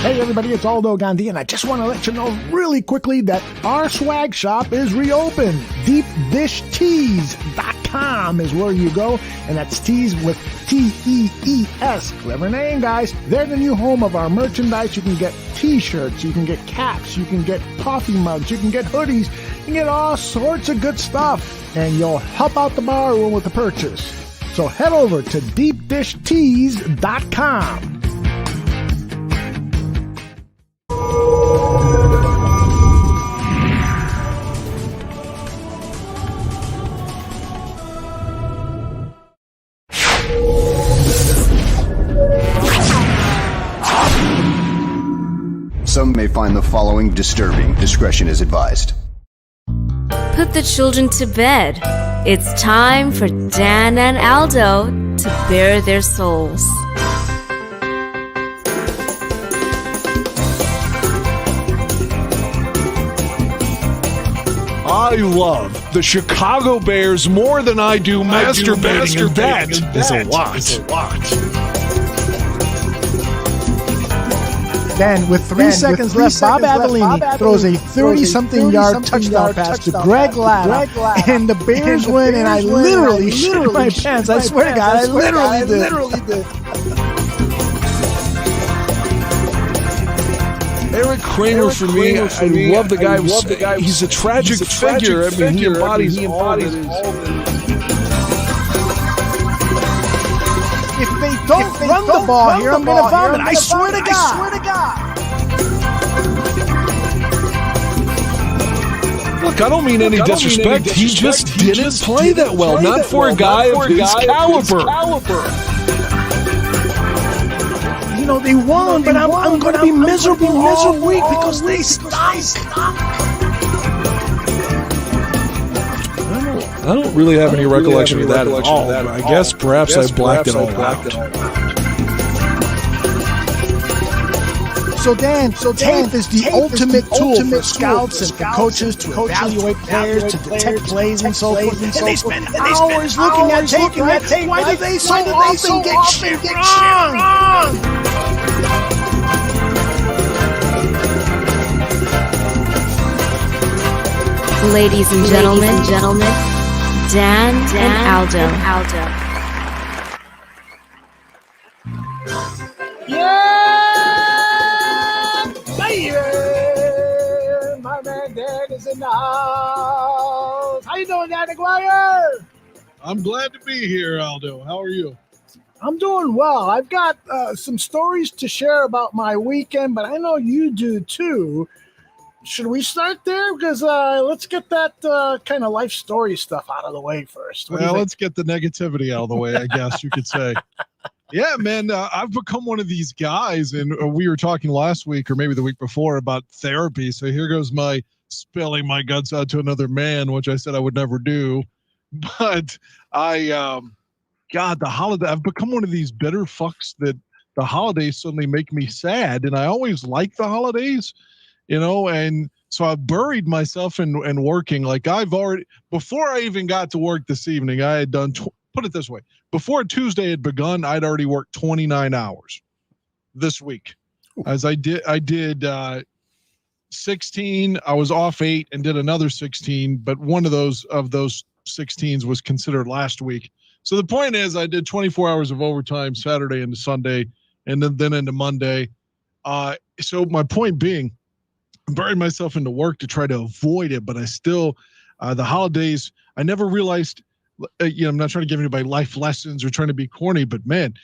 Hey everybody, it's Aldo Gandhi, and I just want to let you know really quickly that our swag shop is reopened. DeepDishTees.com is where you go, and that's tees with T-E-E-S. Clever name, guys. They're the new home of our merchandise. You can get t-shirts, you can get caps, you can get coffee mugs, you can get hoodies, you can get all sorts of good stuff, and you'll help out the bar room with the purchase. So head over to DeepDishTees.com. Some may find the following disturbing. Discretion is advised. Put the children to bed. It's time for Dan and Aldo to bare their souls. I love the Chicago Bears more than I do masturbating, and that is a lot. Then, with 3 seconds left, Bob Avellini throws a 30-something yard touchdown pass to Greg Lara, and the Bears win, and I literally shit my pants. I swear to God, I literally did. Eric Kramer, for me, I love the guy. He's a tragic figure. I mean, he embodies all that is. If they don't run the ball here, I'm going to vomit. I swear to God. Look, I don't mean any disrespect. He just didn't play that well. Not for a guy of his caliber. You know, they won, but I'm going to be miserable all week because they stunk. I don't really have any recollection of that at all. I guess perhaps I blacked it all out. So Dan, tape is the ultimate tool for scouts and for coaches to evaluate players, to detect plays and so forth. And they spend hours looking at tape. Why do they so often get shit wrong? Ladies and gentlemen, Dan and Aldo. Yeah, baby, my man Dan is in the house. How you doing, Dan McGuire? I'm glad to be here, Aldo. How are you? I'm doing well. I've got some stories to share about my weekend, but I know you do too. Should we start there? Because let's get that kind of life story stuff out of the way first. Well, let's get the negativity out of the way, I guess you could say. Yeah, man, I've become one of these guys, and we were talking last week or maybe the week before about therapy. So here goes my spilling my guts out to another man, which I said I would never do. But the holiday, I've become one of these bitter fucks that the holidays suddenly make me sad. And I always like the holidays. You know, and so I buried myself in working. Like I've already, before I even got to work this evening, I had done, put it this way, before Tuesday had begun, I'd already worked 29 hours this week. As I did 16, I was off 8 and did another 16, but one of those 16s was considered last week. So the point is I did 24 hours of overtime Saturday into Sunday and then into Monday. So my point being, buried myself into work to try to avoid it, but I still, the holidays, I never realized, I'm not trying to give anybody life lessons or trying to be corny, but man,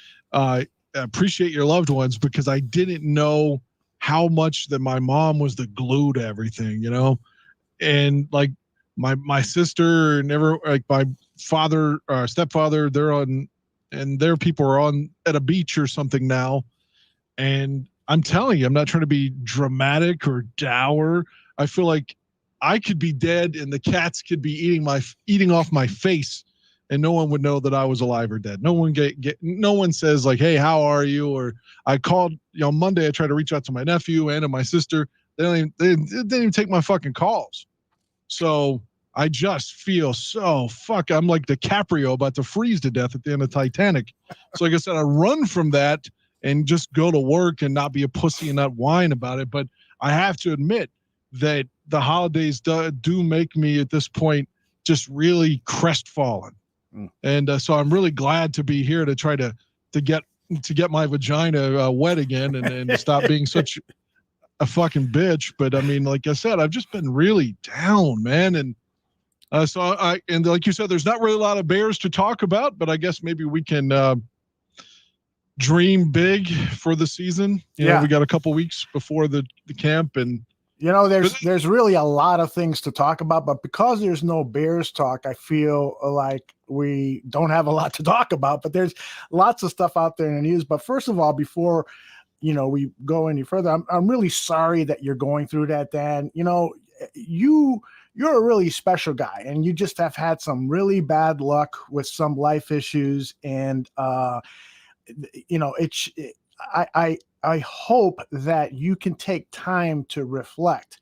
appreciate your loved ones, because I didn't know how much that my mom was the glue to everything, and like my sister and my father, stepfather, they're on, and their people are on at a beach or something now. And I'm telling you, I'm not trying to be dramatic or dour. I feel like I could be dead and the cats could be eating off my face, and no one would know that I was alive or dead. No one no one says like, "Hey, how are you?" Or I called, Monday. I tried to reach out to my nephew and to my sister. They didn't even take my fucking calls. So I just feel so I'm like DiCaprio about to freeze to death at the end of Titanic. So like I said, I run from that. and just go to work and not be a pussy and not whine about it. But I have to admit that the holidays do make me at this point just really crestfallen. And so I'm really glad to be here to try to get my vagina wet again and to stop being such a fucking bitch. But I mean, like I said, I've just been really down, man. And and like you said, there's not really a lot of Bears to talk about, but I guess maybe we can dream big for the season. You know, we got a couple weeks before the camp, and there's really a lot of things to talk about, but because there's no Bears talk, I feel like we don't have a lot to talk about, but there's lots of stuff out there in the news. But first of all, before, we go any further, I'm really sorry that you're going through that, Dan. You're a really special guy, and you just have had some really bad luck with some life issues. And, I hope that you can take time to reflect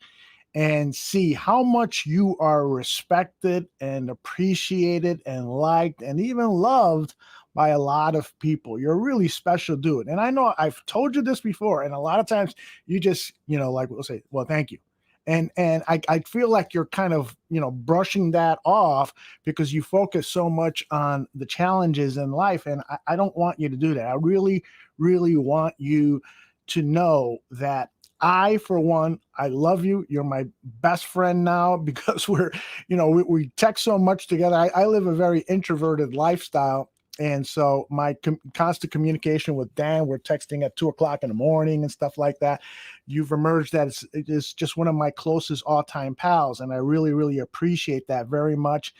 and see how much you are respected and appreciated and liked and even loved by a lot of people. You're a really special dude. And I know I've told you this before, and a lot of times you just, we'll say, well, thank you. And I feel like you're kind of, brushing that off because you focus so much on the challenges in life. And I don't want you to do that. I really, really want you to know that I, for one, I love you. You're my best friend now because we text so much together. I live a very introverted lifestyle. And so my constant communication with Dan, we're texting at 2:00 in the morning and stuff like that. You've emerged that it's just one of my closest all-time pals. And I really, really appreciate that very much.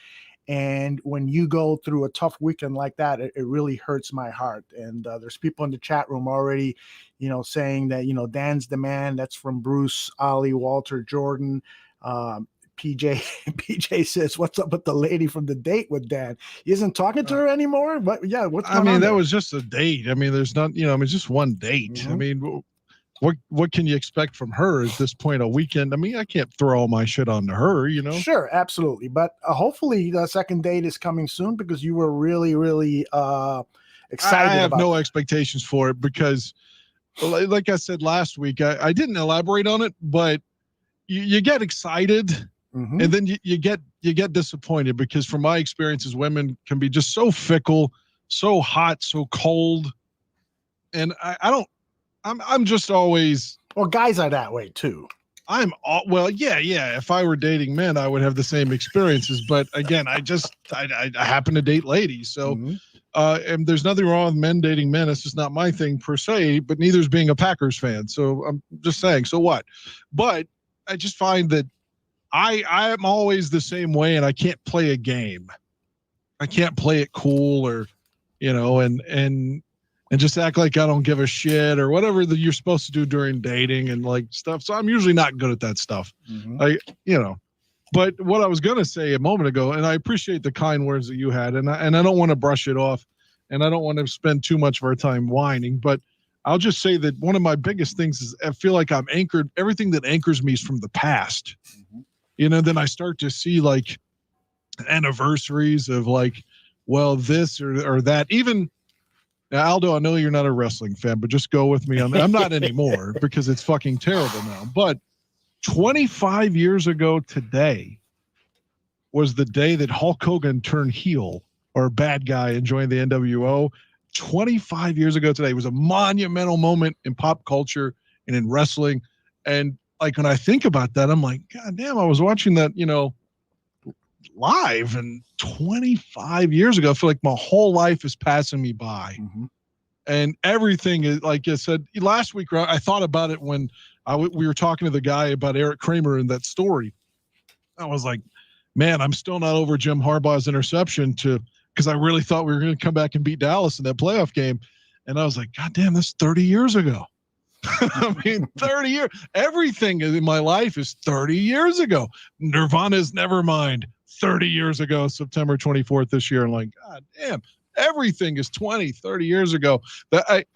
And when you go through a tough weekend like that, it really hurts my heart. And there's people in the chat room already, saying that, Dan's the man. That's from Bruce, Ollie, Walter, Jordan. PJ says, what's up with the lady from the date with Dan? He isn't talking to her anymore? But yeah, what's going on there? Was just a date. I mean, there's not, it's just one date. Mm-hmm. I mean, what can you expect from her at this point? A weekend? I mean, I can't throw all my shit onto her, Sure, absolutely. But hopefully the second date is coming soon because you were really, really excited. I have no expectations for it because, like I said last week, I didn't elaborate on it, but you get excited. Mm-hmm. And then you get disappointed because from my experiences, women can be just so fickle, so hot, so cold. And I'm just always. Well, guys are that way too. Yeah. If I were dating men, I would have the same experiences. But again, I happen to date ladies. So, mm-hmm. And there's nothing wrong with men dating men. It's just not my thing per se, but neither is being a Packers fan. So I'm just saying, so what? But I just find that I am always the same way, and I can't play a game. I can't play it cool or, and just act like I don't give a shit or whatever that you're supposed to do during dating and like stuff. So I'm usually not good at that stuff. Mm-hmm. But what I was going to say a moment ago, and I appreciate the kind words that you had, and I don't want to brush it off, and I don't want to spend too much of our time whining, but I'll just say that one of my biggest things is I feel like I'm anchored. Everything that anchors me is from the past. Mm-hmm. Then I start to see like anniversaries of like, well, this or that. Even now, Aldo, I know you're not a wrestling fan, but just go with me on that. I'm not anymore because it's fucking terrible now. But 25 years ago today was the day that Hulk Hogan turned heel or bad guy and joined the NWO. 25 years ago today was a monumental moment in pop culture and in wrestling. And like, when I think about that, I'm like, God damn, I was watching that, live and 25 years ago. I feel like my whole life is passing me by. Mm-hmm. And everything is, like I said, last week, I thought about it when we were talking to the guy about Eric Kramer and that story. I was like, man, I'm still not over Jim Harbaugh's interception because I really thought we were going to come back and beat Dallas in that playoff game. And I was like, God damn, that's 30 years ago. I mean, 30 years. Everything in my life is 30 years ago. Nirvana's Nevermind, 30 years ago, September 24th this year. And like, God damn, everything is 20, 30 years ago.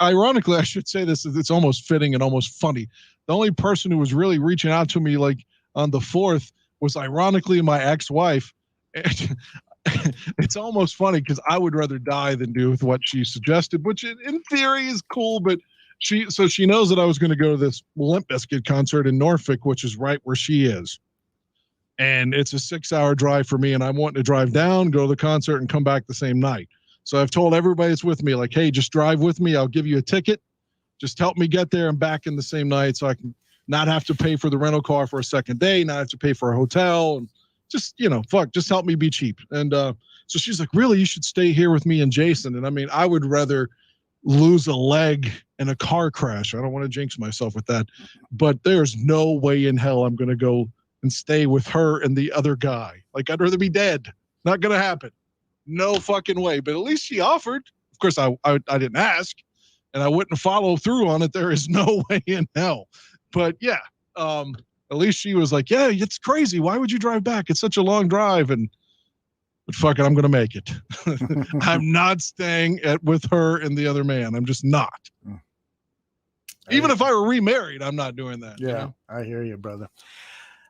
Ironically, I should say this, it's almost fitting and almost funny. The only person who was really reaching out to me like on the 4th was ironically my ex-wife. And it's almost funny because I would rather die than do with what she suggested, which in theory is cool, but she knows that I was going to go to this Limp Bizkit concert in Norfolk, which is right where she is. And it's a 6-hour drive for me, and I'm wanting to drive down, go to the concert, and come back the same night. So I've told everybody that's with me, like, hey, just drive with me. I'll give you a ticket. Just help me get there and back in the same night so I can not have to pay for the rental car for a second day, not have to pay for a hotel. And just, just help me be cheap. And so she's like, really, you should stay here with me and Jason. And I mean, I would rather lose a leg in a car crash. I don't want to jinx myself with that. But there's no way in hell I'm going to go and stay with her and the other guy. Like, I'd rather be dead. Not going to happen. No fucking way. But at least she offered. Of course, I didn't ask, and I wouldn't follow through on it. There is no way in hell. But yeah, at least she was like, yeah, it's crazy. Why would you drive back? It's such a long drive. But fuck it, I'm going to make it. I'm not staying with her and the other man. I'm just not. Even if I were remarried, I'm not doing that. Yeah, I hear you, brother.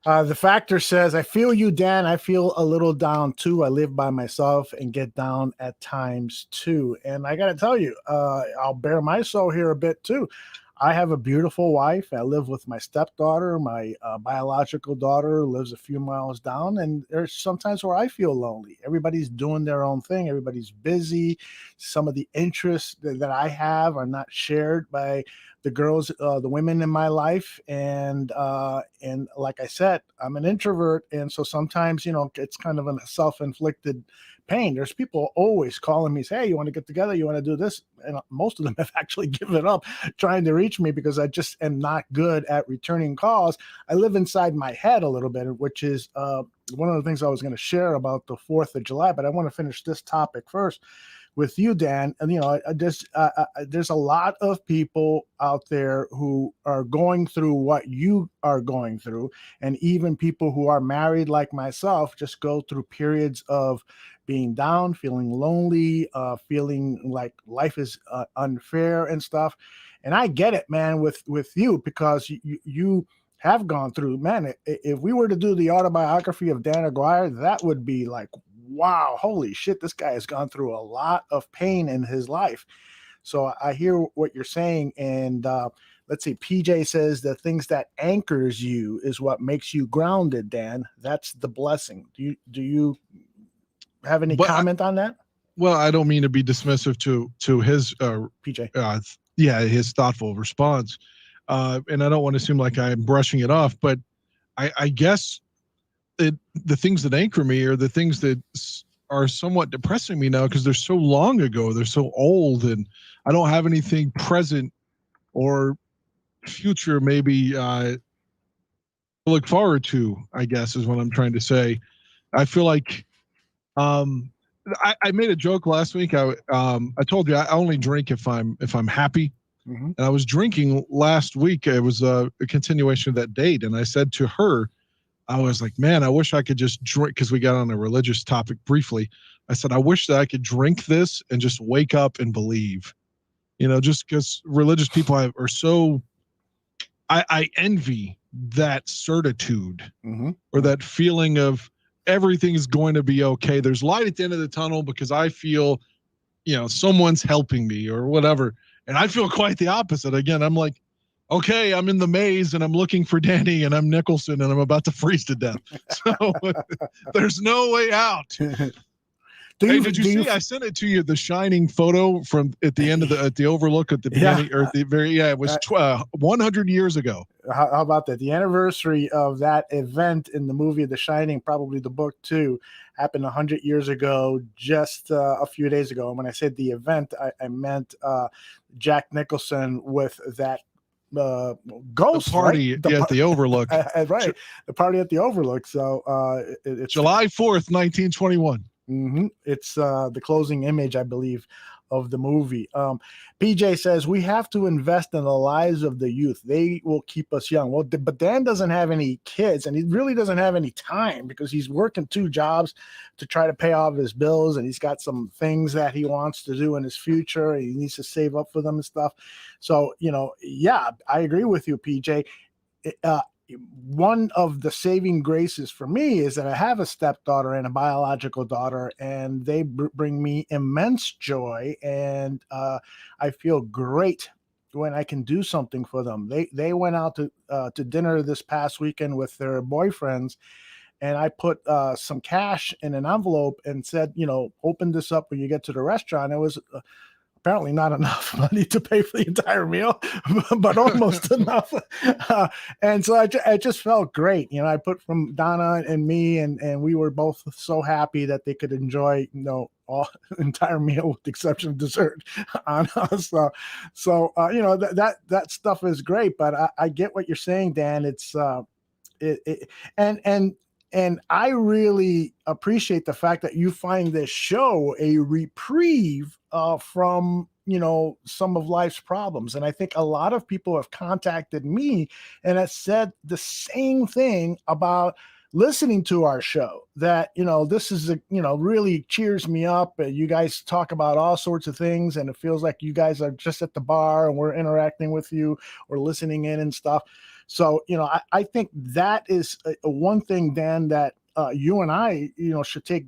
The Factor says, I feel you, Dan. I feel a little down too. I live by myself and get down at times too. And I got to tell you, I'll bare my soul here a bit too. I have a beautiful wife. I live with my stepdaughter. My biological daughter lives a few miles down. And there's sometimes where I feel lonely. Everybody's doing their own thing. Everybody's busy. Some of the interests that I have are not shared by the girls, the women in my life. And like I said, I'm an introvert. And so sometimes, it's kind of a self-inflicted pain. There's people always calling me, say, hey, you want to get together? You want to do this? And most of them have actually given up trying to reach me because I just am not good at returning calls. I live inside my head a little bit, which is one of the things I was going to share about the 4th of July, but I want to finish this topic first with you, Dan. And, there's a lot of people out there who are going through what you are going through. And even people who are married like myself just go through periods of being down, feeling lonely, feeling like life is unfair and stuff. And I get it, man, with you, because you have gone through, man, if we were to do the autobiography of Dan Aguirre, that would be like, wow, holy shit, this guy has gone through a lot of pain in his life. So I hear what you're saying. And let's see, PJ says the things that anchors you is what makes you grounded, Dan. That's the blessing. Do you have any comment on that? Well, I don't mean to be dismissive to his PJ. His thoughtful response. And I don't want to seem like I'm brushing it off, but I guess the things that anchor me are the things that are somewhat depressing me now because they're so long ago, they're so old, and I don't have anything present or future maybe to look forward to, I guess is what I'm trying to say. I feel like I made a joke last week. I told you I only drink if I'm happy. Mm-hmm. And I was drinking last week. It was a continuation of that date. And I said to her, I was like, man, I wish I could just drink, because we got on a religious topic briefly. I said, I wish that I could drink this and just wake up and believe, just because religious people are so, I envy that certitude mm-hmm. or that feeling of everything is going to be okay. There's light at the end of the tunnel because I feel, someone's helping me or whatever. And I feel quite the opposite. Again, I'm like, okay, I'm in the maze and I'm looking for Danny and I'm Nicholson and I'm about to freeze to death. So there's no way out. Did you see? I sent it to you, the shining photo from at the end of at the overlook at the beginning or at the very, it was 100 years ago. How about that? The anniversary of that event in the movie The Shining, probably the book too, happened 100 years ago, just a few days ago. And when I said the event, I meant Jack Nicholson with that ghost the party, right? at the Overlook. Right, the party at the Overlook. So it's July 4th, 1921. Mm-hmm. It's the closing image, I believe, of the movie. PJ says we have to invest in the lives of the youth. They will keep us young. Well, but Dan doesn't have any kids, and he really doesn't have any time because he's working 2 jobs to try to pay off his bills, and he's got some things that he wants to do in his future. He needs to save up for them and stuff. So, I agree with you, PJ. One of the saving graces for me is that I have a stepdaughter and a biological daughter, and they bring me immense joy, and I feel great when I can do something for them. They went out to dinner this past weekend with their boyfriends, and I put some cash in an envelope and said, open this up when you get to the restaurant. It was apparently not enough money to pay for the entire meal, but almost enough. And so it just felt great. I put from Donna and me, and we were both so happy that they could enjoy, all entire meal with the exception of dessert on us. So that stuff is great, but I get what you're saying, Dan. It's and I really appreciate the fact that you find this show a reprieve from, some of life's problems. And I think a lot of people have contacted me and have said the same thing about listening to our show, that, this is, really cheers me up. You guys talk about all sorts of things, and it feels like you guys are just at the bar and we're interacting with you or listening in and stuff. So, I think that is one thing, Dan, that you and I, should take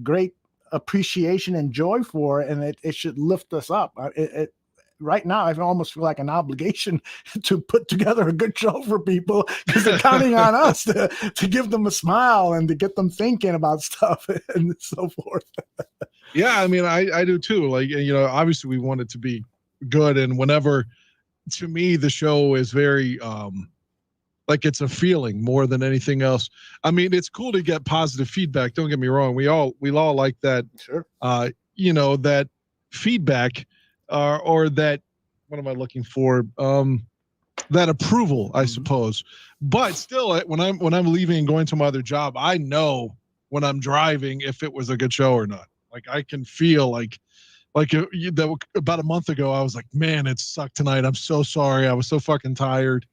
great appreciation and joy for, and it should lift us up. Right now, I almost feel like an obligation to put together a good show for people, because they're counting on us to give them a smile and to get them thinking about stuff and so forth. Yeah, I mean, I do too. Like, obviously we want it to be good, and whenever, to me, the show is very like it's a feeling more than anything else. I mean, it's cool to get positive feedback. Don't get me wrong. We all like that. Sure. That feedback, or that, what am I looking for? That approval, I suppose. But still, when I'm leaving and going to my other job, I know when I'm driving if it was a good show or not. Like, I can feel like about a month ago, I was like, man, it sucked tonight. I'm so sorry. I was so fucking tired.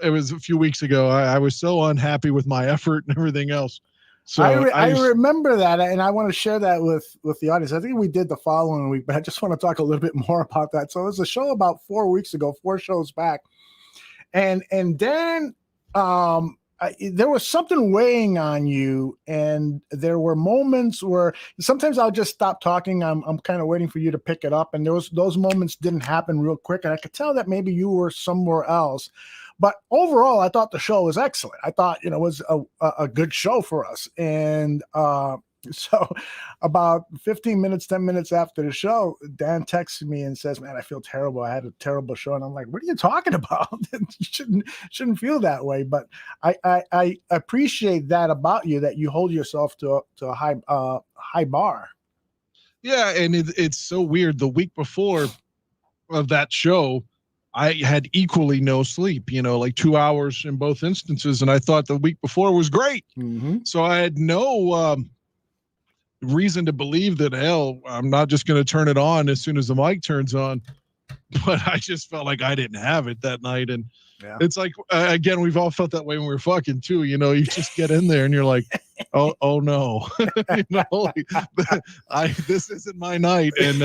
It was a few weeks ago. I was so unhappy with my effort and everything else. So I remember that, and I want to share that with the audience. I think we did the following week, but I just want to talk a little bit more about that. So it was a show about 4 weeks ago, 4 shows back, and Dan, there was something weighing on you, and there were moments where sometimes I'll just stop talking. I'm kind of waiting for you to pick it up, and those moments didn't happen real quick, and I could tell that maybe you were somewhere else. But overall, I thought the show was excellent. I thought, it was a good show for us. And so about 15 minutes, 10 minutes after the show, Dan texted me and says, man, I feel terrible. I had a terrible show. And I'm like, what are you talking about? You shouldn't feel that way. But I appreciate that about you, that you hold yourself to a high bar. Yeah, and it's so weird. The week before of that show, I had equally no sleep, like 2 hours in both instances. And I thought the week before was great. Mm-hmm. So I had no reason to believe that, hell, I'm not just going to turn it on as soon as the mic turns on. But I just felt like I didn't have it that night. And it's like, again, we've all felt that way when we were fucking too. You just get in there and you're like, oh no, this isn't my night. And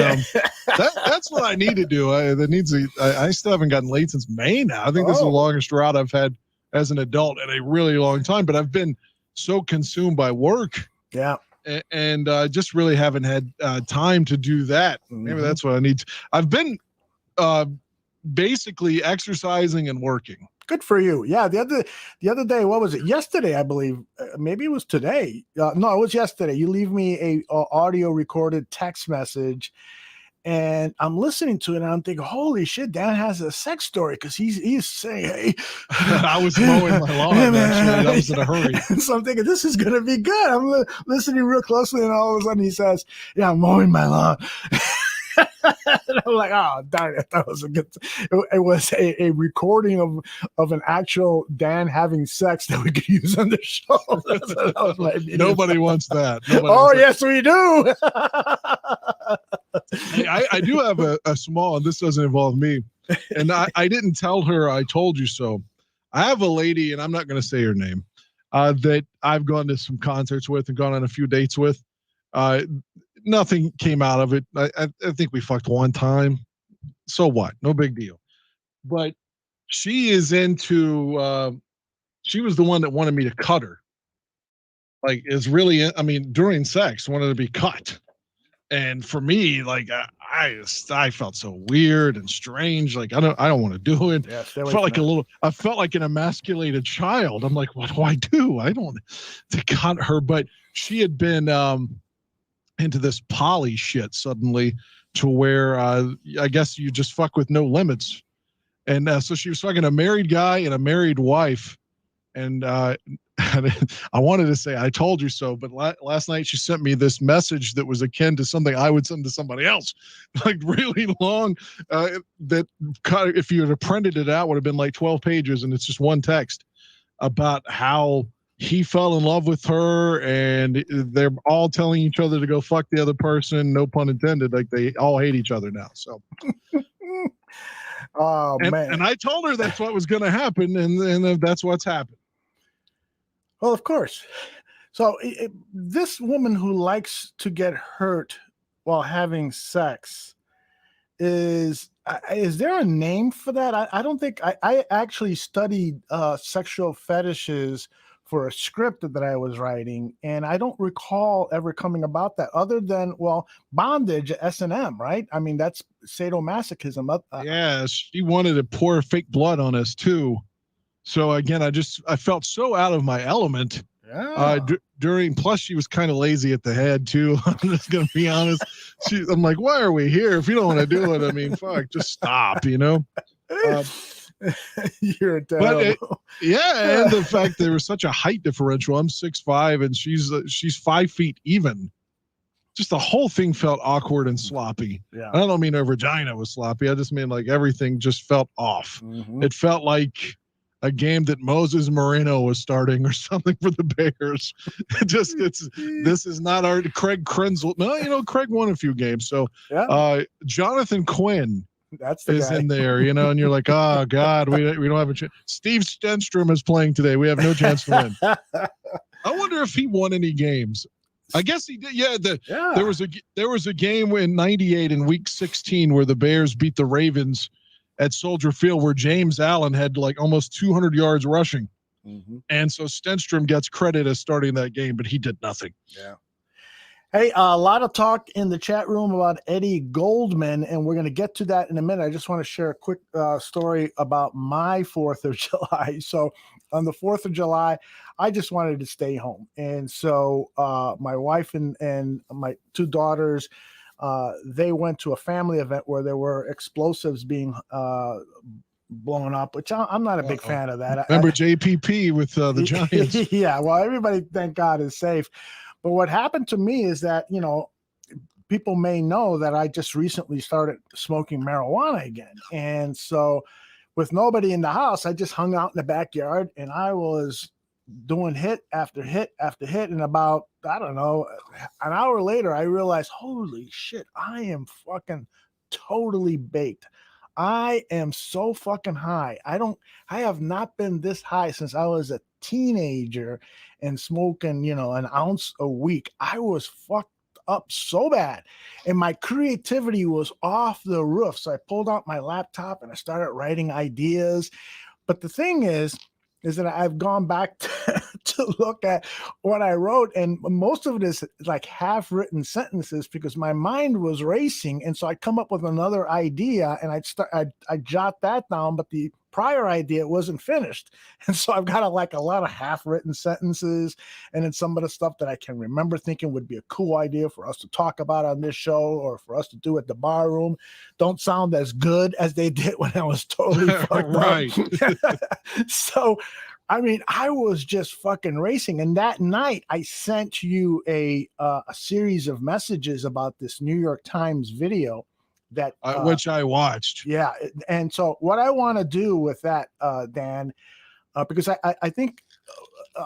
that's what I need to do. I still haven't gotten laid since May now. I think this is the longest drought I've had as an adult in a really long time, but I've been so consumed by work. Yeah. And just really haven't had time to do that. Mm-hmm. Maybe that's what I need. I've been basically exercising and working. Good for you. Yeah. The other day, what was it? Yesterday, I believe. Maybe it was today. No, it was yesterday. You leave me a audio recorded text message, and I'm listening to it, and I'm thinking, holy shit, Dan has a sex story, because he's saying, hey. I was mowing my lawn, actually. I was in a hurry. So I'm thinking, this is going to be good. I'm listening real closely, and all of a sudden he says, yeah, I'm mowing my lawn. And I'm like, oh, darn it. That was it was a recording of an actual Dan having sex that we could use on the show. Nobody wants that. Yes, we do. I do have a small, and this doesn't involve me, and I didn't tell her I told you so. I have a lady, and I'm not going to say her name, that I've gone to some concerts with and gone on a few dates with. Nothing came out of it. I think we fucked one time. So what? No big deal. But she is into, she was the one that wanted me to cut her. Like, during sex, wanted to be cut. And for me, like, I felt so weird and strange. Like I don't want to do it. Yeah, I felt like an emasculated child. I'm like, what do I do? I don't to cut her, but she had been into this poly shit suddenly to where I guess you just fuck with no limits. And so she was fucking a married guy and a married wife. And I wanted to say, I told you so, but last night she sent me this message that was akin to something I would send to somebody else, like really long, that if you had printed it out would have been like 12 pages. And it's just one text about how he fell in love with her and they're all telling each other to go fuck the other person. No pun intended. Like they all hate each other now. So. Oh, man. And I told her that's what was going to happen. And that's what's happened. Well, of course. So this woman who likes to get hurt while having sex, is there a name for that? I don't think I actually studied sexual fetishes for a script that I was writing, and I don't recall ever coming about that other than, well, bondage, S&M, right? I mean, that's sadomasochism. Yeah, she wanted to pour fake blood on us too. So again, I felt so out of my element. Yeah. Plus she was kind of lazy at the head too. I'm just going to be honest. I'm like, why are we here? If you don't want to do it, I mean, fuck, just stop, you know? You're terrible. And the fact there was such a height differential. I'm 6'5" and she's 5 feet even. Just the whole thing felt awkward and sloppy. Yeah. I don't mean her vagina was sloppy. I just mean like everything just felt off. Mm-hmm. It felt like a game that Moses Moreno was starting or something for the Bears. This is not our Craig Krenzel. No, Craig won a few games. So Jonathan Quinn that's the is guy in there, and you're like, oh God, we don't have a chance. Steve Stenstrom is playing today. We have no chance to win. I wonder if he won any games. I guess he did. Yeah. There was a game in '98 in week 16 where the Bears beat the Ravens at Soldier Field where James Allen had like almost 200 yards rushing. Mm-hmm. And so Stenstrom gets credit as starting that game, but he did nothing. Yeah. Hey, a lot of talk in the chat room about Eddie Goldman, and we're going to get to that in a minute. I just want to share a quick story about my 4th of July. So on the 4th of July, I just wanted to stay home. And so my wife and my 2 daughters, they went to a family event where there were explosives being blown up, which I'm not a big fan of that. Remember JPP with the Giants? Yeah, well, everybody, thank God, is safe. But what happened to me is that, people may know that I just recently started smoking marijuana again. And so with nobody in the house, I just hung out in the backyard and I was doing hit after hit after hit. And about, I don't know, an hour later, I realized, holy shit, I am fucking totally baked. I am so fucking high. I have not been this high since I was a teenager and smoking, an ounce a week. I was fucked up so bad and my creativity was off the roof. So I pulled out my laptop and I started writing ideas. But the thing is that I've gone back to look at what I wrote, and most of it is like half-written sentences because my mind was racing, and so I come up with another idea, and I jot that down, but the prior idea wasn't finished, and so I've got a lot of half-written sentences, and then some of the stuff that I can remember thinking would be a cool idea for us to talk about on this show or for us to do at the bar room don't sound as good as they did when I was totally fucked right. up. So, I mean, I was just fucking racing. And that night I sent you a series of messages about this New York Times video that which I watched. Yeah. And so what I want to do with that, Dan, because I think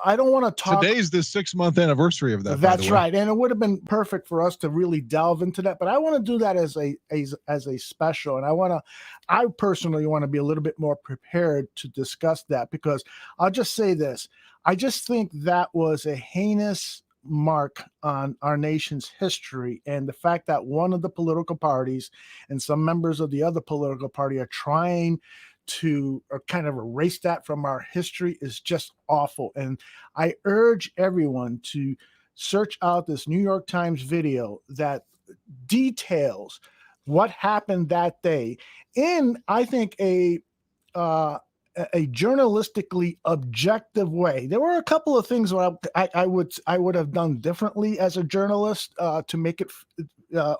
I don't want to talk. Today's the 6-month anniversary of that. That's right. And it would have been perfect for us to really delve into that. But I want to do that as a special. And I personally want to be a little bit more prepared to discuss that, because I'll just say this. I just think that was a heinous mark on our nation's history. And the fact that one of the political parties and some members of the other political party are trying to kind of erase that from our history is just awful. And I urge everyone to search out this New York Times video that details what happened that day in, I think, a journalistically objective way. There were a couple of things where I would have done differently as a journalist to make it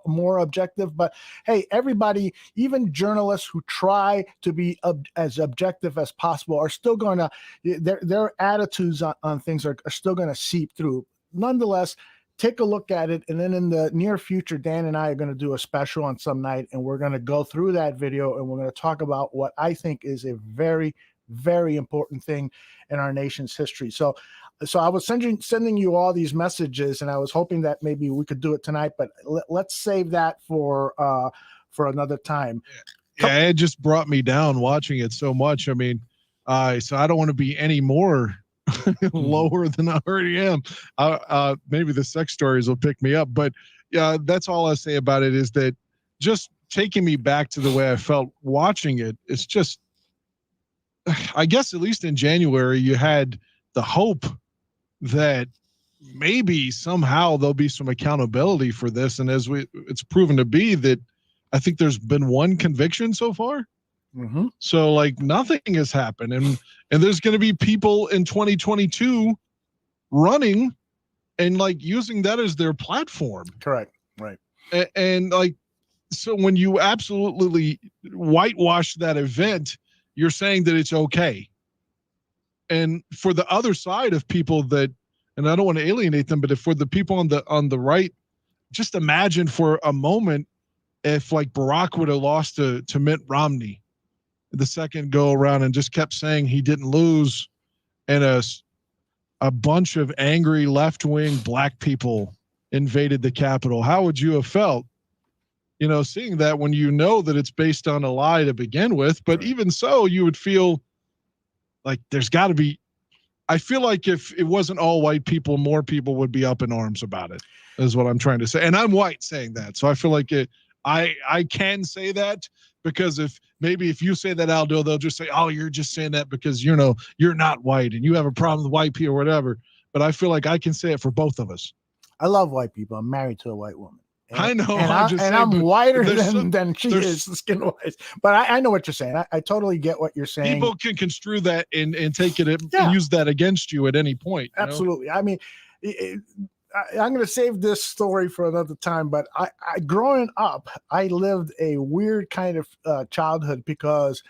more objective. But hey, everybody, even journalists who try to be as objective as possible, are still going to, their attitudes on things are still going to seep through. Nonetheless, take a look at it. And then in the near future, Dan and I are going to do a special on some night, and we're going to go through that video, and we're going to talk about what I think is a very, very important thing in our nation's history. So I was sending you all these messages, and I was hoping that maybe we could do it tonight, but let's save that for another time. Yeah, it just brought me down watching it so much. I mean, so I don't want to be any more lower than I already am. Maybe the sex stories will pick me up, but yeah, that's all I say about it, is that just taking me back to the way I felt watching it. It's just, I guess at least in January, you had the hope that maybe somehow there'll be some accountability for this. And as it's proven to be, that I think there's been one conviction so far. Mm-hmm. So like nothing has happened. And there's going to be people in 2022 running and like using that as their platform. Correct. Right. And like, so when you absolutely whitewash that event, you're saying that it's okay. And for the other side of people that, and I don't want to alienate them, but if for the people on the right, just imagine for a moment if like Barack would have lost to Mitt Romney the second go around and just kept saying he didn't lose, and a bunch of angry left-wing black people invaded the Capitol. How would you have felt? You know, seeing that, when you know that it's based on a lie to begin with, but even so, you would feel like there's got to be, I feel like if it wasn't all white people, more people would be up in arms about it, is what I'm trying to say. And I'm white saying that. So I feel like I can say that, because if you say that, Aldo, they'll just say, oh, you're just saying that because, you know, you're not white and you have a problem with white people or whatever. But I feel like I can say it for both of us. I love white people. I'm married to a white woman. I know, I'm whiter than she is skin-wise. But I know what you're saying. I totally get what you're saying. People can construe that and take it and use that against you at any point. Absolutely. Know? I mean, I'm going to save this story for another time. But I growing up, I lived a weird kind of childhood, because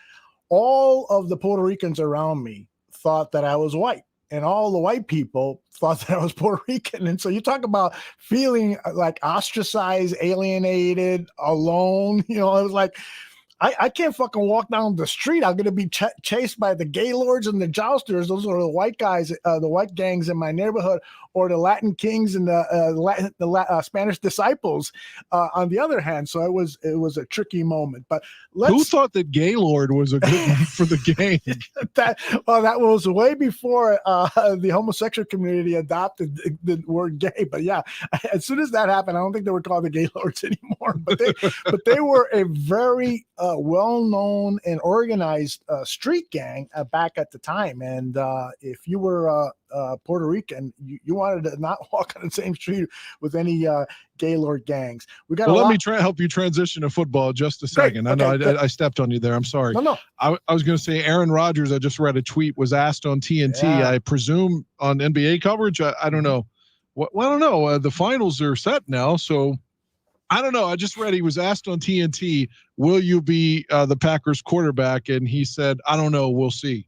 all of the Puerto Ricans around me thought that I was white, and all the white people thought that I was Puerto Rican. And so you talk about feeling like ostracized, alienated, alone. You know, it was like, I can't fucking walk down the street. I'm going to be chased by the gaylords and the jousters. Those are the white guys, the white gangs in my neighborhood, or the Latin kings and the Spanish disciples on the other hand. So it was a tricky moment. But who thought that gaylord was a good one for the gang? that was way before the homosexual community adopted the word gay. But yeah, as soon as that happened, I don't think they were called the gaylords anymore. But they were a very well-known and organized street gang back at the time. And if you were Puerto Rican, you wanted to not walk on the same street with any gaylord gangs. Let me help you transition to football just a second. Great. I know I stepped on you there. I'm sorry. No. I was going to say Aaron Rodgers, I just read a tweet, was asked on TNT, I presume on NBA coverage. I don't know. Well, I don't know. The finals are set now, so I don't know. I just read he was asked on TNT, will you be the Packers quarterback? And he said, I don't know. We'll see.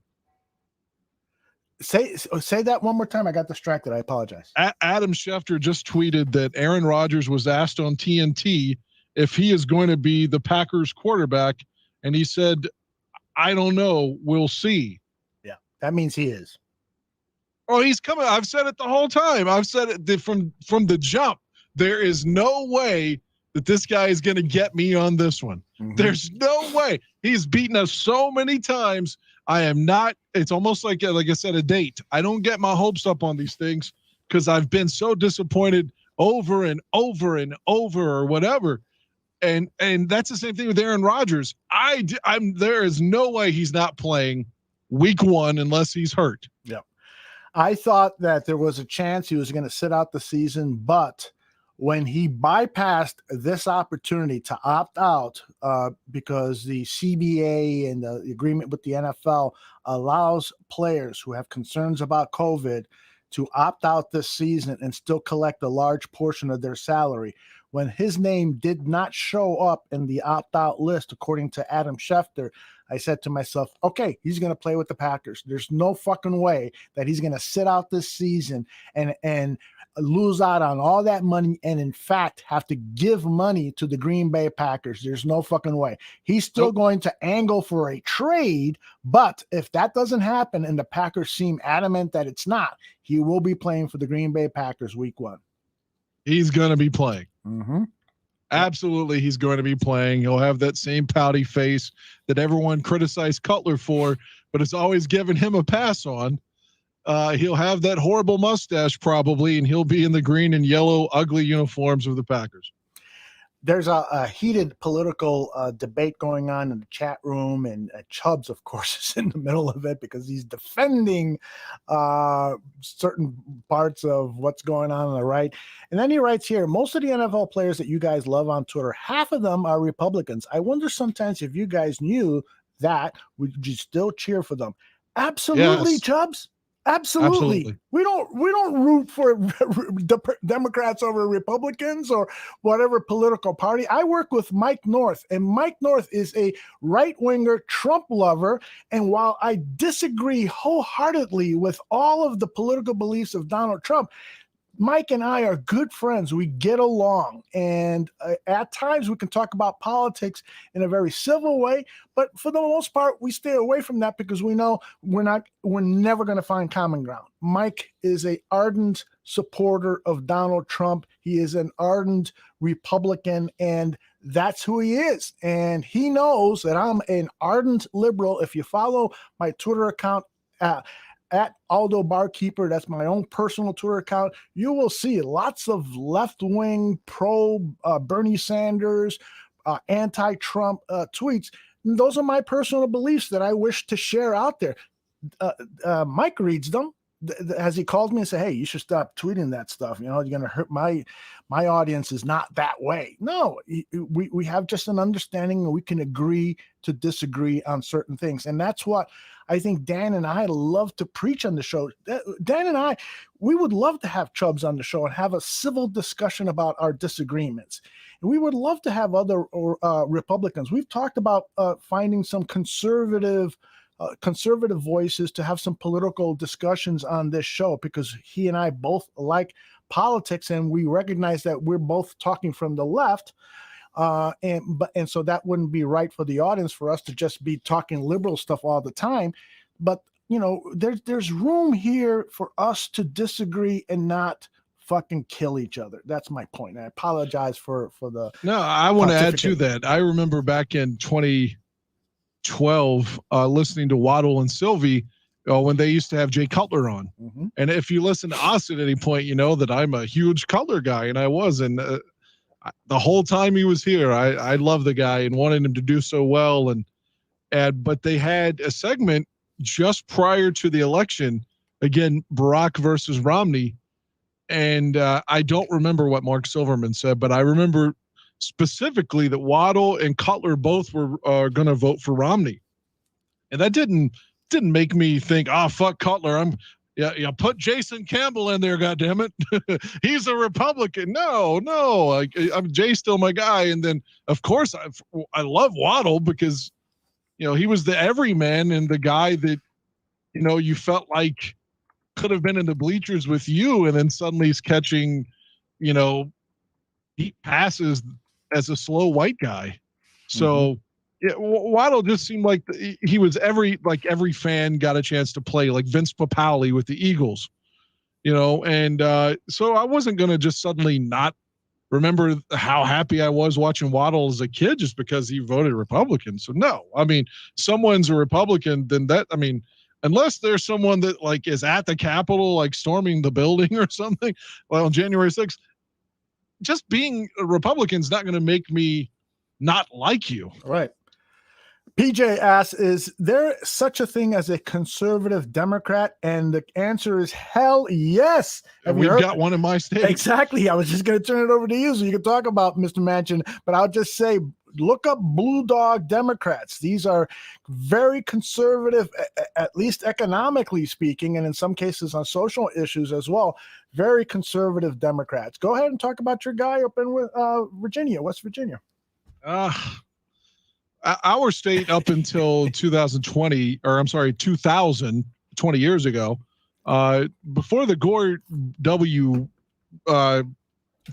Say that one more time. I got distracted. I apologize. Adam Schefter just tweeted that Aaron Rodgers was asked on TNT if he is going to be the Packers quarterback. And he said, I don't know. We'll see. Yeah, that means he is. Oh, he's coming. I've said it the whole time. I've said it from the jump. There is no way that this guy is going to get me on this one. Mm-hmm. There's no way. He's beaten us so many times. I am not, it's almost like I said, a date. I don't get my hopes up on these things because I've been so disappointed over and over and over or whatever. And that's the same thing with Aaron Rodgers. There is no way he's not playing week one unless he's hurt. Yeah. I thought that there was a chance he was going to sit out the season, but when he bypassed this opportunity to opt out because the CBA and the agreement with the NFL allows players who have concerns about COVID to opt out this season and still collect a large portion of their salary. When his name did not show up in the opt-out list, according to Adam Schefter, I said to myself, okay, he's going to play with the Packers. There's no fucking way that he's going to sit out this season and lose out on all that money and, in fact, have to give money to the Green Bay Packers. There's no fucking way. He's still going to angle for a trade, but if that doesn't happen and the Packers seem adamant that it's not, he will be playing for the Green Bay Packers week 1. He's going to be playing. Mm-hmm. Absolutely, he's going to be playing. He'll have that same pouty face that everyone criticized Cutler for, but it's always given him a pass on. He'll have that horrible mustache probably, and he'll be in the green and yellow ugly uniforms of the Packers. There's a heated political debate going on in the chat room, and Chubbs, of course, is in the middle of it because he's defending certain parts of what's going on the right. And then he writes here, most of the NFL players that you guys love on Twitter, half of them are Republicans. I wonder sometimes if you guys knew that, would you still cheer for them? Absolutely, yes. Chubbs. Absolutely. We don't root for Democrats over Republicans or whatever political party. I work with Mike North, and Mike North is a right-winger Trump lover. And while I disagree wholeheartedly with all of the political beliefs of Donald Trump, Mike and I are good friends. We get along. And at times we can talk about politics in a very civil way. But for the most part, we stay away from that because we know we're never going to find common ground. Mike is an ardent supporter of Donald Trump. He is an ardent Republican, and that's who he is. And he knows that I'm an ardent liberal. If you follow my Twitter account, at Aldo Barkeeper, that's my own personal Twitter account, you will see lots of left-wing, pro Bernie Sanders, anti-Trump tweets. And those are my personal beliefs that I wish to share out there. Mike reads them. Has he called me and said, hey, you should stop tweeting that stuff? You know, you're going to hurt my audience is not that way. No, we have just an understanding, and we can agree to disagree on certain things. And that's what I think Dan and I love to preach on the show. Dan and I, we would love to have Chubbs on the show and have a civil discussion about our disagreements. And we would love to have other Republicans. We've talked about finding some conservative voices to have some political discussions on this show, because he and I both like politics, and we recognize that we're both talking from the left. And so that wouldn't be right for the audience for us to just be talking liberal stuff all the time. But, you know, there's room here for us to disagree and not fucking kill each other. That's my point. I apologize for the. No, I want to add to that. I remember back in 2012, listening to Waddle and Sylvie when they used to have Jay Cutler on. Mm-hmm. And if you listen to us at any point, you know that I'm a huge Cutler guy, and I was. And the whole time he was here, I love the guy and wanted him to do so well. But they had a segment just prior to the election, again, Barack versus Romney. And I don't remember what Mark Silverman said, but I remember specifically that Waddle and Cutler both were going to vote for Romney. And that didn't make me think, fuck Cutler. Yeah, put Jason Campbell in there, goddammit. He's a Republican. No. Jay's still my guy. And then, of course, I love Waddle because, you know, he was the everyman and the guy that, you know, you felt like could have been in the bleachers with you, and then suddenly he's catching, you know, deep passes as a slow white guy. So Waddle just seemed like he was every fan got a chance to play, like Vince Papale with the Eagles, you know. And so I wasn't going to just suddenly not remember how happy I was watching Waddle as a kid just because he voted Republican. So no, I mean, someone's a Republican, then that, I mean, unless there's someone that like is at the Capitol, like storming the building or something, well, on January 6th, just being a Republican is not going to make me not like you. Right. PJ asks, is there such a thing as a conservative Democrat? And the answer is hell yes. And we've got one in my state. Exactly. I was just going to turn it over to you so you can talk about Mr. Manchin, but I'll just say, look up Blue Dog Democrats. These are very conservative, at least economically speaking, and in some cases on social issues as well. Very conservative Democrats. Go ahead and talk about your guy up in Virginia, West Virginia. Our state up until 2020, 20 years ago, before the Gore W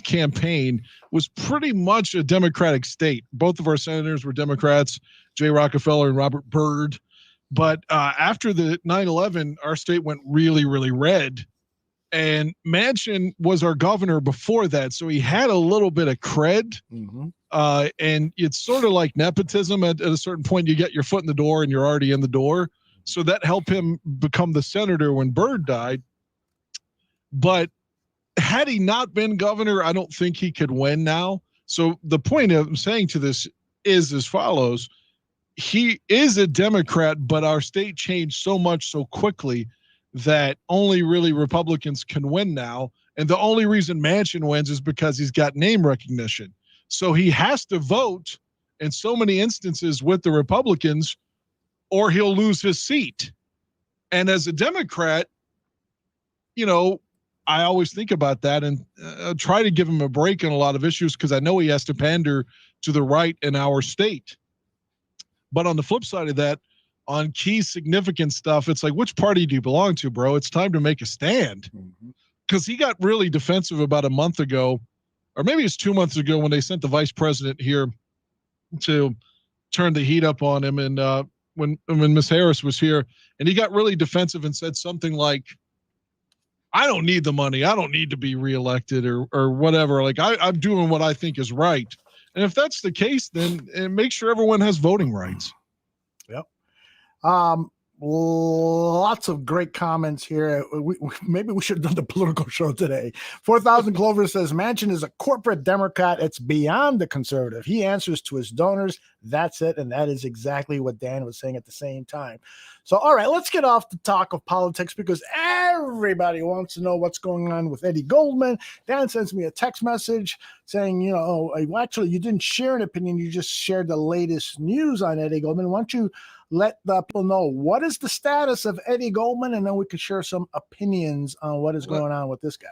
campaign, was pretty much a Democratic state. Both of our senators were Democrats, Jay Rockefeller and Robert Byrd. But after the 9/11, our state went really, really red. And Manchin was our governor before that, so he had a little bit of cred. Mm-hmm. And it's sort of like nepotism. At a certain point, you get your foot in the door and you're already in the door. So that helped him become the senator when Byrd died. But had he not been governor, I don't think he could win now. So the point of saying to this is as follows. He is a Democrat, but our state changed so much so quickly that only really Republicans can win now. And the only reason Manchin wins is because he's got name recognition. So he has to vote in so many instances with the Republicans or he'll lose his seat. And as a Democrat, you know, I always think about that and try to give him a break on a lot of issues because I know he has to pander to the right in our state. But on the flip side of that, on key significant stuff, it's like, which party do you belong to, bro? It's time to make a stand. Because he got really defensive about a month ago, or maybe it's 2 months ago when they sent the vice president here to turn the heat up on him. And when Miss Harris was here, and he got really defensive and said something like, I don't need the money. I don't need to be reelected or whatever. Like I'm doing what I think is right. And if that's the case, then make sure everyone has voting rights. Yep. Lots of great comments here. Maybe we should have done the political show today. 4,000 Clover says Manchin is a corporate Democrat. It's beyond the conservative. He answers to his donors. That's it. And that is exactly what Dan was saying at the same time. So, all right, let's get off the talk of politics because everybody wants to know what's going on with Eddie Goldman. Dan sends me a text message saying, you know, actually, you didn't share an opinion. You just shared the latest news on Eddie Goldman. Why don't you let the people know what is the status of Eddie Goldman, and then we could share some opinions on what is going on with this guy.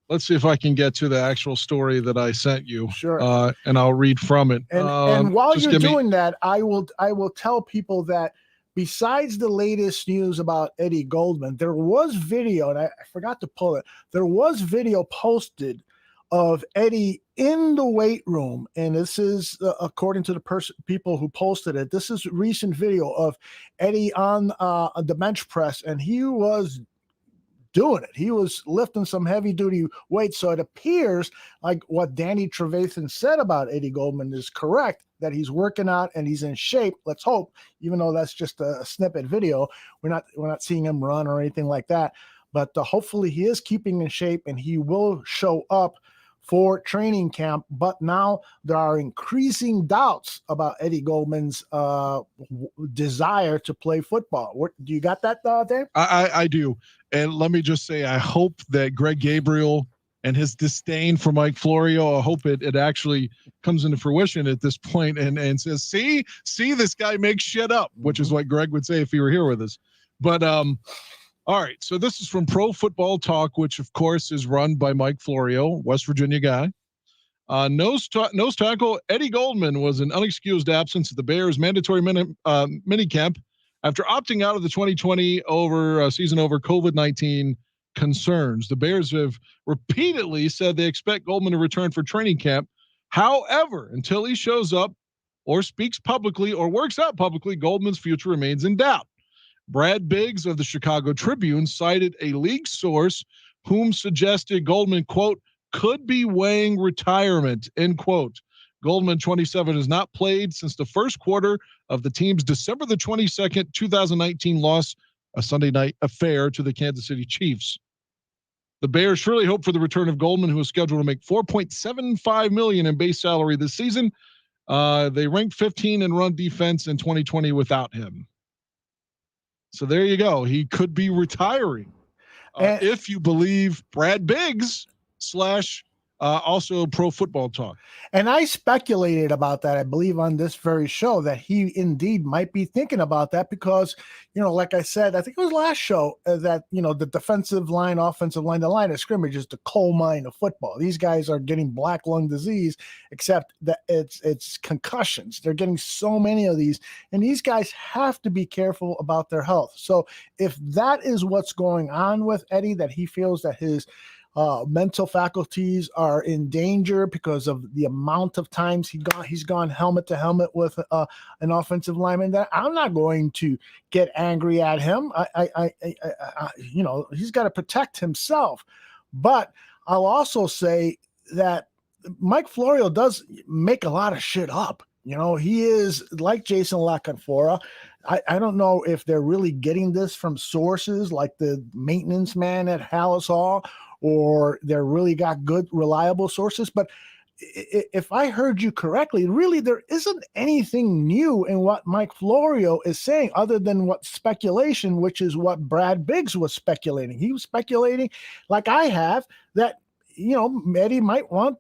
Let's see if I can get to the actual story that I sent you. Sure. And I'll read from it. And while you're doing that, I will tell people that besides the latest news about Eddie Goldman, there was video, and I forgot to pull it. There was video posted of Eddie in the weight room, and this is according to the people who posted it. This is recent video of Eddie on the bench press, and he was doing it. He was lifting some heavy duty weights. So it appears like what Danny Trevathan said about Eddie Goldman is correct, that he's working out and he's in shape. Let's hope, even though that's just a snippet video, we're not seeing him run or anything like that. But hopefully he is keeping in shape and he will show up for training camp. But now there are increasing doubts about Eddie Goldman's desire to play football. Do you got that, Dave? I do. And let me just say, I hope that Greg Gabriel and his disdain for Mike Florio, I hope it actually comes into fruition at this point and says, see, this guy makes shit up, which is what Greg would say if he were here with us. But all right, so this is from Pro Football Talk, which of course is run by Mike Florio, West Virginia guy. Nose tackle Eddie Goldman was an unexcused absence at the Bears' mandatory minicamp after opting out of the 2020 season over COVID-19 concerns. The Bears have repeatedly said they expect Goldman to return for training camp. However, until he shows up or speaks publicly or works out publicly, Goldman's future remains in doubt. Brad Biggs of the Chicago Tribune cited a league source whom suggested Goldman, quote, could be weighing retirement, end quote. Goldman, 27, has not played since the first quarter of the team's December the 22nd, 2019 loss, a Sunday night affair to the Kansas City Chiefs. The Bears surely hope for the return of Goldman, who is scheduled to make $4.75 million in base salary this season. They ranked 15 in run defense in 2020 without him. So there you go. He could be retiring. If you believe Brad Biggs / also Pro Football Talk. And I speculated about that, I believe, on this very show, that he indeed might be thinking about that because, like I said, I think it was last show that, the defensive line, offensive line, the line of scrimmage is the coal mine of football. These guys are getting black lung disease, except that it's concussions. They're getting so many of these, and these guys have to be careful about their health. So if that is what's going on with Eddie, that he feels that his mental faculties are in danger because of the amount of times he's gone helmet to helmet with an offensive lineman, that I'm not going to get angry at him. He's got to protect himself. But I'll also say that Mike Florio does make a lot of shit up. He is like Jason LaCanfora. I don't know if they're really getting this from sources like the maintenance man at Hallis Hall, or they're really got good, reliable sources. But if I heard you correctly, really there isn't anything new in what Mike Florio is saying other than what speculation, which is what Brad Biggs was speculating. He was speculating, like I have, that, Eddie might want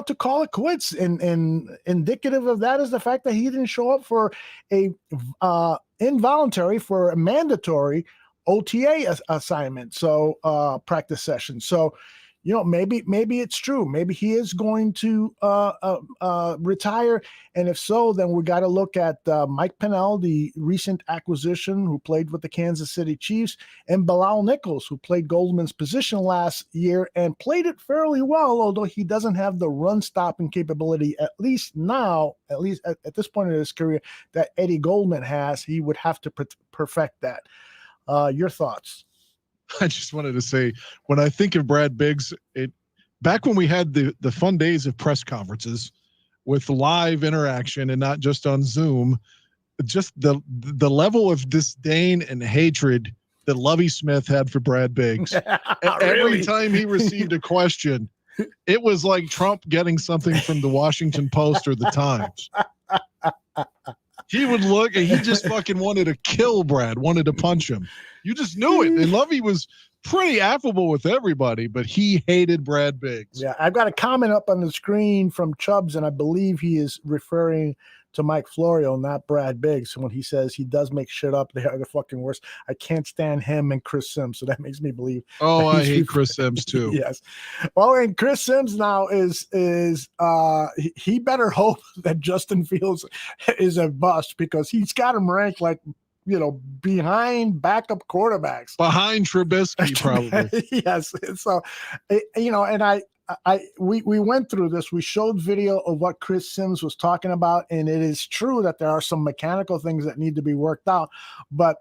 to call it quits. And indicative of that is the fact that he didn't show up for a mandatory OTA assignment, so practice session. So, maybe it's true. Maybe he is going to retire, and if so, then we got to look at Mike Pennell, the recent acquisition, who played with the Kansas City Chiefs, and Bilal Nichols, who played Goldman's position last year and played it fairly well, although he doesn't have the run-stopping capability, at least at this point in his career, that Eddie Goldman has. He would have to perfect that. Your thoughts? I just wanted to say, when I think of Brad Biggs, back when we had the fun days of press conferences with live interaction and not just on Zoom, just the level of disdain and hatred that Lovie Smith had for Brad Biggs. Every time he received a question, it was like Trump getting something from the Washington Post or the Times. He would look and he just fucking wanted to kill Brad, wanted to punch him. You just knew it. And Lovey was pretty affable with everybody, but he hated Brad Biggs. Yeah, I've got a comment up on the screen from Chubbs, and I believe he is referring to Mike Florio, not Brad Biggs. When he says he does make shit up, they are the fucking worst. I can't stand him and Chris Sims, so that makes me believe. Oh, I hate Chris Sims too. Yes. Well, and Chris Sims now is he better hope that Justin Fields is a bust, because he's got him ranked like, behind backup quarterbacks. Behind Trubisky, probably. Yes. So, and we went through this. We showed video of what Chris Sims was talking about, and it is true that there are some mechanical things that need to be worked out. But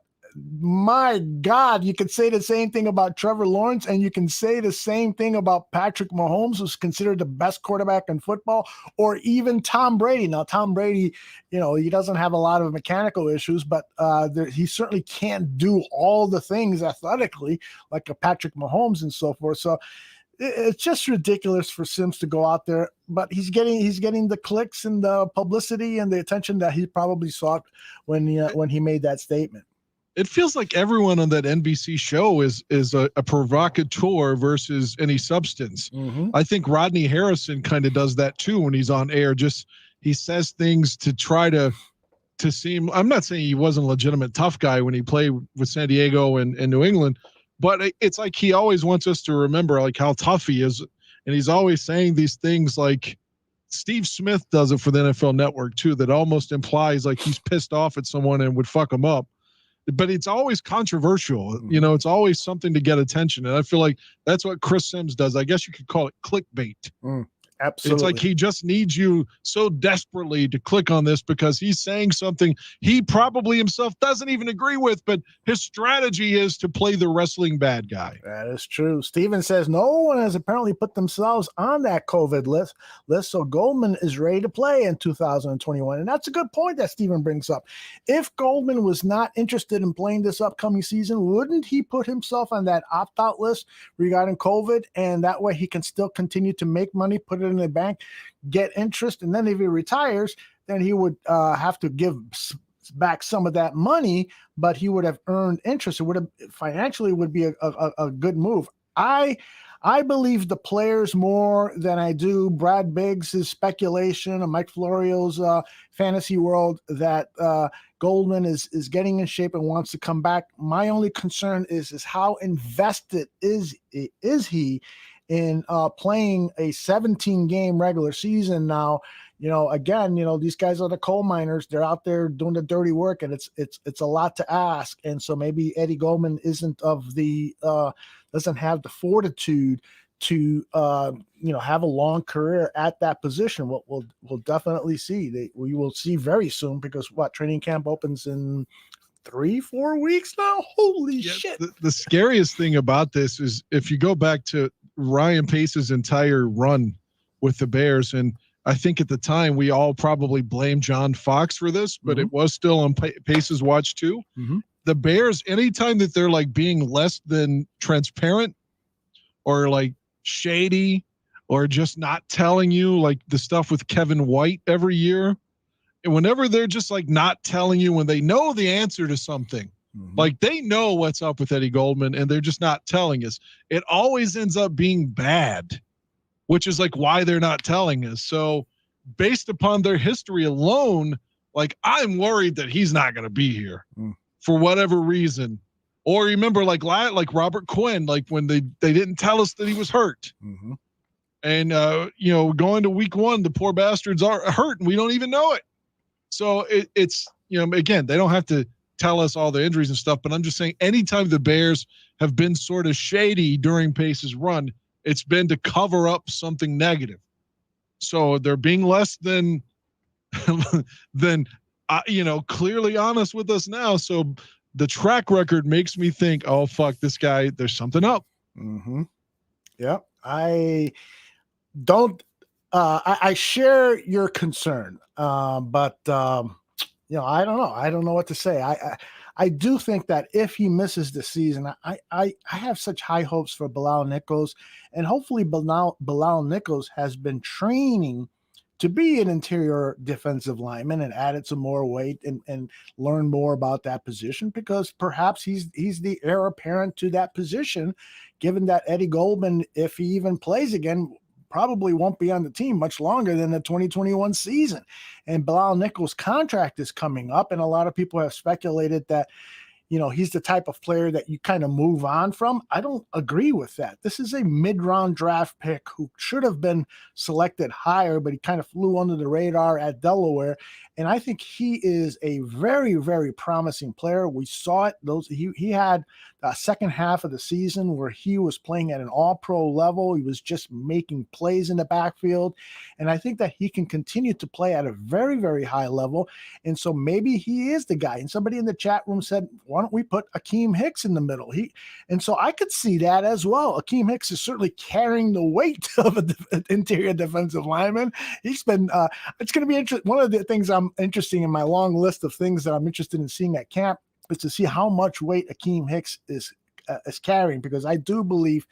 my God, you could say the same thing about Trevor Lawrence, and you can say the same thing about Patrick Mahomes, who's considered the best quarterback in football, or even Tom Brady. Now, Tom Brady, he doesn't have a lot of mechanical issues, but he certainly can't do all the things athletically like a Patrick Mahomes and so forth. So it's just ridiculous for Sims to go out there, but he's getting the clicks and the publicity and the attention that he probably sought when he made that statement. It feels like everyone on that NBC show is a provocateur versus any substance. Mm-hmm. I think Rodney Harrison kind of does that too when he's on air. Just he says things to try to seem. I'm not saying he wasn't a legitimate tough guy when he played with San Diego and New England, but it's like he always wants us to remember like how tough he is, and he's always saying these things like Steve Smith does it for the NFL Network too. That almost implies like he's pissed off at someone and would fuck him up. But it's always controversial. It's always something to get attention. And I feel like that's what Chris Sims does. I guess you could call it clickbait. Absolutely. It's like he just needs you so desperately to click on this because he's saying something he probably himself doesn't even agree with, but his strategy is to play the wrestling bad guy. That is true. Steven says no one has apparently put themselves on that COVID list, so Goldman is ready to play in 2021. And that's a good point that Steven brings up. If Goldman was not interested in playing this upcoming season, wouldn't he put himself on that opt-out list regarding COVID? And that way he can still continue to make money, put it in the bank, get interest, and then if he retires, then he would have to give back some of that money, but he would have earned interest. It would have financially would be a good move. I believe the players more than I do Brad Biggs' speculation and Mike Florio's fantasy world that Goldman is getting in shape and wants to come back. My only concern is how invested is he in playing a 17-game regular season now. Again, these guys are the coal miners. They're out there doing the dirty work, and it's a lot to ask. And so maybe Eddie Goldman doesn't have the fortitude to have a long career at that position. We'll definitely see. We will see very soon, because training camp opens in 3-4 weeks now. Holy shit! The scariest thing about this is if you go back to Ryan Pace's entire run with the Bears, and I think at the time we all probably blame John Fox for this, but it was still on Pace's watch too. The Bears, anytime that they're like being less than transparent or like shady or just not telling you, like the stuff with Kevin White every year, and whenever they're just like not telling you when they know the answer to something, like they know what's up with Eddie Goldman and they're just not telling us, it always ends up being bad, which is like why they're not telling us. So based upon their history alone, like I'm worried that he's not going to be here for whatever reason. Or remember like Robert Quinn, like when they didn't tell us that he was hurt. And, going to week 1, the poor bastards are hurt and we don't even know it. So it's, again, they don't have to tell us all the injuries and stuff, but I'm just saying anytime the Bears have been sort of shady during Pace's run, it's been to cover up something negative. So they're being less than clearly honest with us now. So the track record makes me think, oh, fuck this guy. There's something up. Yeah. I don't, I share your concern. But I don't know. I don't know what to say. I do think that if he misses the season, I have such high hopes for Bilal Nichols, and hopefully Bilal Nichols has been training to be an interior defensive lineman and added some more weight and learn more about that position, because perhaps he's the heir apparent to that position, given that Eddie Goldman, if he even plays again, probably won't be on the team much longer than the 2021 season. And Bilal Nichols' contract is coming up, and a lot of people have speculated that, he's the type of player that you kind of move on from. I don't agree with that. This is a mid-round draft pick who should have been selected higher, but he kind of flew under the radar at Delaware. And I think he is a very, very promising player. We saw it. He had a second half of the season where he was playing at an all-pro level. He was just making plays in the backfield. And I think that he can continue to play at a very, very high level. And so maybe he is the guy. And somebody in the chat room said, why don't we put Akeem Hicks in the middle? And so I could see that as well. Akeem Hicks is certainly carrying the weight of an interior defensive lineman. He's been, it's going to be interesting. One of the things I'm interested in my long list of things that I'm interested in seeing at camp is to see how much weight Akeem Hicks is carrying, because I do believe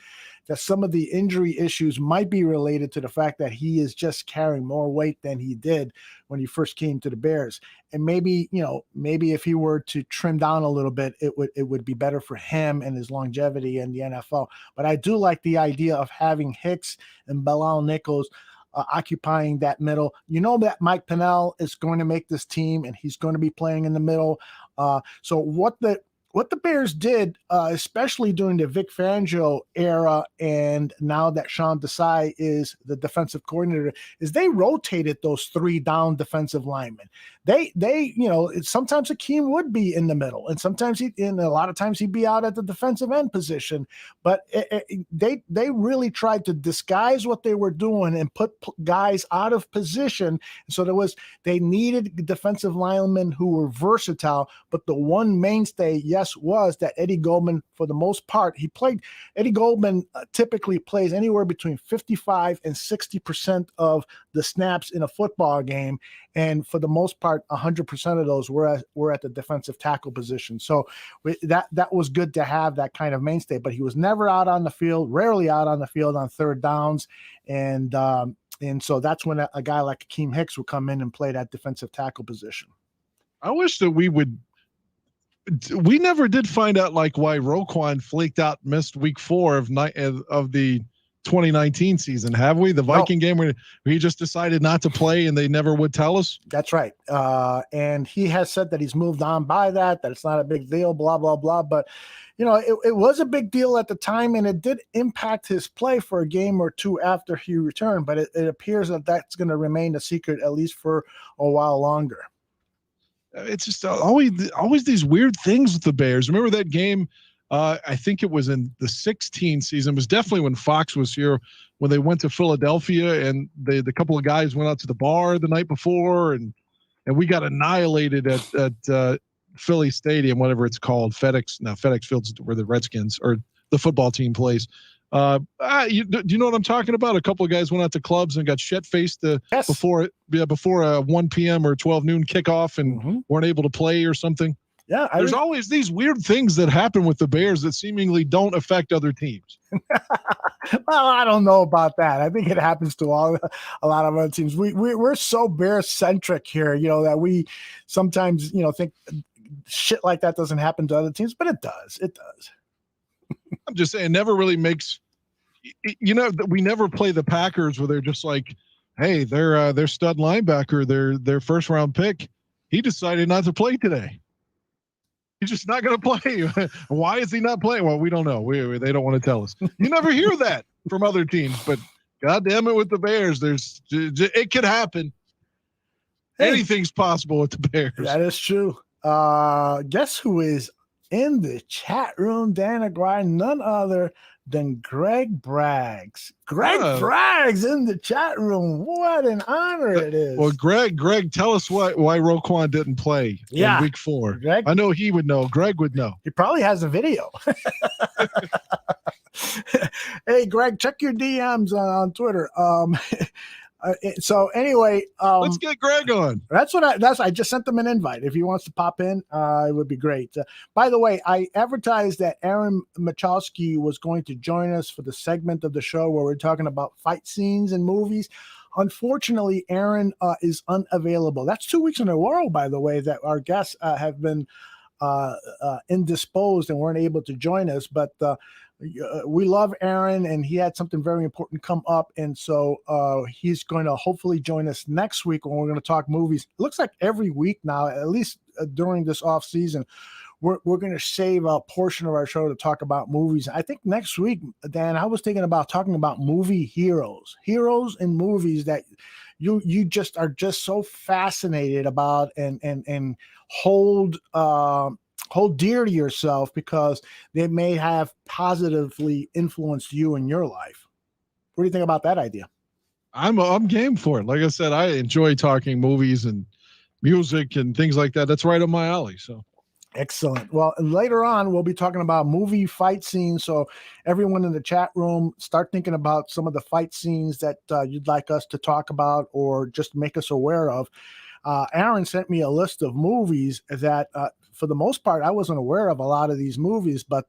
that some of the injury issues might be related to the fact that he is just carrying more weight than he did when he first came to the Bears. And maybe if he were to trim down a little bit, it would be better for him and his longevity in the NFL. But I do like the idea of having Hicks and Bilal Nichols occupying that middle. That Mike Pennell is going to make this team, and he's going to be playing in the middle. So what the Bears did, especially during the Vic Fangio era, and now that Sean Desai is the defensive coordinator, is they rotated those 3 down defensive linemen. They sometimes Akeem would be in the middle, and sometimes a lot of times he'd be out at the defensive end position. But they really tried to disguise what they were doing and put guys out of position. So they needed defensive linemen who were versatile, but the one mainstay, yes, guess was that Eddie Goldman, for the most part, Eddie Goldman typically plays anywhere between 55 and 60% of the snaps in a football game. And for the most part, 100% of those were at the defensive tackle position. So that was good to have that kind of mainstay, but he was never out on the field, rarely out on the field on third downs. And so that's when a guy like Akeem Hicks would come in and play that defensive tackle position. I wish that we never did find out like why Roquan flaked out, missed week 4 of the 2019 season. Have we? The Viking game where he just decided not to play and they never would tell us? That's right. And he has said that he's moved on by that it's not a big deal, blah, blah, blah. But, it was a big deal at the time, and it did impact his play for a game or two after he returned. But it appears that that's going to remain a secret at least for a while longer. It's just always these weird things with the Bears. Remember that game? I think it was in the 16 season. It was definitely when Fox was here, when they went to Philadelphia and the couple of guys went out to the bar the night before, and we got annihilated at Philly Stadium, whatever it's called, FedEx Field's where the Redskins or the football team plays. Do you know what I'm talking about? A couple of guys went out to clubs and got shit-faced before a 1 p.m. or 12 noon kickoff and weren't able to play or something. Yeah, there's always these weird things that happen with the Bears that seemingly don't affect other teams. Well, I don't know about that. I think it happens to a lot of other teams. We're so Bears-centric here, that we sometimes, think shit like that doesn't happen to other teams, but it does. It does. I'm just saying, never really makes, we never play the Packers where they're just like, hey, their stud linebacker, their first round pick, he decided not to play today. He's just not going to play. Why is he not playing? Well, we don't know. They don't want to tell us. You never hear that from other teams, but God damn it, with the Bears, it could happen. Hey, anything's possible with the Bears. That is true. Guess who is in the chat room, Dan and Gregory? None other than Greg Braggs. Braggs in the chat room. What an honor it is. Well, Greg, tell us why Roquan didn't play in week 4. Greg, I know he would know. Greg would know. He probably has a video. Hey, Greg, check your DMs on Twitter. So anyway, let's get Greg on. I just sent him an invite. If he wants to pop in, it would be great. By the way, I advertised that Aaron Machowski was going to join us for the segment of the show where we're talking about fight scenes in movies. Unfortunately, Aaron is unavailable. That's 2 weeks in a row, by the way, that our guests have been indisposed and weren't able to join us. But we love Aaron, and he had something very important come up, and so he's going to hopefully join us next week when we're going to talk movies. It looks like every week now, at least during this off season, we're going to save a portion of our show to talk about movies. I think next week, Dan, I was thinking about talking about movie heroes in movies that you just are just so fascinated about and hold dear to yourself because they may have positively influenced you in your life. What do you think about that idea? I'm game for it. Like I said, I enjoy talking movies and music and things like that. That's right up my alley. So excellent. Well, later on, we'll be talking about movie fight scenes. So everyone in the chat room, start thinking about some of the fight scenes that you'd like us to talk about or just make us aware of. Aaron sent me a list of movies that, for the most part, I wasn't aware of a lot of these movies, but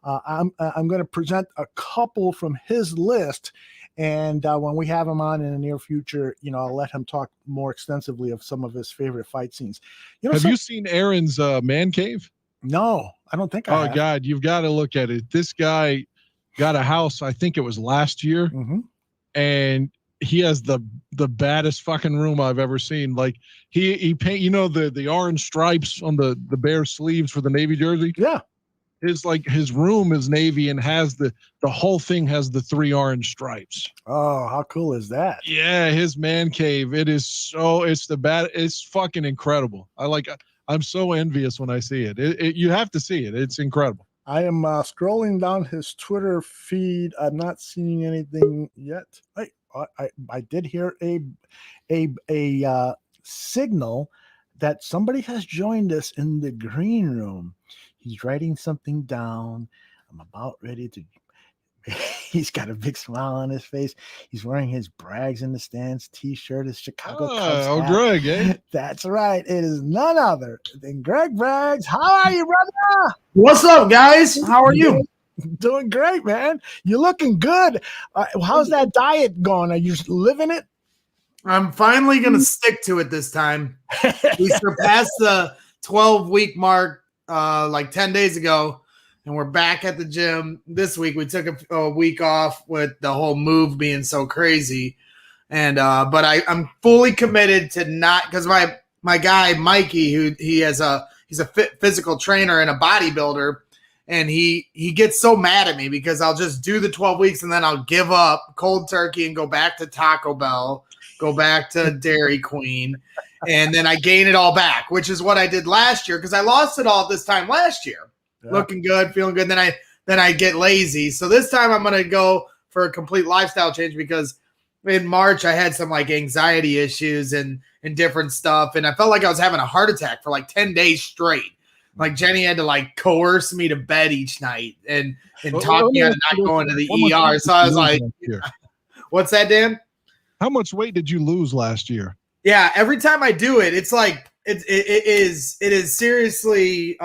I'm going to present a couple from his list. And when we have him on in the near future, I'll let him talk more extensively of some of his favorite fight scenes. Have you seen Aaron's Man Cave? No, I don't think I have. Oh, God, you've got to look at it. This guy got a house, I think it was last year, and he has the baddest fucking room I've ever seen. Like he paint, the orange stripes on the Bears sleeves for the Navy jersey. Yeah. His room is Navy and has the whole thing has the 3 orange stripes. Oh, how cool is that? Yeah. His man cave. It's fucking incredible. I'm so envious when I see it. You have to see it. It's incredible. I am scrolling down his Twitter feed. I'm not seeing anything yet. I did hear a signal that somebody has joined us in the green room. He's writing something down. I'm about ready to. He's got a big smile on his face. He's wearing his Brags in the Stands t-shirt, his Chicago Cubs hat. Greg, eh? That's right. It is none other than Greg Braggs. How are you, brother? What's up, guys? How are you? Doing great, man. You're looking good. How's that diet going? Are you living it? I'm finally going to stick to it this time. We surpassed the 12-week mark like 10 days ago, and we're back at the gym this week. We took a week off with the whole move being so crazy. And but I'm fully committed to not, because my guy Mikey, he's a physical trainer and a bodybuilder, and he gets so mad at me because I'll just do the 12 weeks and then I'll give up cold turkey and go back to Taco Bell, go back to Dairy Queen, and then I gain it all back, which is what I did last year because I lost it all this time last year. Yeah. Looking good, feeling good. Then I get lazy. So this time I'm going to go for a complete lifestyle change because in March I had some like anxiety issues and different stuff, and I felt like I was having a heart attack for like 10 days straight. Like Jenny had to like coerce me to bed each night and talk me out of not going to the ER. So I was like, what's that, Dan? How much weight did you lose last year? Yeah, every time I do it, it's like it is seriously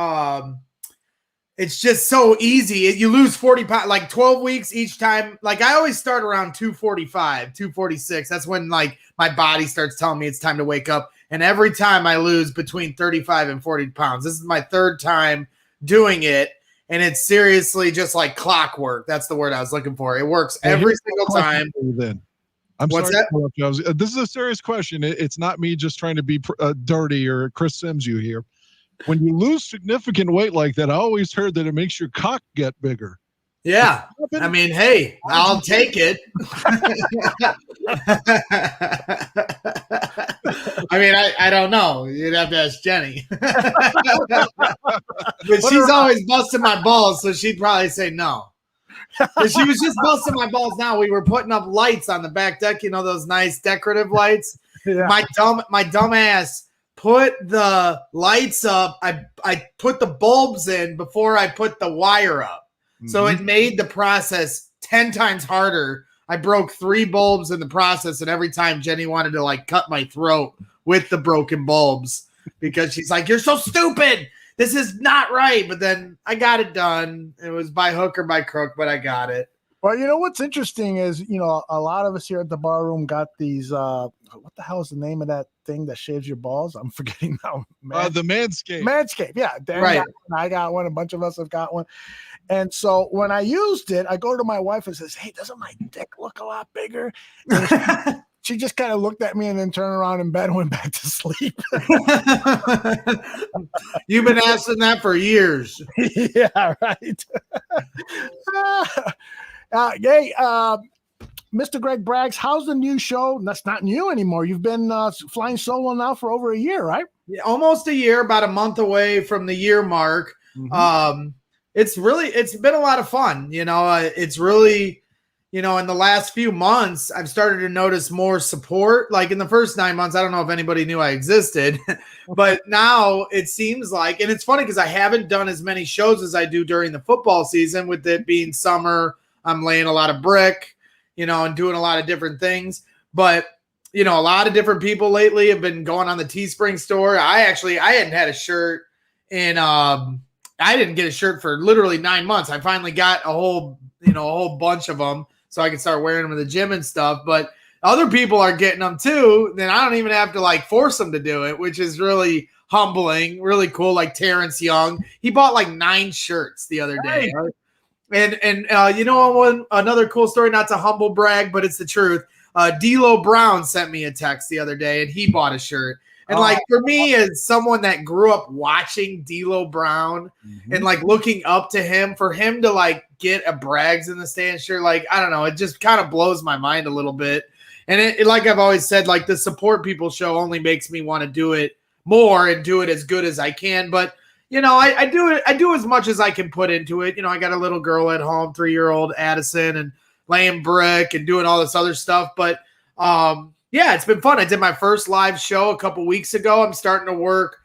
it's just so easy. You lose 40 pounds, like 12 weeks each time. Like I always start around 245, 246. That's when like my body starts telling me it's time to wake up. And every time I lose between 35 and 40 pounds. This is my third time doing it. And it's seriously just like clockwork. That's the word I was looking for. It works every single time. Then I'm What's sorry that? This is a serious question. It's not me just trying to be dirty or Chris Sims you here. When you lose significant weight like that, I always heard that it makes your cock get bigger. Yeah. I mean, hey, I'll take it. I mean, I don't know. You'd have to ask Jenny. But she's always busting my balls, so she'd probably say no. But she was just busting my balls now. We were putting up lights on the back deck, you know, those nice decorative lights. Yeah. My dumb ass put the lights up. I put the bulbs in before I put the wire up. So it made the process 10 times harder. I broke 3 bulbs in the process, and every time Jenny wanted to like cut my throat with the broken bulbs because she's like, "You're so stupid. This is not right." But then I got it done. It was by hook or by crook, but I got it. Well, you know what's interesting is, you know, a lot of us here at the bar room got these. What the hell is the name of that thing that shaves your balls? I'm forgetting now. The Manscaped. Manscaped, yeah. Dan right. got one, I got one. A bunch of us have got one. And so when I used it, I go to my wife and says, "Hey, doesn't my dick look a lot bigger?" And she just kind of looked at me and then turned around in bed and went back to sleep. You've been asking that for years. Yeah, right. Hey, Mr. Greg Braggs, how's the new show? That's not new anymore. You've been flying solo now for over a year, right? Yeah, almost a year, about a month away from the year mark. It's been a lot of fun. You know, it's really, you know, in the last few months, I've started to notice more support. Like in the first 9 months, I don't know if anybody knew I existed, but now it seems like, and it's funny because I haven't done as many shows as I do during the football season. With it being summer, I'm laying a lot of brick, you know, and doing a lot of different things. But, you know, a lot of different people lately have been going on the Teespring store. I hadn't had a shirt in, I didn't get a shirt for literally 9 months. I finally got a whole bunch of them so I could start wearing them in the gym and stuff. But other people are getting them too. Then I don't even have to like force them to do it, which is really humbling, really cool. Like Terrence Young, he bought like 9 shirts the other day. Right? And you know, another cool story, not to humble brag, but it's the truth. D'Lo Brown sent me a text the other day and he bought a shirt. And like for me, as someone that grew up watching D'Lo Brown and like looking up to him, for him to like get a Braggs in the stand shirt, like I don't know, it just kind of blows my mind a little bit. And it like I've always said, like the support people show only makes me want to do it more and do it as good as I can. But you know, I do as much as I can put into it. You know, I got a little girl at home, 3-year-old Addison, and laying brick and doing all this other stuff. But yeah, it's been fun. I did my first live show a couple weeks ago. I'm starting to work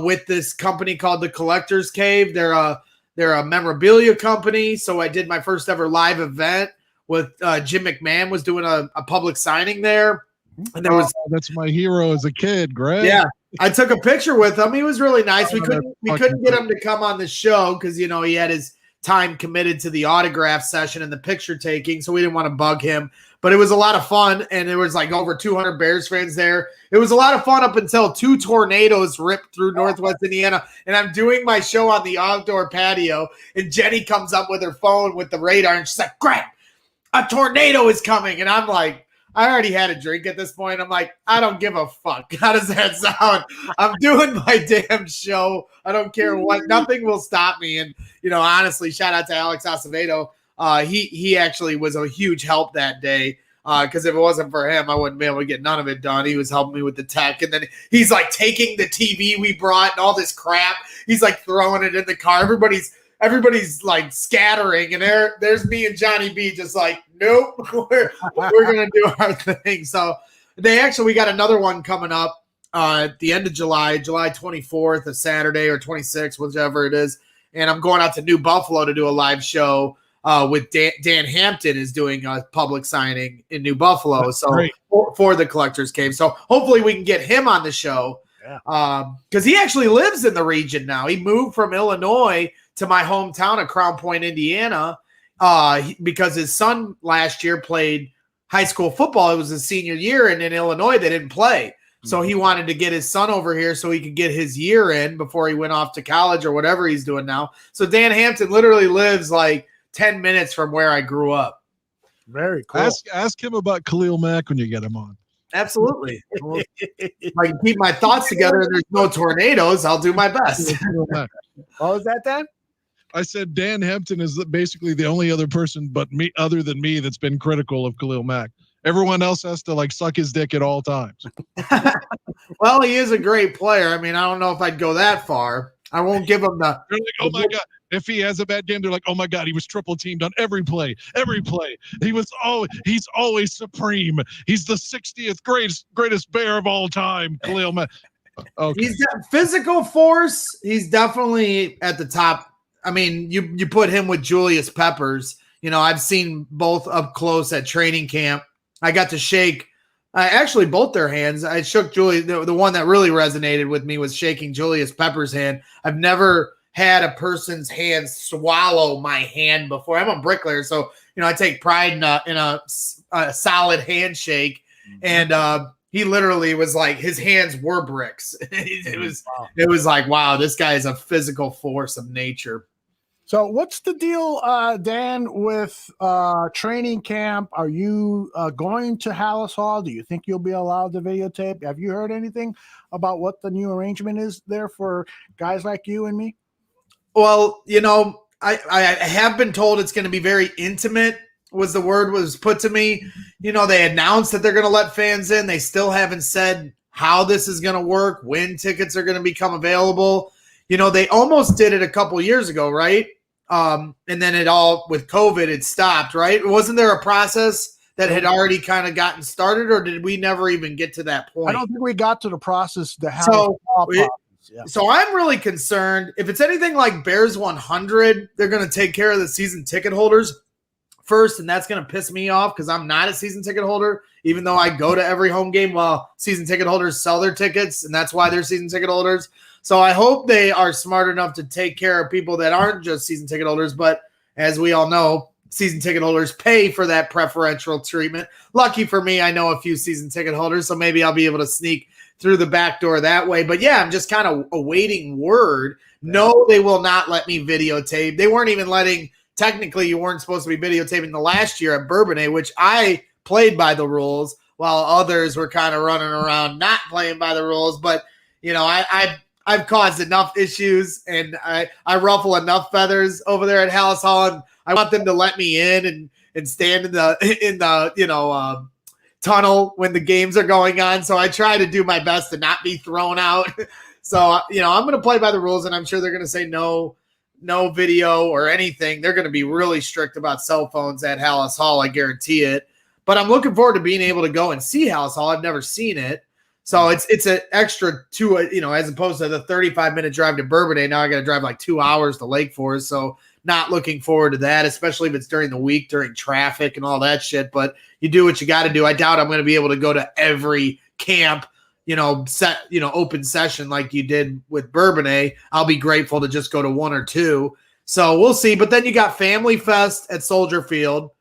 with this company called the Collector's Cave. They're a memorabilia company. So I did my first ever live event with Jim McMahon was doing a public signing there. And there was that's my hero as a kid, Greg. Yeah. I took a picture with him. He was really nice. We couldn't get him to come on the show because, you know, he had his time committed to the autograph session and the picture taking, so we didn't want to bug him. But it was a lot of fun, and there was like over 200 Bears fans there. It was a lot of fun up until 2 tornadoes ripped through Northwest Indiana, and I'm doing my show on the outdoor patio, and Jenny comes up with her phone with the radar, and she's like, Greg, a tornado is coming. And I'm like, I already had a drink at this point. I'm like, I don't give a fuck. How does that sound? I'm doing my damn show. I don't care what. Nothing will stop me. And, you know, honestly, shout out to Alex Acevedo. He actually was a huge help that day because if it wasn't for him, I wouldn't be able to get none of it done. He was helping me with the tech. And then he's like taking the TV we brought and all this crap. He's like throwing it in the car. Everybody's like scattering, and there's me and Johnny B just like, nope, we're gonna do our thing. So we got another one coming up at the end of July 24th, a Saturday or 26th, whichever it is. And I'm going out to New Buffalo to do a live show with Dan Hampton is doing a public signing in New Buffalo. That's so for the Collector's Cave. So hopefully we can get him on the show. Because he actually lives in the region now. He moved from Illinois to my hometown of Crown Point, Indiana, because his son last year played high school football. It was his senior year, and in Illinois they didn't play. So he wanted to get his son over here so he could get his year in before he went off to college or whatever he's doing now. So Dan Hampton literally lives like 10 minutes from where I grew up. Very cool. Ask him about Khalil Mack when you get him on. Absolutely. If I can keep my thoughts together and there's no tornadoes, I'll do my best. What was that, Dan? I said Dan Hampton is basically the only other person other than me that's been critical of Khalil Mack. Everyone else has to like suck his dick at all times. Well, he is a great player. I mean, I don't know if I'd go that far. I won't give him the. They're like, oh my God. If he has a bad game, they're like, oh my God, he was triple teamed on every play. He's always supreme. He's the 60th greatest Bear of all time, Khalil Mack. Okay. He's got physical force. He's definitely at the top. I mean, you put him with Julius Peppers. You know, I've seen both up close at training camp. I got to shake actually both their hands. I shook Julius. The one that really resonated with me was shaking Julius Peppers' hand. I've never had a person's hand swallow my hand before. I'm a bricklayer, so you know I take pride in a solid handshake. And he literally was like, his hands were bricks. It was like, wow, this guy is a physical force of nature. So what's the deal, Dan, with training camp? Are you going to Hallis Hall? Do you think you'll be allowed to videotape? Have you heard anything about what the new arrangement is there for guys like you and me? Well, you know, I have been told it's going to be very intimate, was the word was put to me. You know, they announced that they're going to let fans in. They still haven't said how this is going to work, when tickets are going to become available. You know, they almost did it a couple years ago, right? And then with COVID, it stopped, right? Wasn't there a process that had already kind of gotten started, or did we never even get to that point? I don't think we got to the process. So I'm really concerned. If it's anything like Bears 100, they're going to take care of the season ticket holders first, and that's going to piss me off because I'm not a season ticket holder, even though I go to every home game while season ticket holders sell their tickets, and that's why they're season ticket holders. So I hope they are smart enough to take care of people that aren't just season ticket holders, but as we all know, season ticket holders pay for that preferential treatment. Lucky for me, I know a few season ticket holders, so maybe I'll be able to sneak through the back door that way. But yeah, I'm just kind of awaiting word. No, they will not let me videotape. They weren't even letting, technically you weren't supposed to be videotaping the last year at Bourbonnais, which I played by the rules while others were kind of running around not playing by the rules. But, you know, I've caused enough issues and I ruffle enough feathers over there at Hallis Hall, and I want them to let me in and stand in the tunnel when the games are going on. So I try to do my best to not be thrown out. So, you know, I'm going to play by the rules, and I'm sure they're going to say no video or anything. They're going to be really strict about cell phones at Hallis Hall. I guarantee it. But I'm looking forward to being able to go and see Hallis Hall. I've never seen it. So it's an extra 2, as opposed to the 35-minute drive to Bourbonnais. Now I got to drive like 2 hours to Lake Forest. So not looking forward to that, especially if it's during the week, during traffic and all that shit. But you do what you got to do. I doubt I'm going to be able to go to every camp, open session like you did with Bourbonnais. I'll be grateful to just go to 1 or 2. So we'll see. But then you got Family Fest at Soldier Field,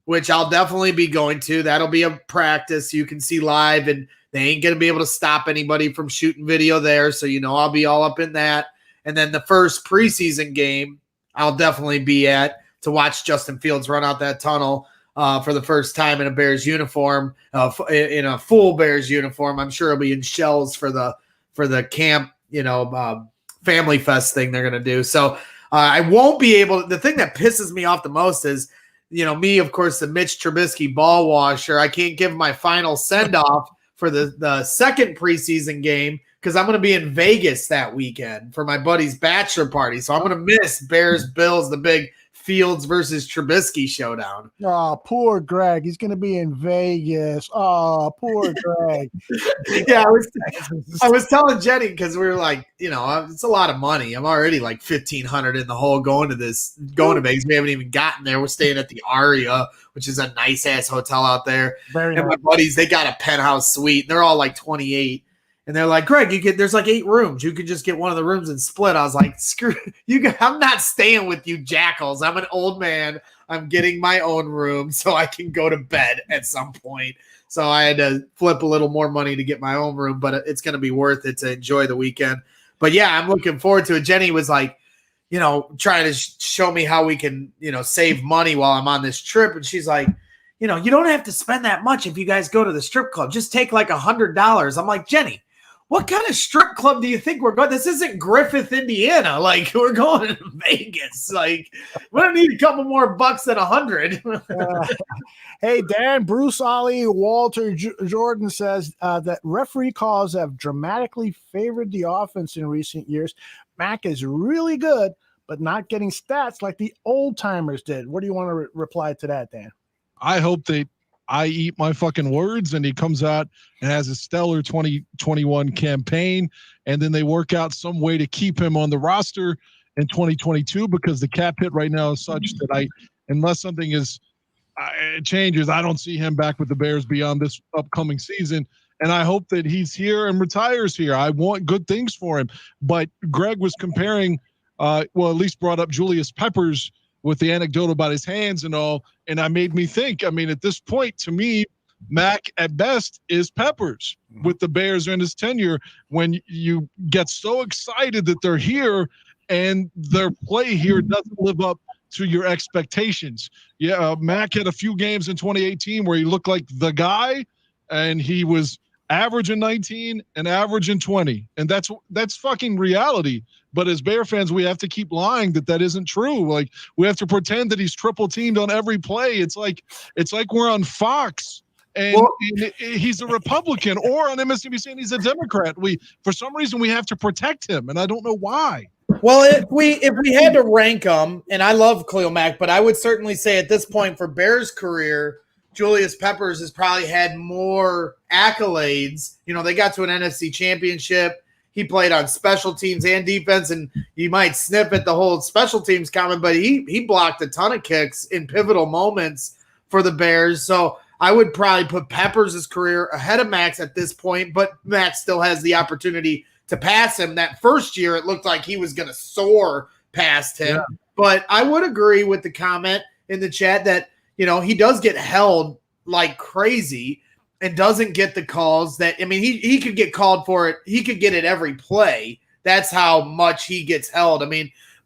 which I'll definitely be going to. That'll be a practice you can see live, and they ain't going to be able to stop anybody from shooting video there. So, I'll be all up in that. And then the first preseason game I'll definitely be at to watch Justin Fields run out that tunnel for the first time in a Bears uniform, in a full Bears uniform. I'm sure it'll be in shells for the camp, Family Fest thing they're going to do. So I won't be able – the thing that pisses me off the most is, me, of course, the Mitch Trubisky ball washer. I can't give my final send-off for the second preseason game because I'm going to be in Vegas that weekend for my buddy's bachelor party. So I'm going to miss Bears-Bills, the big Fields versus Trubisky showdown. Oh, poor Greg. He's going to be in Vegas. Oh, poor Greg. Yeah, I was telling Jenny because we were like, it's a lot of money. I'm already like $1,500 in the hole going to Vegas. We haven't even gotten there. We're staying at the Aria, which is a nice-ass hotel out there. Very and nice. My buddies, they got a penthouse suite. They're all like 28. And they're like, Greg, there's like 8 rooms. You could just get one of the rooms and split. I was like, screw you. I'm not staying with you jackals. I'm an old man. I'm getting my own room so I can go to bed at some point. So I had to flip a little more money to get my own room, but it's going to be worth it to enjoy the weekend. But yeah, I'm looking forward to it. Jenny was like, trying to show me how we can, save money while I'm on this trip. And she's like, you don't have to spend that much if you guys go to the strip club. Just take like $100. I'm like, Jenny, what kind of strip club do you think we're going? This isn't Griffith, Indiana. Like, we're going to Vegas. Like, we don't need a couple more bucks than 100. Hey, Dan, Bruce Ollie, Walter Jordan says that referee calls have dramatically favored the offense in recent years. Mack is really good, but not getting stats like the old timers did. What do you want to reply to that, Dan? I hope I eat my fucking words and he comes out and has a stellar 2021 campaign. And then they work out some way to keep him on the roster in 2022 because the cap hit right now is such that unless something changes, I don't see him back with the Bears beyond this upcoming season. And I hope that he's here and retires here. I want good things for him. But Greg was comparing, at least brought up Julius Peppers with the anecdote about his hands and all. And I made me think, at this point, to me, Mack at best is Peppers with the Bears in his tenure when you get so excited that they're here and their play here doesn't live up to your expectations. Yeah, Mack had a few games in 2018 where he looked like the guy and he was average in 19 and average in 20. And that's fucking reality. But as Bear fans, we have to keep lying that isn't true. Like, we have to pretend that he's triple teamed on every play. It's like we're on Fox and he's a Republican, or on MSNBC and he's a Democrat. For some reason, we have to protect him, and I don't know why. Well, if we had to rank them, and I love Khalil Mack, but I would certainly say at this point for Bears' career, Julius Peppers has probably had more accolades. They got to an NFC championship. He played on special teams and defense, and you might snip at the whole special teams comment, but he blocked a ton of kicks in pivotal moments for the Bears. So I would probably put Peppers' career ahead of Max at this point, but Max still has the opportunity to pass him. That first year, it looked like he was going to soar past him. Yeah. But I would agree with the comment in the chat that, he does get held like crazy and doesn't get the calls that, he could get called for it. He could get it every play. That's how much he gets held.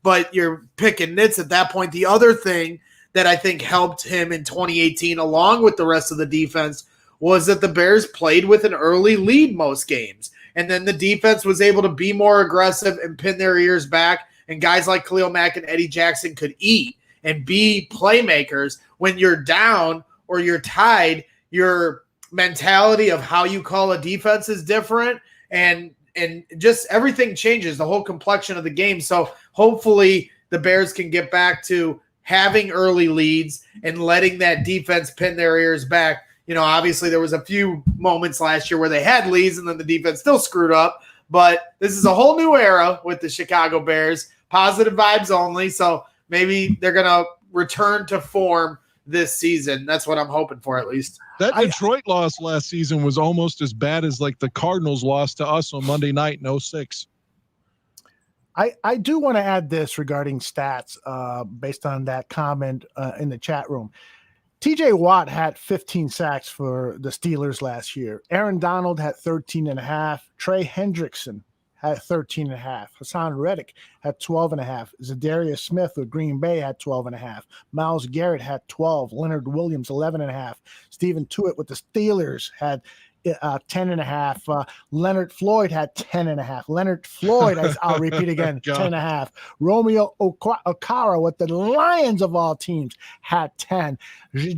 But you're picking nits at that point. The other thing that I think helped him in 2018, along with the rest of the defense, was that the Bears played with an early lead most games. And then the defense was able to be more aggressive and pin their ears back. And guys like Khalil Mack and Eddie Jackson could eat and be playmakers. When you're down or you're tied, your mentality of how you call a defense is different, and just everything changes, the whole complexion of the game. So hopefully the Bears can get back to having early leads and letting that defense pin their ears back. Obviously there was a few moments last year where they had leads and then the defense still screwed up. But this is a whole new era with the Chicago Bears. Positive vibes only. So maybe they're going to return to form this season. That's what I'm hoping for, at least. That Detroit loss last season was almost as bad as like the Cardinals lost to us on Monday night in 06. I do want to add this regarding stats based on that comment in the chat room. TJ Watt had 15 sacks for the Steelers last year. Aaron Donald had 13.5. Trey Hendrickson had 13.5. Hassan Reddick had 12.5. Zadarius Smith with Green Bay had 12.5. Myles Garrett had 12. Leonard Williams, 11.5. Stephen Tuitt with the Steelers had 10.5. Leonard Floyd had 10.5. Leonard Floyd, I'll repeat again, 10.5. Romeo Okara with the Lions of all teams had 10.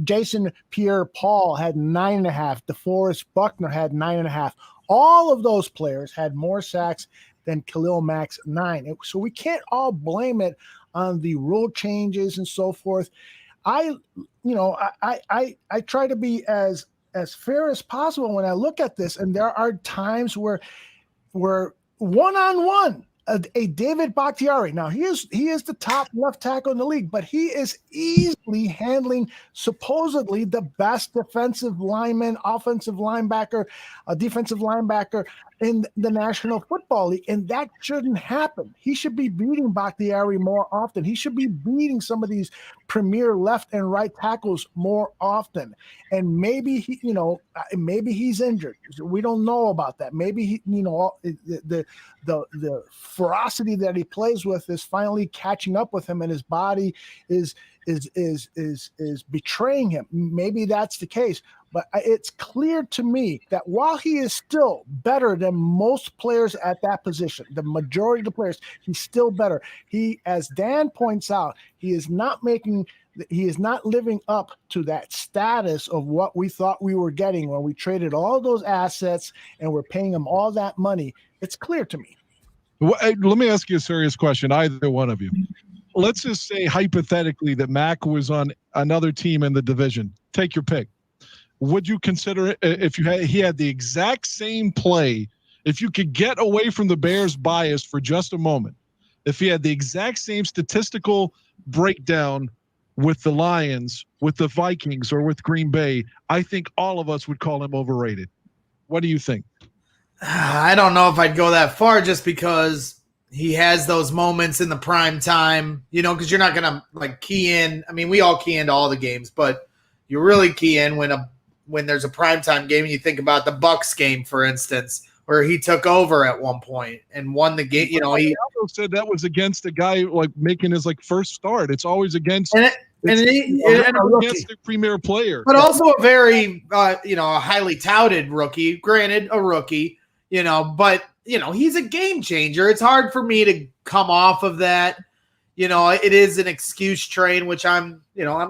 Jason Pierre-Paul had 9.5. DeForest Buckner had 9.5. All of those players had more sacks than Khalil Mack's 9. So we can't all blame it on the rule changes and so forth. I try to be as fair as possible when I look at this, and there are times where one-on-one, a David Bakhtiari. Now he is the top left tackle in the league, but he is easily handling supposedly the best defensive lineman, offensive linebacker, defensive linebacker in the National Football League, and that shouldn't happen. He should be beating Bakhtiari more often. He should be beating some of these premier left and right tackles more often. And maybe maybe he's injured. We don't know about that. Maybe he, the ferocity that he plays with is finally catching up with him, and his body is betraying him. Maybe that's the case. But it's clear to me that while he is still better than most players at that position, the majority of the players, he's still better. He, as Dan points out, he is not living up to that status of what we thought we were getting when we traded all those assets and we're paying him all that money. It's clear to me. Well, let me ask you a serious question, either one of you. Let's just say hypothetically that Mack was on another team in the division. Take your pick. Would you consider it if he had the exact same play, if you could get away from the Bears bias for just a moment, if he had the exact same statistical breakdown with the Lions, with the Vikings, or with Green Bay, I think all of us would call him overrated. What do you think? I don't know if I'd go that far, just because he has those moments in the prime time, because you're not going to key in. I mean, we all key into all the games, but you really key in when there's a primetime game, and you think about the Bucs game, for instance, where he took over at one point and won the game. He also said that was against a guy making his first start. It's always against against the premier player, but also a very a highly touted rookie. Granted, a rookie, but he's a game changer. It's hard for me to come off of that. It is an excuse train, which I'm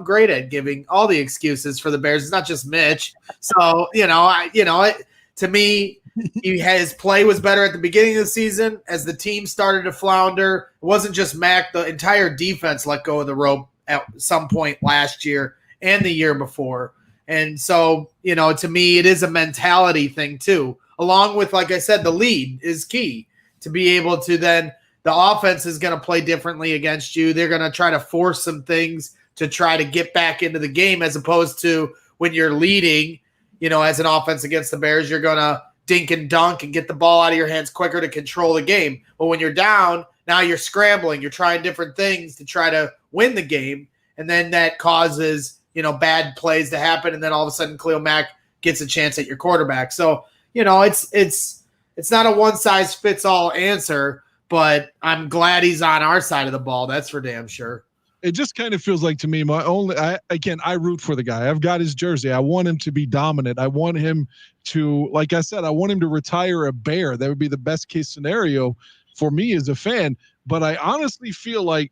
great at giving all the excuses for the Bears. It's not just Mitch. So, to me, his play was better at the beginning of the season as the team started to flounder. It wasn't just Mack. The entire defense let go of the rope at some point last year and the year before. And so, to me, it is a mentality thing too, along with, like I said, the lead is key to be able to then – the offense is going to play differently against you. They're going to try to force some things to try to get back into the game, as opposed to when you're leading, as an offense against the Bears, you're going to dink and dunk and get the ball out of your hands quicker to control the game. But when you're down, now you're scrambling. You're trying different things to try to win the game. And then that causes, bad plays to happen. And then all of a sudden Khalil Mack gets a chance at your quarterback. So, it's not a one-size-fits-all answer. But I'm glad he's on our side of the ball. That's for damn sure. It just kind of feels like to me, I root for the guy. I've got his jersey. I want him to be dominant. I want him to, like I said, I want him to retire a Bear. That would be the best case scenario for me as a fan. But I honestly feel like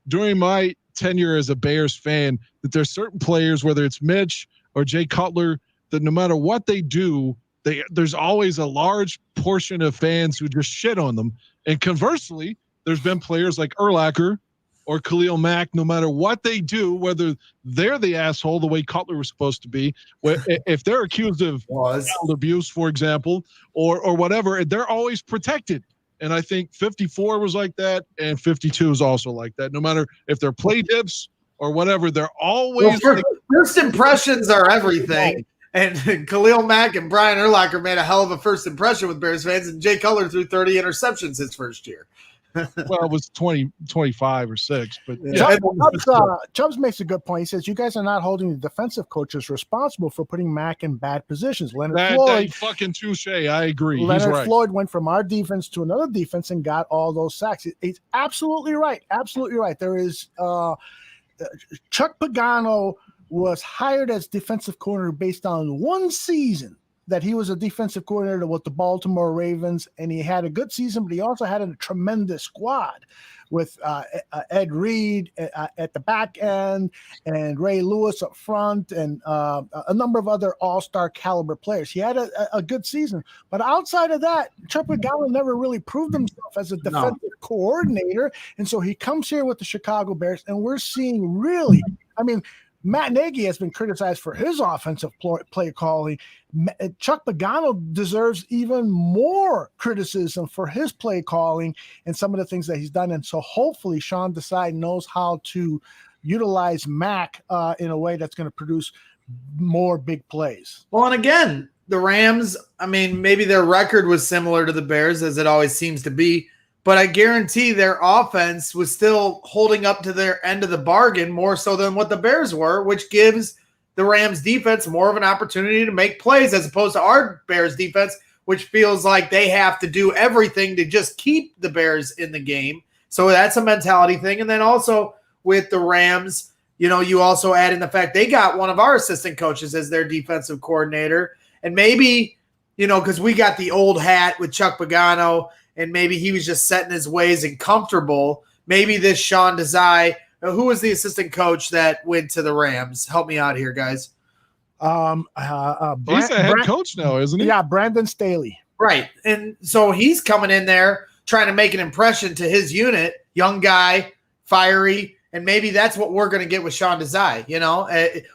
during my tenure as a Bears fan, that there's certain players, whether it's Mitch or Jay Cutler, that no matter what they do, there's always a large portion of fans who just shit on them. And conversely, there's been players like Urlacher or Khalil Mack, no matter what they do, whether they're the asshole the way Cutler was supposed to be, if they're accused of child abuse, for example, or whatever, they're always protected. And I think 54 was like that, and 52 is also like that. No matter if they're play dips or whatever, they're always. Well, first impressions are everything. And Khalil Mack and Brian Urlacher made a hell of a first impression with Bears fans, and Jay Cutler threw 30 interceptions his first year. Well, it was 25 or 6, but Chubbs makes a good point. He says you guys are not holding the defensive coaches responsible for putting Mack in bad positions. Leonard Floyd, fucking touche. I agree. Leonard He's right. Floyd went from our defense to another defense and got all those sacks. He's absolutely right. Absolutely right. There is Chuck Pagano was hired as defensive coordinator based on one season that he was a defensive coordinator with the Baltimore Ravens, and he had a good season, but he also had a tremendous squad with Ed Reed at the back end and Ray Lewis up front and a number of other all-star caliber players. He had a good season, but outside of that, Chuck Pagano never really proved himself as a defensive coordinator, and so he comes here with the Chicago Bears, and we're seeing really, I mean, Matt Nagy has been criticized for his offensive play calling. Chuck Pagano deserves even more criticism for his play calling and some of the things that he's done. And so hopefully Sean Desai knows how to utilize Mack in a way that's going to produce more big plays. Well, and again, the Rams, I mean, maybe their record was similar to the Bears, as it always seems to be, but I guarantee their offense was still holding up to their end of the bargain more so than what the Bears were, which gives the Rams defense more of an opportunity to make plays as opposed to our Bears defense, which feels like they have to do everything to just keep the Bears in the game. So that's a mentality thing. And then also with the Rams, you know, you also add in the fact they got one of our assistant coaches as their defensive coordinator. And maybe, you know, because we got the old hat with Chuck Pagano, and maybe he was just set in his ways and comfortable. Maybe this Sean Desai, who was the assistant coach that went to the Rams? Help me out here, guys. He's a head coach now, isn't he? Yeah, Brandon Staley. Right. And so he's coming in there trying to make an impression to his unit, young guy, fiery, and maybe that's what we're going to get with Sean Desai. You know,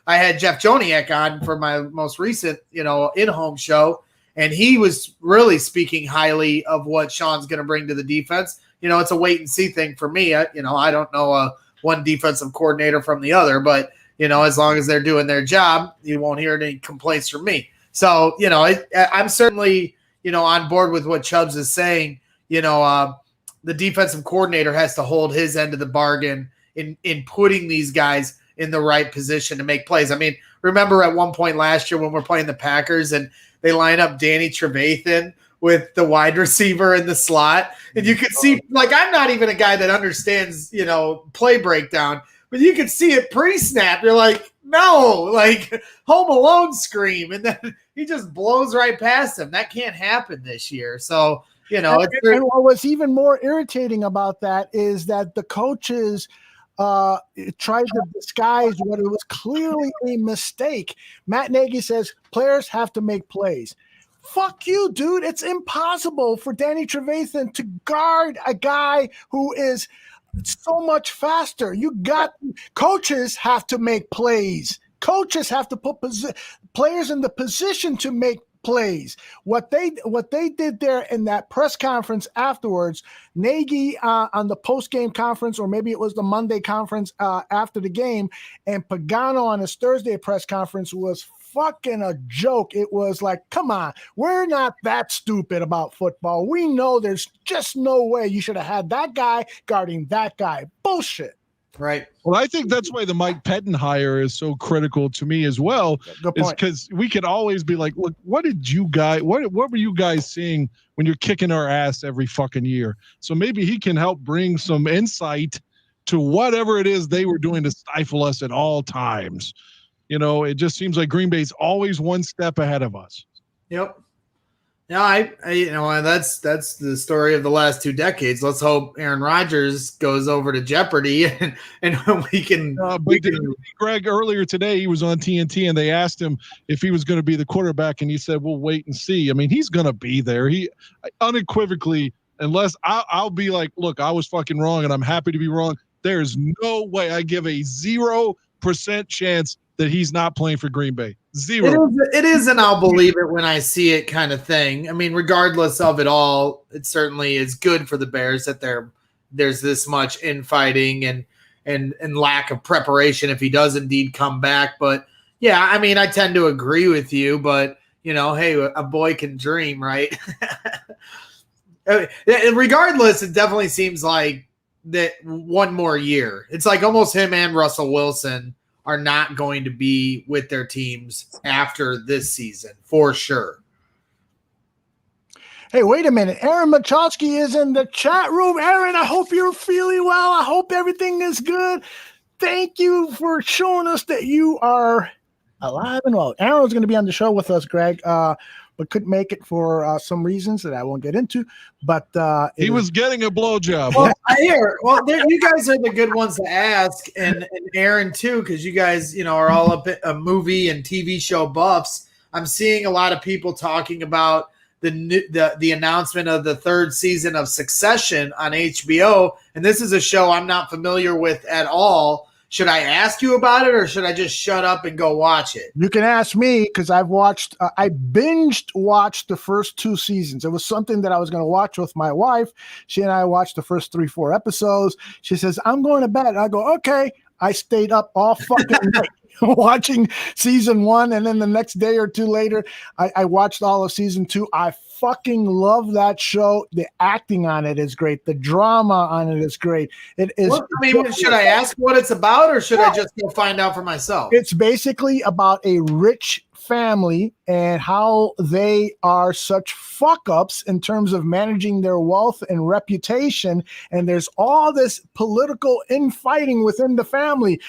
I had Jeff Joniak on for my most recent, you know, in-home show, and he was really speaking highly of what Sean's going to bring to the defense. You know, it's a wait and see thing for me. I don't know one defensive coordinator from the other, but, you know, as long as they're doing their job, you won't hear any complaints from me. So, you know, I'm certainly, you know, on board with what Chubbs is saying. You know, the defensive coordinator has to hold his end of the bargain in putting these guys in the right position to make plays. I mean, remember at one point last year when we're playing the Packers and they line up Danny Trevathan with the wide receiver in the slot, and you could see, like, I'm not even a guy that understands, you know, play breakdown, but you could see it pre-snap. You're like, no, like Home Alone scream, and then he just blows right past him. That can't happen this year. So, you know, and what was even more irritating about that is that the coaches tried to disguise what it was clearly a mistake. Matt Nagy says players have to make plays. Fuck you, dude. It's impossible for Danny Trevathan to guard a guy who is so much faster. Coaches have to make plays. Coaches have to put players in the position to make plays. What they did there in that press conference afterwards, Nagy on the post-game conference, or maybe it was the Monday conference after the game, and Pagano on his Thursday press conference was fucking a joke. It was like, come on, we're not that stupid about football. We know there's just no way you should have had that guy guarding that guy. Bullshit. Right. Well, I think that's why the Mike Pettin hire is so critical to me as well. Is because we could always be like, look, what were you guys seeing when you're kicking our ass every fucking year? So maybe he can help bring some insight to whatever it is they were doing to stifle us at all times. You know, it just seems like Green Bay's always one step ahead of us. Yep. Yeah, I you know, that's the story of the last 2 decades. Let's hope Aaron Rodgers goes over to Jeopardy and we can. Greg, earlier today, he was on TNT and they asked him if he was going to be the quarterback, and he said, "We'll wait and see." I mean, he's going to be there. He unequivocally, unless I'll be like, "Look, I was fucking wrong, and I'm happy to be wrong." There's no way. I give a 0% chance that he's not playing for Green Bay. Zero. It is, and I'll believe it when I see it kind of thing. I mean, regardless of it all, it certainly is good for the Bears that there's this much infighting and lack of preparation if he does indeed come back. But yeah, I mean, I tend to agree with you, but hey, a boy can dream, right? Regardless, it definitely seems like that one more year. It's like almost him and Russell Wilson are not going to be with their teams after this season, for sure. Hey, wait a minute. Aaron Machowski is in the chat room. Aaron, I hope you're feeling well. I hope everything is good. Thank you for showing us that you are alive and well. Aaron was going to be on the show with us, Greg, but couldn't make it for some reasons that I won't get into. But he was getting a blowjob. Well, you guys are the good ones to ask, and Aaron too, because you guys, are all up a movie and TV show buffs. I'm seeing a lot of people talking about the announcement of the third season of Succession on HBO, and this is a show I'm not familiar with at all. Should I ask you about it, or should I just shut up and go watch it? You can ask me, because I've watched, I binged watched the first 2 seasons. It was something that I was going to watch with my wife. She and I watched the first 3-4 episodes. She says, I'm going to bed. I go, okay. I stayed up all fucking night watching season 1. And then the next day or 2 later, I watched all of season 2. I fucking love that show. The acting on it is great. The drama on it is great. It is. Well, I mean, should I ask what it's about, or should I just go find out for myself? It's basically about a rich family and how they are such fuck-ups in terms of managing their wealth and reputation. And there's all this political infighting within the family.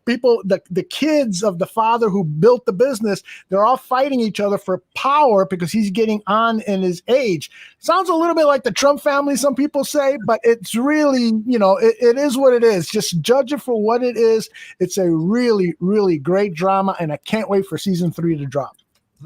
People, the kids of the father who built the business, they're all fighting each other for power because he's getting on in his age. Sounds a little bit like the Trump family, some people say, but it's really, it is what it is. Just judge it for what it is. It's a really, really great drama, and I can't wait for season 3 to drop.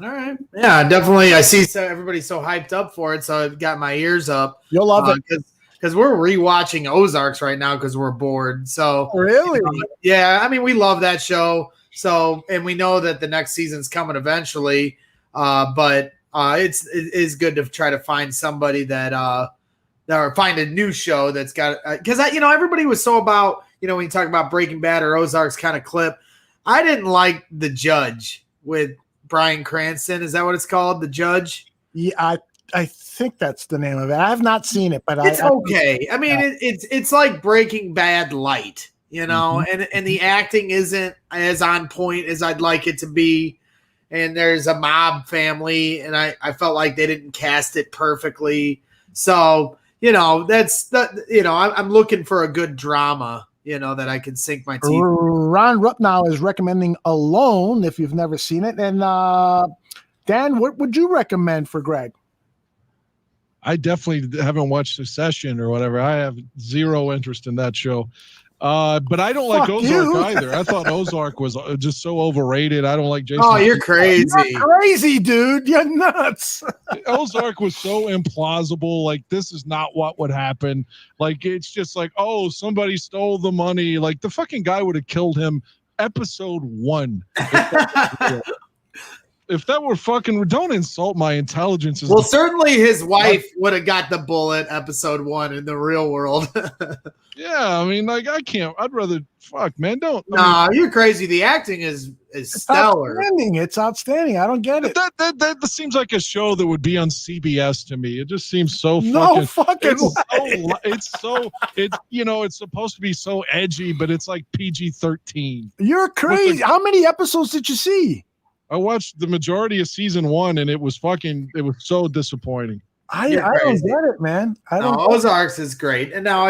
All right. Yeah, definitely. I see everybody's so hyped up for it, so I've got my ears up. You'll love it. Because we're rewatching Ozarks right now because we're bored. So really? Yeah, I mean, we love that show. So, and we know that the next season's coming eventually. But it is good to try to find somebody that or find a new show that's got, because everybody was so about, when you talk about Breaking Bad or Ozarks kind of clip, I didn't like The Judge with Bryan Cranston. Is that what it's called? The Judge? Yeah, I think that's the name of it. I have not seen it, but it's okay. I mean, it's like Breaking Bad light, and the acting isn't as on point as I'd like it to be. And there's a mob family, and I felt like they didn't cast it perfectly. So, I'm looking for a good drama, that I can sink my teeth. Ron Rupnow is recommending Alone, if you've never seen it. And Dan, what would you recommend for Greg? I definitely haven't watched Succession or whatever. I have zero interest in that show. But I don't like Ozark either. I thought Ozark was just so overrated. I don't like Jason. Oh, you're crazy. You're crazy, dude. You're nuts. Ozark was so implausible. Like, this is not what would happen. Like, it's just like, oh, somebody stole the money. Like, the fucking guy would have killed him episode 1. If that were fucking, don't insult my intelligence. Well, certainly his wife would have got the bullet episode 1 in the real world. Yeah, I mean, like, I can't. I'd rather fuck, man. Don't. You're crazy. The acting is stellar. It's outstanding. I don't get it. That seems like a show that would be on CBS to me. It just seems so fucking. It's supposed to be so edgy, but it's like PG-13. You're crazy. How many episodes did you see? I watched the majority of season 1, and it was so disappointing. I don't get it, man. Ozarks is great. And now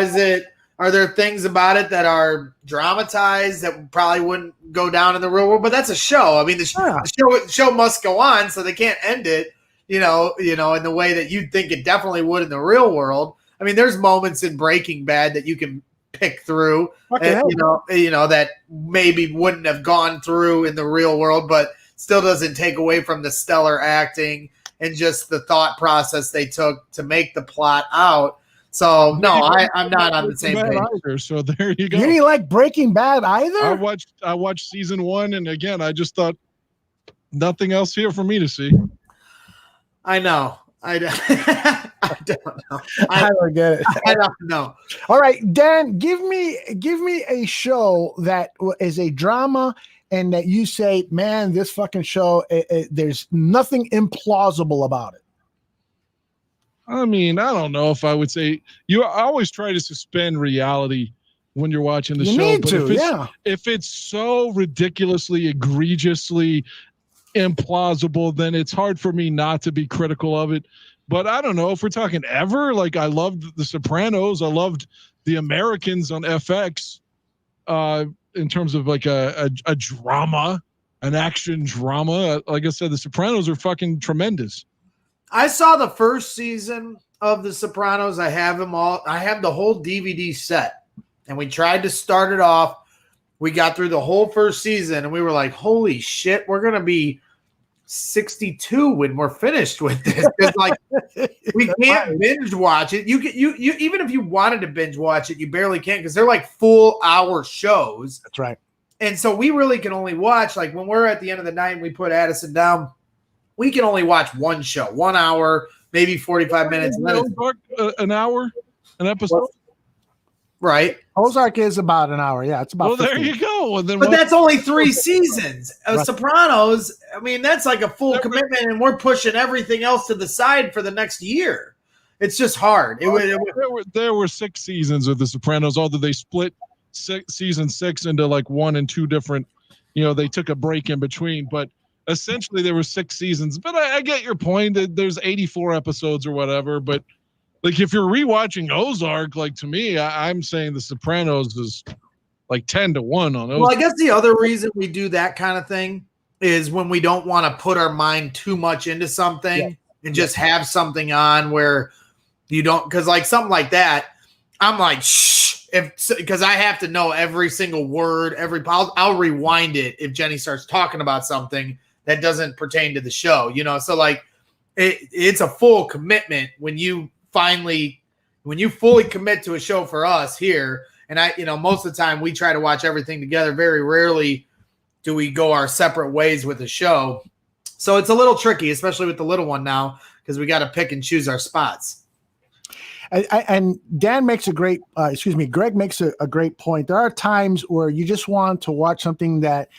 are there things about it that are dramatized that probably wouldn't go down in the real world? But that's a show. I mean, the show must go on, so they can't end it, in the way that you'd think it definitely would in the real world. I mean, there's moments in Breaking Bad that you can pick through, that maybe wouldn't have gone through in the real world, but still doesn't take away from the stellar acting and just the thought process they took to make the plot out. So no, I'm not on the same page either. So there you go. You didn't like Breaking Bad either? I watched season 1, and again, I just thought nothing else here for me to see. I know. I don't know. I don't get it. I don't know. All right, Dan, give me a show that is a drama and that you say, man, this fucking show, there's nothing implausible about it. I mean, I don't know if I would say I always try to suspend reality when you're watching the show. Need but to, if it's so ridiculously, egregiously implausible, then it's hard for me not to be critical of it. But I don't know if we're talking ever. Like, I loved The Sopranos. I loved The Americans on FX. In terms of like a drama, an action drama. Like I said, The Sopranos are fucking tremendous. I saw the first season of The Sopranos. I have them all. I have the whole DVD set, and we tried to start it off. We got through the whole first season, and we were like, "Holy shit, we're gonna be 62 when we're finished with this." Like, we can't binge watch it. You even if you wanted to binge watch it, you barely can because they're like full hour shows. That's right. And so we really can only watch, like, when we're at the end of the night and we put Addison down, we can only watch one show, 1 hour, maybe 45 minutes. An hour, an episode. Right. Ozark is about an hour. Yeah, it's about. Well, 15. There you go. And then but that's only 3 seasons. Right. Sopranos, I mean, that's like a full commitment, and we're pushing everything else to the side for the next year. It's just hard. There were 6 seasons of The Sopranos, although they split season 6 into like 1 and 2 different. They took a break in between, but essentially there were 6 seasons. But I get your point that there's 84 episodes or whatever. But like, if you're rewatching Ozark, like, to me, I'm saying The Sopranos is like 10-1 on Ozark. Well, I guess the other reason we do that kind of thing is when we don't want to put our mind too much into something and just have something on where you don't, because like something like that, I'm like, shh, because I have to know every single word, I'll rewind it if Jenny starts talking about something that doesn't pertain to the show, so like it's a full commitment when you fully commit to a show for us here. And most of the time we try to watch everything together. Very rarely do we go our separate ways with a show. So it's a little tricky, especially with the little one now, because we got to pick and choose our spots. And Dan makes Greg makes a great point. There are times where you just want to watch something that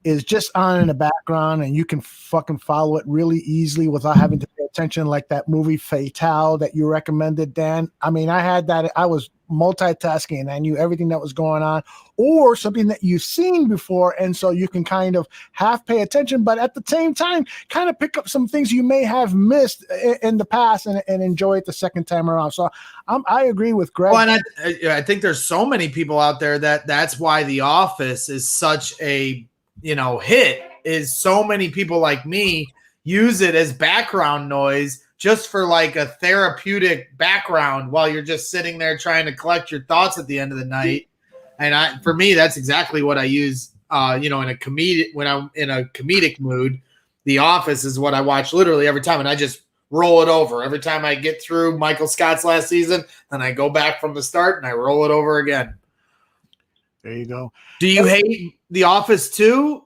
is just on in the background and you can fucking follow it really easily without having to pay attention, like that movie Fatale that you recommended, Dan. I mean, I had that. I was multitasking and I knew everything that was going on, or something that you've seen before. And so you can kind of half pay attention, but at the same time, kind of pick up some things you may have missed in the past and enjoy it the second time around. So I agree with Greg. Well, and I think there's so many people out there that's why The Office is such a, hit, is so many people like me use it as background noise just for like a therapeutic background while you're just sitting there trying to collect your thoughts at the end of the night. And for me, that's exactly what I use, when I'm in a comedic mood. The Office is what I watch literally every time. And I just roll it over every time I get through Michael Scott's last season. Then I go back from the start and I roll it over again. There you go. Do you hate The Office too,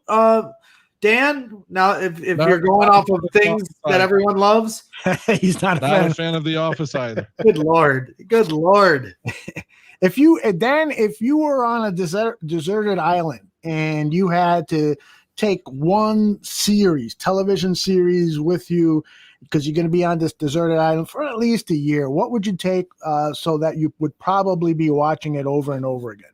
Dan? Now, if you're going off of things that everyone loves, he's not a fan of The Office either. Good Lord. If you were on a deserted island and you had to take one television series with you, because you're going to be on this deserted island for at least a year, what would you take so that you would probably be watching it over and over again?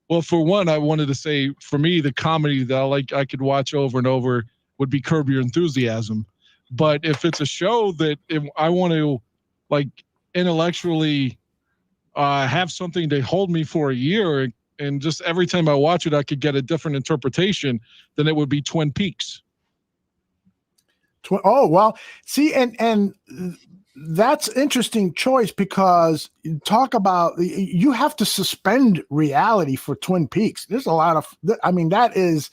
Well, for one, I wanted to say, for me, the comedy that I could watch over and over would be Curb Your Enthusiasm. But if it's a show that I want to, like, intellectually have something to hold me for a year, and just every time I watch it, I could get a different interpretation, then it would be Twin Peaks. Oh, well, see, and that's interesting choice, because talk about, you have to suspend reality for Twin Peaks. There's a lot of, that is,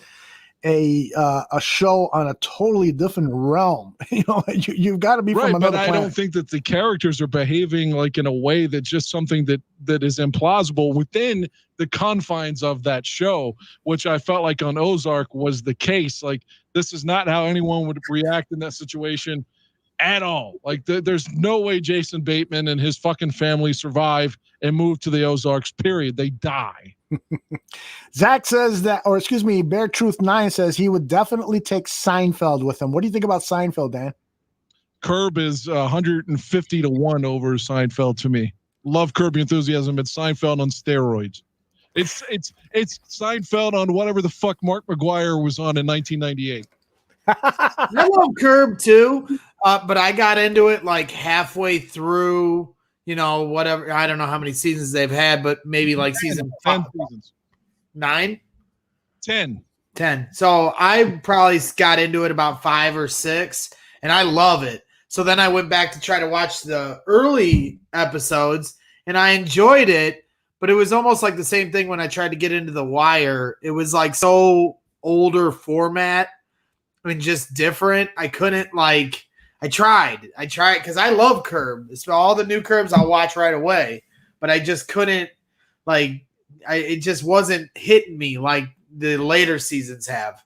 a show on a totally different realm. You've got to be from another planet. I don't think that the characters are behaving like in a way that's just something that is implausible within the confines of that show, which I felt like on Ozark was the case. Like, this is not how anyone would react in that situation at all. Like, there's no way Jason Bateman and his fucking family survive and move to the Ozarks, period. They die. Zach says that, or excuse me, Bear Truth 9 says he would definitely take Seinfeld with him. What do you think about Seinfeld, Dan? Curb is 150 to 1 over Seinfeld to me. Love Curb Your Enthusiasm. It's Seinfeld on steroids. It's Seinfeld on whatever the fuck Mark McGuire was on in 1998. I love Curb too, but I got into it like halfway through. Whatever. I don't know how many seasons they've had, but maybe like 10 seasons. 9? 10. 10. So I probably got into it about 5 or 6, and I love it. So then I went back to try to watch the early episodes, and I enjoyed it, but it was almost like the same thing when I tried to get into The Wire. It was like so older format. I mean, just different. I couldn't I tried because I love Curb. It's all the new Curbs I'll watch right away, but I just couldn't it just wasn't hitting me like the later seasons have.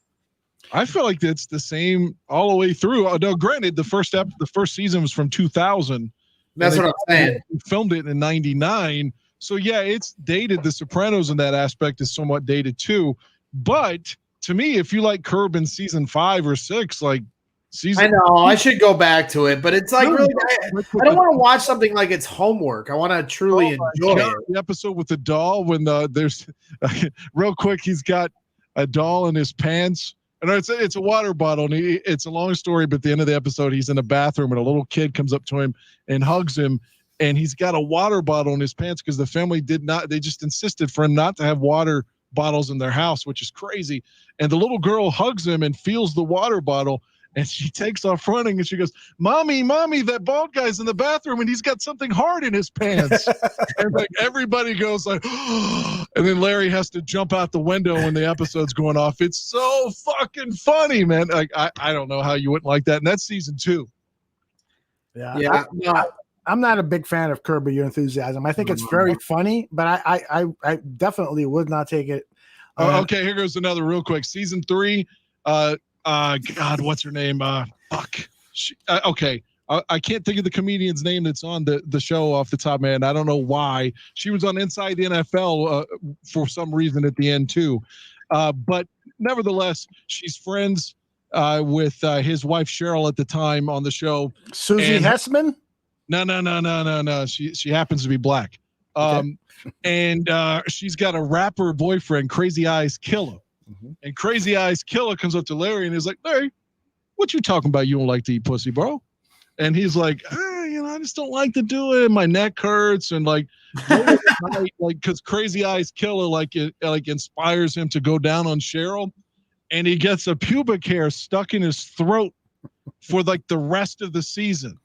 I feel like it's the same all the way through. No, granted, the first season was from 2000. That's what I'm saying. We filmed it in 99. So yeah, it's dated. The Sopranos in that aspect is somewhat dated too. But to me, if you like Curb in season 5 or 6, I know I should go back to it, but it's like I don't want to watch something like it's homework. I want to truly enjoy it. The episode with the doll when there's real quick, he's got a doll in his pants, and it's a water bottle. And it's a long story, but at the end of the episode, he's in a bathroom, and a little kid comes up to him and hugs him, and he's got a water bottle in his pants because the family they just insisted for him not to have water bottles in their house, which is crazy. And the little girl hugs him and feels the water bottle. And she takes off running and she goes, Mommy, that bald guy's in the bathroom and he's got something hard in his pants. And everybody goes and then Larry has to jump out the window when the episode's going off. It's so fucking funny, man. I don't know how you wouldn't like that. And that's season 2. Yeah. I'm not a big fan of Curb Your Enthusiasm. I think it's very funny, but I definitely would not take it. Okay, here goes another real quick. Season 3, God, what's her name? Fuck. Okay. I can't think of the comedian's name that's on the show off the top, man. I don't know why. She was on Inside the NFL for some reason at the end too. But nevertheless, she's friends with his wife Cheryl at the time on the show. Susie Hessman? No. She happens to be black. Okay. And she's got a rapper boyfriend, Crazy Eyes Killer. Mm-hmm. And Crazy Eyes Killer comes up to Larry and is like, Larry, what you talking about? You don't like to eat pussy, bro? And he's like, I just don't like to do it. My neck hurts. And because Crazy Eyes Killer inspires him to go down on Cheryl, and he gets a pubic hair stuck in his throat for the rest of the season.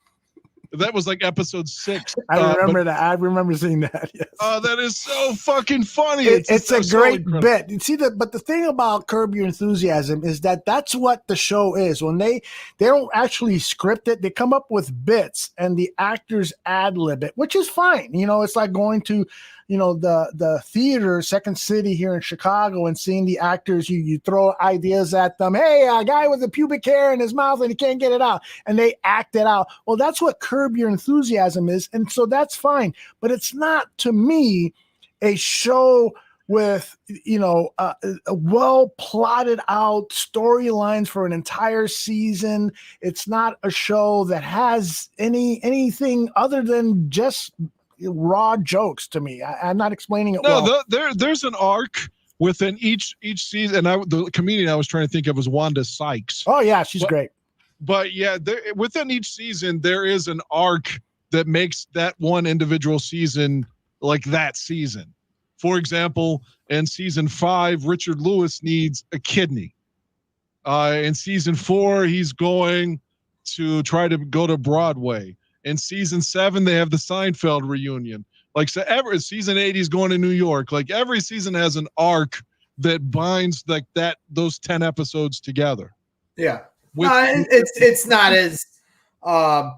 That was episode 6. I remember that. I remember seeing that. Yes. Oh, that is so fucking funny. It's a great bit. You see but the thing about Curb Your Enthusiasm is that's what the show is. When they don't actually script it, they come up with bits and the actors ad lib it, which is fine. It's like going to, the theater, Second City here in Chicago, and seeing the actors, you throw ideas at them. Hey, a guy with a pubic hair in his mouth and he can't get it out, and they act it out. Well, that's what Curb Your Enthusiasm is, and so that's fine. But it's not, to me, a show with a well plotted out storylines for an entire season. It's not a show that has anything other than just raw jokes to me. I'm not explaining it well. There's an arc within each season. And the comedian I was trying to think of was Wanda Sykes. Oh yeah, she's great. But yeah, within each season there is an arc that makes that one individual season like that season. For example, in season 5, Richard Lewis needs a kidney. In season 4, he's going to try to go to Broadway. In season 7, they have the Seinfeld reunion. Season 8, he's going to New York. Every season has an arc that binds like those 10 episodes together. Yeah. It's not as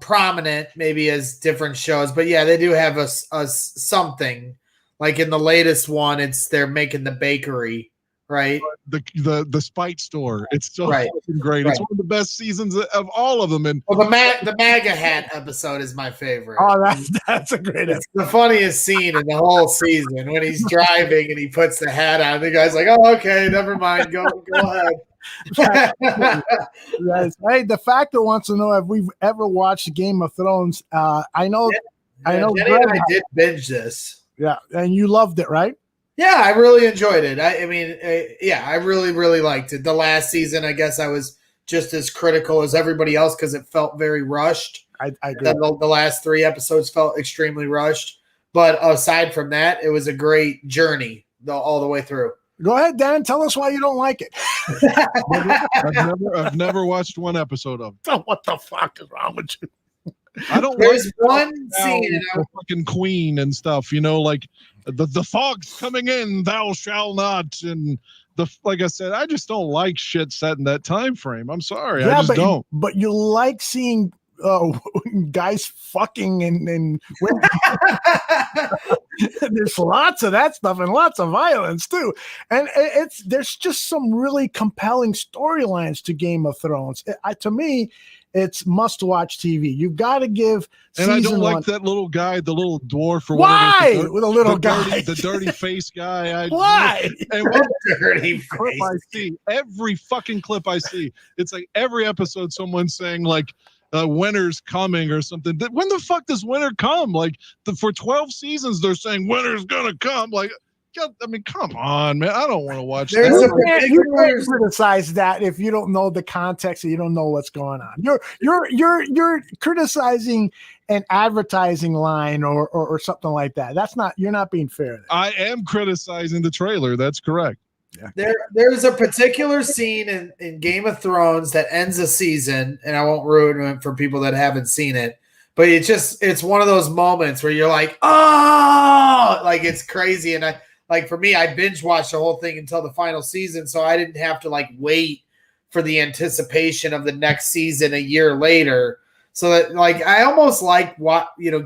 prominent maybe as different shows, but yeah, they do have a something. Like in the latest one, they're making the bakery, right? The Spite store. It's so fucking great. Right. It's one of the best seasons of all of them. And the MAGA hat episode is my favorite. Oh, that's a great episode. It's the funniest scene in the whole season when he's driving and he puts the hat on. The guy's like, "Oh, okay, never mind. Go ahead." Yes. Hey, the Factor wants to know if we've ever watched Game of Thrones. I know. Jenny and I did binge this. Yeah, and you loved it, right? Yeah, I really enjoyed it. I really, really liked it. The last season, I guess I was just as critical as everybody else because it felt very rushed. I agree. The last 3 episodes felt extremely rushed. But aside from that, it was a great journey all the way through. Go ahead, Dan. Tell us why you don't like it. I've never watched one episode of it. What the fuck is wrong with you? I don't. There's one scene, the fucking queen and stuff. Like the fog's coming in, thou shall not, and like I said, I just don't like shit set in that time frame. I'm sorry, I just don't. But you like seeing guys fucking and there's lots of that stuff and lots of violence too, and there's just some really compelling storylines to Game of Thrones. To me, it's must-watch TV. You've got to give. And I don't like that little guy, the little dwarf, or why with a little guy, the dirty face guy. Why? And what dirty clip I see, every fucking clip I see, it's like every episode someone's saying like, winter's coming or something. When the fuck does winter come? Like for 12 seasons, they're saying winter's gonna come. Like, I mean, come on, man. I don't want to watch that. You can't criticize that if you don't know the context and you don't know what's going on. You're criticizing an advertising line or something like that. You're not being fair there. I am criticizing the trailer. That's correct. Yeah. There's a particular scene in Game of Thrones that ends a season, and I won't ruin it for people that haven't seen it, but it's one of those moments where you're like, oh, like it's crazy. And for me, I binge watched the whole thing until the final season, so I didn't have to wait for the anticipation of the next season a year later. So that I almost like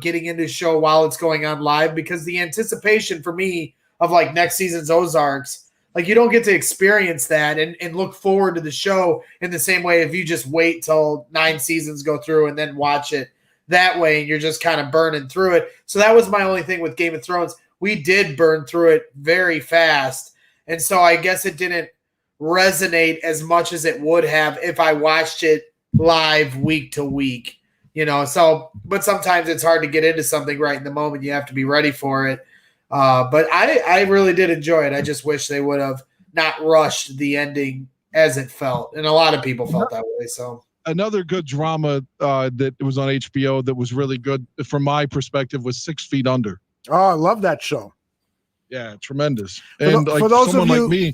getting into a show while it's going on live, because the anticipation for me of next season's Ozarks, you don't get to experience that and look forward to the show in the same way if you just wait till 9 seasons go through and then watch it that way, and you're just kind of burning through it. So that was my only thing with Game of Thrones. We did burn through it very fast. And so I guess it didn't resonate as much as it would have if I watched it live week to week, but sometimes it's hard to get into something right in the moment. You have to be ready for it. But I really did enjoy it. I just wish they would have not rushed the ending as it felt. And a lot of people felt that way. So another good drama that was on HBO that was really good from my perspective was 6 Feet Under. Oh, I love that show. Yeah, tremendous. And for those someone of you, like me,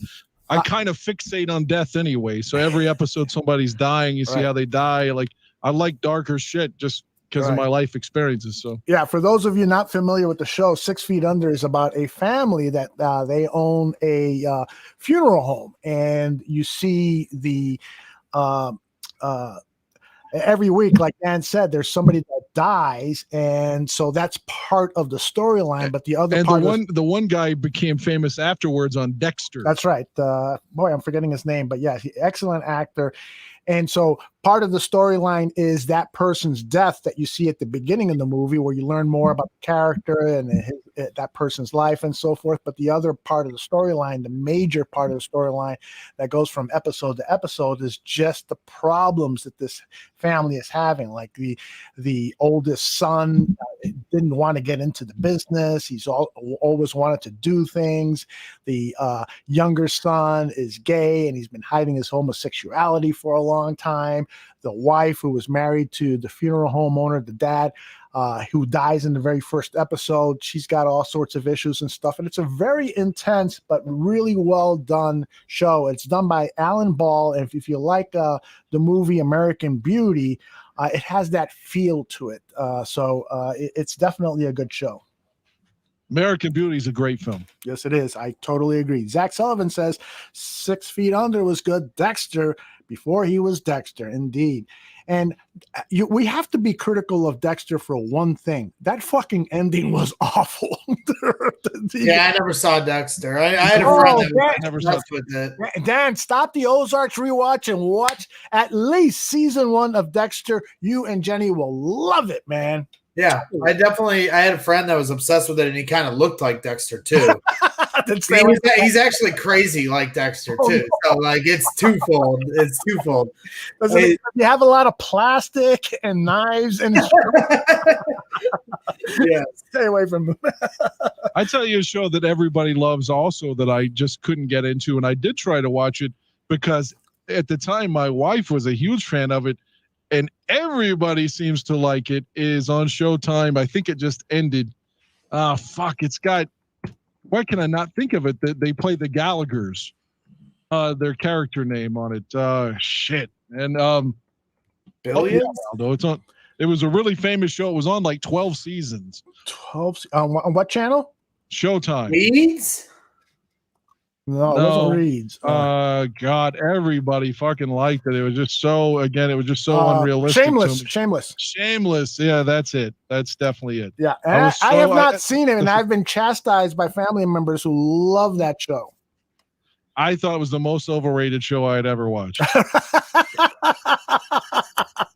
I kind of fixate on death anyway. So every episode somebody's dying, you see how they die. I like darker shit just because of my life experiences. So yeah, for those of you not familiar with the show, 6 Feet Under is about a family that they own a funeral home, and you see the every week, like Dan said, there's somebody that dies, and so that's part of the storyline. But the other part, the one guy became famous afterwards on Dexter. That's right. Boy, I'm forgetting his name, but yeah, excellent actor. And so part of the storyline is that person's death that you see at the beginning of the movie, where you learn more about the character and that person's life and so forth. But the other part of the storyline, the major part of the storyline that goes from episode to episode, is just the problems that this family is having. Like the oldest son didn't want to get into the business. He's always wanted to do things. The younger son is gay, and he's been hiding his homosexuality for a long time. The wife, who was married to the funeral home owner, the dad, who dies in the very first episode, she's got all sorts of issues and stuff. And it's a very intense but really well done show. It's done by Alan Ball. And if you like the movie American Beauty, it has that feel to it. So it's definitely a good show. American Beauty is a great film. Yes, it is. I totally agree. Zach Sullivan says 6 Feet Under was good. Dexter before he was Dexter, indeed. And we have to be critical of Dexter for one thing. That fucking ending was awful. Yeah, I never saw Dexter. I had a friend that never saw with it. Dan, stop the Ozarks rewatch and watch at least season 1 of Dexter. You and Jenny will love it, man. Yeah, I had a friend that was obsessed with it, and he kind of looked like Dexter too. He's actually crazy like Dexter too. So like it's twofold. It's twofold. You have a lot of plastic and knives and yeah. Stay away from them. I tell you a show that everybody loves also that I just couldn't get into, and I did try to watch it because at the time my wife was a huge fan of it. And everybody seems to like it, is on Showtime. I think it just ended. It's got, why can I not think of it? They play the Gallaghers, their character name on it. Shit. And Billions? Aldo, it was a really famous show. It was on like 12 seasons. 12 on what channel? Showtime. Weeds? No, it wasn't Reeds. God, everybody fucking liked it. It was just so, unrealistic. Shameless. Yeah, that's it. That's definitely it. Yeah, I have not seen it, and I've been chastised by family members who love that show. I thought it was the most overrated show I had ever watched.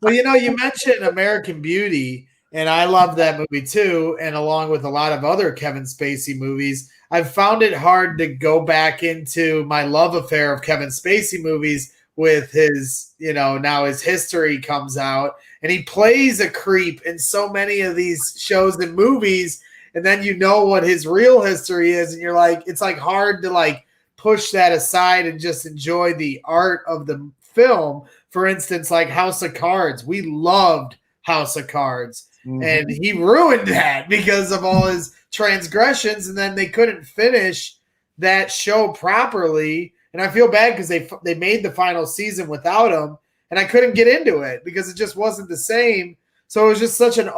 Well, you mentioned American Beauty, and I love that movie too. And along with a lot of other Kevin Spacey movies, I've found it hard to go back into my love affair of Kevin Spacey movies with his, now his history comes out and he plays a creep in so many of these shows and movies. And then what his real history is. And you're like, it's like hard to like push that aside and just enjoy the art of the film. For instance, like House of Cards. We loved House of Cards. Mm-hmm. And he ruined that because of all his transgressions, and then they couldn't finish that show properly. And I feel bad because they made the final season without him, and I couldn't get into it because it just wasn't the same. So it was just such an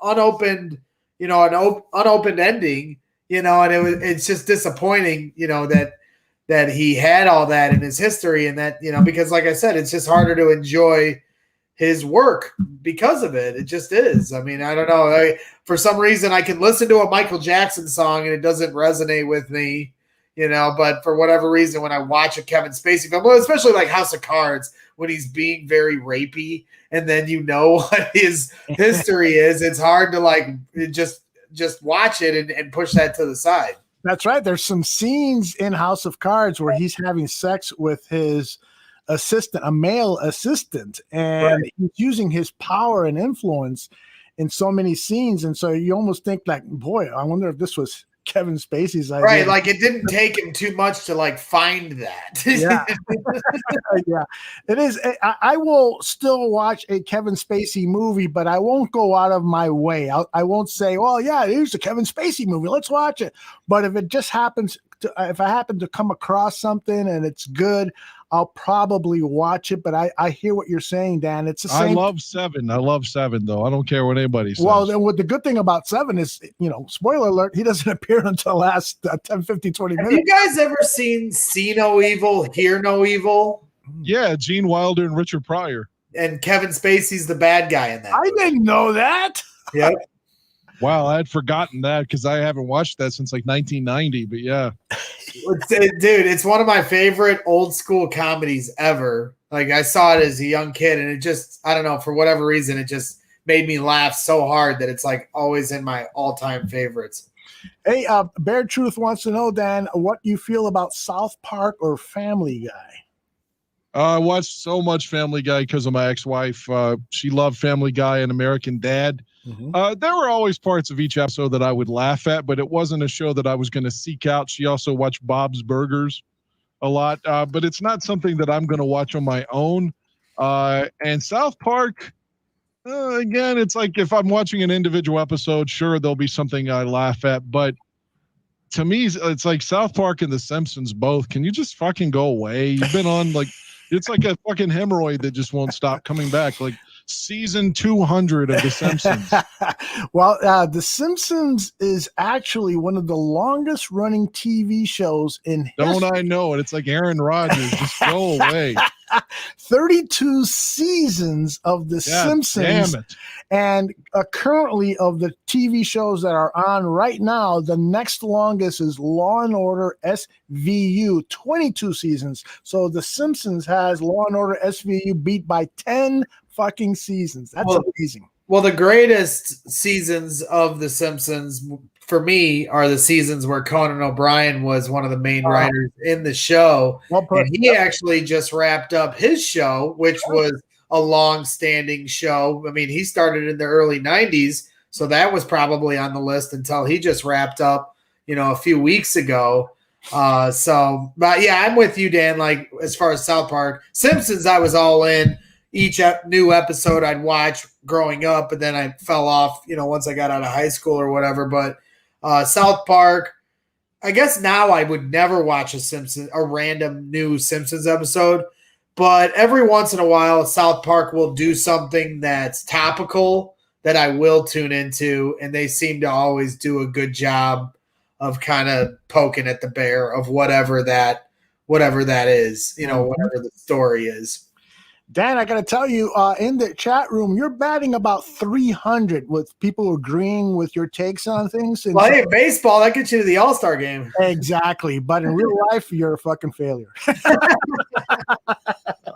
unopened, unopened ending, and it's just disappointing, that he had all that in his history, and that because like I said, it's just harder to enjoy his work because of it. It just is. I mean, I don't know. For some reason, I can listen to a Michael Jackson song and it doesn't resonate with me, but for whatever reason, when I watch a Kevin Spacey film, especially like House of Cards, when he's being very rapey and then what his history is, it's hard to like just watch it and push that to the side. That's right. There's some scenes in House of Cards where he's having sex with his assistant, a male assistant, and he's using his power and influence in so many scenes. And so you almost think like, boy, I wonder if this was Kevin Spacey's idea. Right. Like it didn't take him too much to like find that. Yeah. Yeah, it is. I will still watch a Kevin Spacey movie, but I won't go out of my way. I won't say, well, yeah, here's a Kevin Spacey movie, let's watch it. But if it just happens to, if I happen to come across something and it's good, I'll probably watch it, but I hear what you're saying, Dan. It's the same. I love Seven, though. I don't care what anybody says. Well, then what the good thing about Seven is, spoiler alert, he doesn't appear until the last 10, 15, 20 minutes. Have you guys ever seen See No Evil, Hear No Evil? Yeah, Gene Wilder and Richard Pryor. And Kevin Spacey's the bad guy in that. I didn't know that. Yep. Wow, I had forgotten that because I haven't watched that since like 1990, but yeah. Dude, it's one of my favorite old school comedies ever. Like I saw it as a young kid and it just, I don't know, for whatever reason, it just made me laugh so hard that it's like always in my all-time favorites. Hey, Bear Truth wants to know, Dan, what you feel about South Park or Family Guy? I watched so much Family Guy because of my ex-wife. She loved Family Guy and American Dad. Mm-hmm. There were always parts of each episode that I would laugh at, but it wasn't a show that I was going to seek out. She also watched Bob's Burgers a lot, but it's not something that I'm going to watch on my own. And South Park, again, it's like if I'm watching an individual episode, sure, there'll be something I laugh at, but to me, it's like South Park and The Simpsons both. Can you just fucking go away? You've been on like, it's like a fucking hemorrhoid that just won't stop coming back. Like season 200 of The Simpsons? Well, The Simpsons is actually one of the longest running TV shows in history. Don't I know it? It's like Aaron Rodgers. Just go away. 32 seasons of The Simpsons. Damn it. And currently, of the TV shows that are on right now, the next longest is Law and Order SVU, 22 seasons. So The Simpsons has Law and Order SVU beat by 10 fucking seasons. That's amazing. Well, the greatest seasons of The Simpsons for me are the seasons where Conan O'Brien was one of the main writers in the show. And he actually just wrapped up his show, which was a long-standing show. I mean, he started in the early 90s, so that was probably on the list until he just wrapped up, a few weeks ago. But yeah, I'm with you, Dan. Like, as far as South Park, Simpsons, I was all in. Each new episode I'd watch growing up, but then I fell off, once I got out of high school or whatever. But South Park, I guess now I would never watch a random new Simpsons episode. But every once in a while, South Park will do something that's topical that I will tune into, and they seem to always do a good job of kind of poking at the bear of whatever that is, whatever the story is. Dan, I got to tell you, in the chat room, you're batting about 300 with people agreeing with your takes on things. Well, hey, baseball, that gets you to the All-Star game. Exactly. But in real life, you're a fucking failure.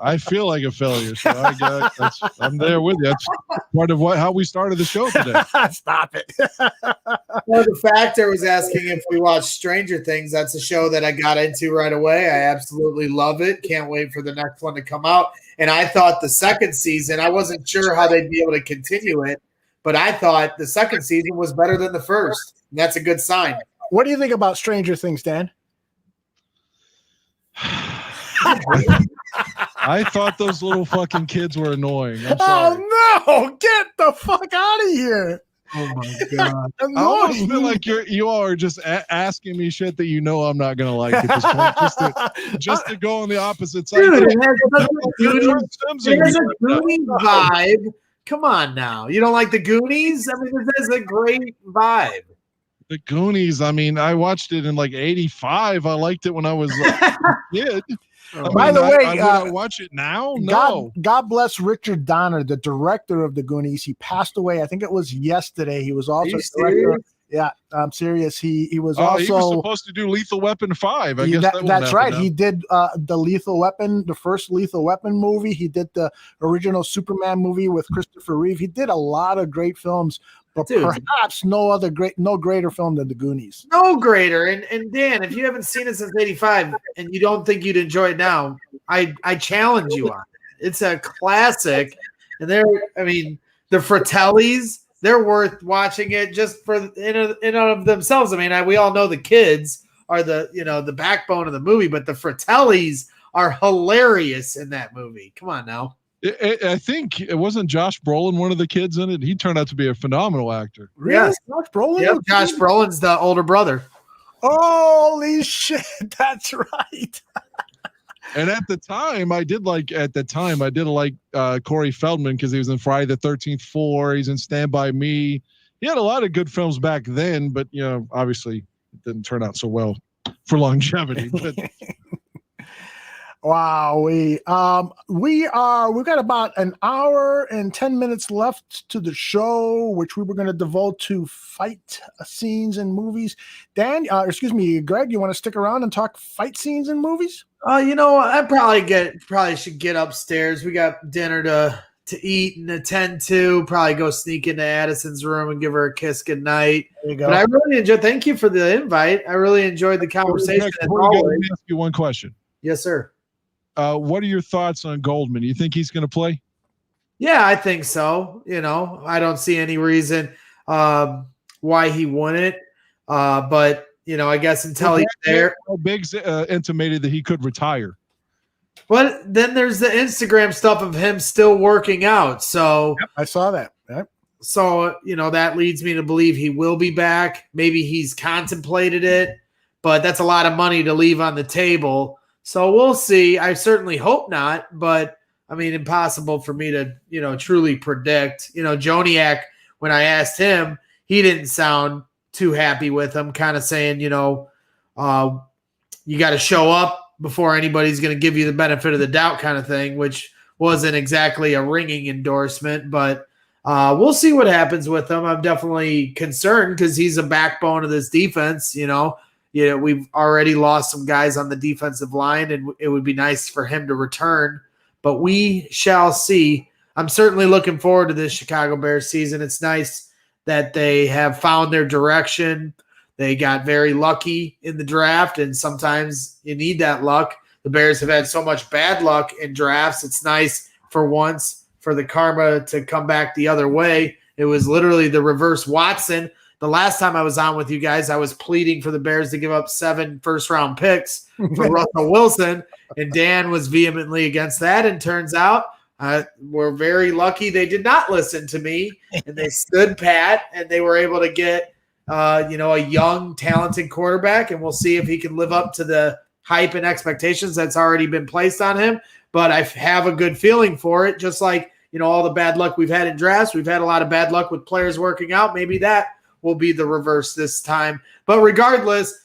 I feel like a failure, so I'm there with you. That's part of how we started the show today. Stop it. Well, the Factor was asking if we watched Stranger Things. That's a show that I got into right away. I absolutely love it. Can't wait for the next one to come out. And I thought the second season, I wasn't sure how they'd be able to continue it, but I thought the second season was better than the first. And that's a good sign. What do you think about Stranger Things, Dan? I thought those little fucking kids were annoying. I'm sorry. Oh no! Get the fuck out of here! Oh my god! I almost feel like you all are just asking me shit that I'm not gonna like at this point, just to go on the opposite side. Dude, it has a Goonies vibe. Come on now, you don't like the Goonies? I mean, this is a great vibe. The Goonies. I mean, I watched it in like '85. I liked it when I was a kid. By the way, I watch it now. No, God bless Richard Donner, the director of the Goonies. He passed away. I think it was yesterday. He was also director. Yeah, I'm serious. He was also. He was supposed to do Lethal Weapon 5. I guess that's right. Now. He did the Lethal Weapon, the first Lethal Weapon movie. He did the original Superman movie with Christopher Reeve. He did a lot of great films. But perhaps no greater film than the Goonies. No greater. And Dan, if you haven't seen it since '85 and you don't think you'd enjoy it now, I challenge you on it. It's a classic. And the Fratellis, they're worth watching it just for in and of themselves. I mean, we all know the kids are the backbone of the movie, but the Fratellis are hilarious in that movie. Come on now. I think it wasn't Josh Brolin one of the kids in it. He turned out to be a phenomenal actor. Really? Yes. Josh Brolin? Yep, Josh Brolin's the older brother. Holy shit, that's right. And at the time, I did like Corey Feldman because he was in Friday the 13th 4. He's in Stand By Me. He had a lot of good films back then, but obviously it didn't turn out so well for longevity. But wow, we've got about an hour and 10 minutes left to the show, which we were going to devote to fight scenes in movies. Dan, Greg, you want to stick around and talk fight scenes in movies? I probably should get upstairs. We got dinner to eat and attend to. Probably go sneak into Addison's room and give her a kiss goodnight. There you go. But I really enjoyed. Thank you for the invite. I really enjoyed the conversation. Let me ask you one question. Yes, sir. What are your thoughts on Goldman? You think he's going to play? Yeah, I think so. I don't see any reason why he wouldn't. But I guess until he's there. Biggs intimated that he could retire. But then there's the Instagram stuff of him still working out. So yep, I saw that. Yep. So, that leads me to believe he will be back. Maybe he's contemplated it, but that's a lot of money to leave on the table. So we'll see. I certainly hope not, but I mean, impossible for me to, truly predict. Joniak, when I asked him, he didn't sound too happy with him, kind of saying, you got to show up before anybody's going to give you the benefit of the doubt kind of thing, which wasn't exactly a ringing endorsement, but we'll see what happens with him. I'm definitely concerned because he's a backbone of this defense. We've already lost some guys on the defensive line, and it would be nice for him to return, but we shall see. I'm certainly looking forward to this Chicago Bears season. It's nice that they have found their direction. They got very lucky in the draft, and sometimes you need that luck. The Bears have had so much bad luck in drafts. It's nice for once for the karma to come back the other way. It was literally the reverse Watson. The last time I was on with you guys, I was pleading for the Bears to give up 7 first-round picks for Russell Wilson, and Dan was vehemently against that. And turns out we're very lucky they did not listen to me, and they stood pat, and they were able to get a young, talented quarterback, and we'll see if he can live up to the hype and expectations that's already been placed on him. But I have a good feeling for it, just like, all the bad luck we've had in drafts. We've had a lot of bad luck with players working out. Maybe that will be the reverse this time. But regardless,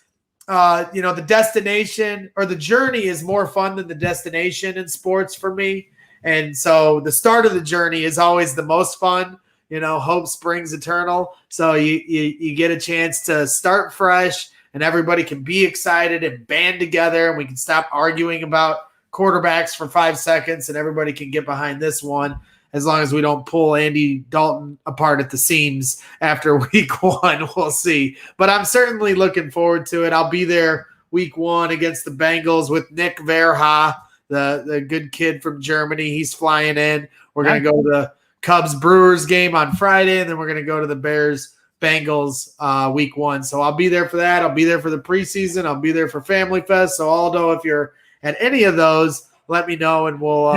the destination or the journey is more fun than the destination in sports for me. And so the start of the journey is always the most fun. Hope springs eternal. So you get a chance to start fresh, and everybody can be excited and band together, and we can stop arguing about quarterbacks for 5 seconds, and everybody can get behind this one as long as we don't pull Andy Dalton apart at the seams after week 1. We'll see. But I'm certainly looking forward to it. I'll be there week 1 against the Bengals with Nick Verha, the good kid from Germany. He's flying in. We're going to go to the Cubs-Brewers game on Friday, and then we're going to go to the Bears-Bengals week 1. So I'll be there for that. I'll be there for the preseason. I'll be there for Family Fest. So Aldo, if you're at any of those, let me know, and we'll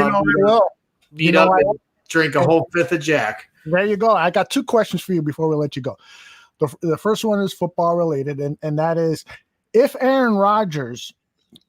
meet up and drink a whole 5th of Jack. There you go. I got 2 questions for you before we let you go. The first one is football related, and that is, if Aaron Rodgers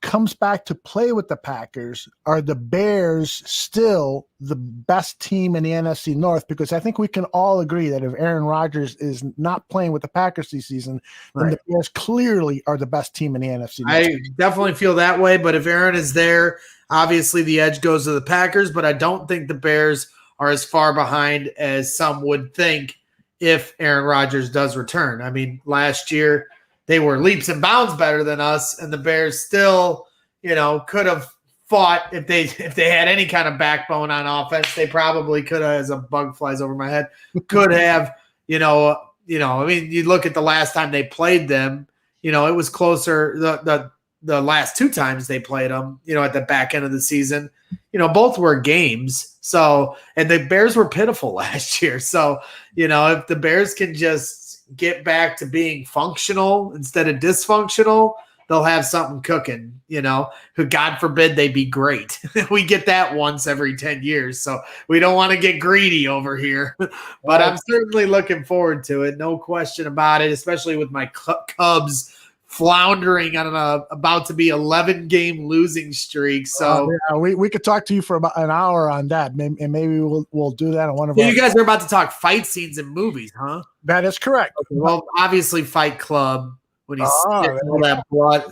comes back to play with the Packers, are the Bears still the best team in the NFC North? Because I think we can all agree that if Aaron Rodgers is not playing with the Packers this season, then the Bears clearly are the best team in the NFC North. I definitely feel that way, but if Aaron is there, obviously the edge goes to the Packers, but I don't think the Bears are as far behind as some would think if Aaron Rodgers does return. I mean, last year they were leaps and bounds better than us, and the Bears still, could have fought if they had any kind of backbone on offense. They probably could have, as a bug flies over my head, could have, I mean, you look at the last time they played them, it was closer. The last 2 times they played them, at the back end of the season, both were games. So, and the Bears were pitiful last year. So, if the Bears can just get back to being functional instead of dysfunctional, they'll have something cooking, who God forbid they be great. We get that once every 10 years. So we don't want to get greedy over here, but I'm certainly looking forward to it. No question about it, especially with my Cubs floundering on about to be 11-game losing streak. So we could talk to you for about an hour on that, and maybe we'll do that on one of our. You guys are about to talk fight scenes in movies, huh? That is correct. Okay, well, obviously, Fight Club, when he's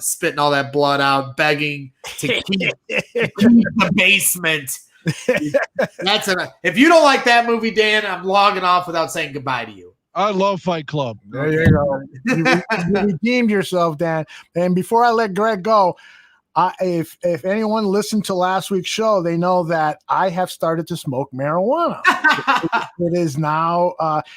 spitting all that blood out, begging to keep the basement. If you don't like that movie, Dan, I'm logging off without saying goodbye to you. I love Fight Club. There you go. You redeemed yourself, Dan. And before I let Greg go, if anyone listened to last week's show, they know that I have started to smoke marijuana. It is now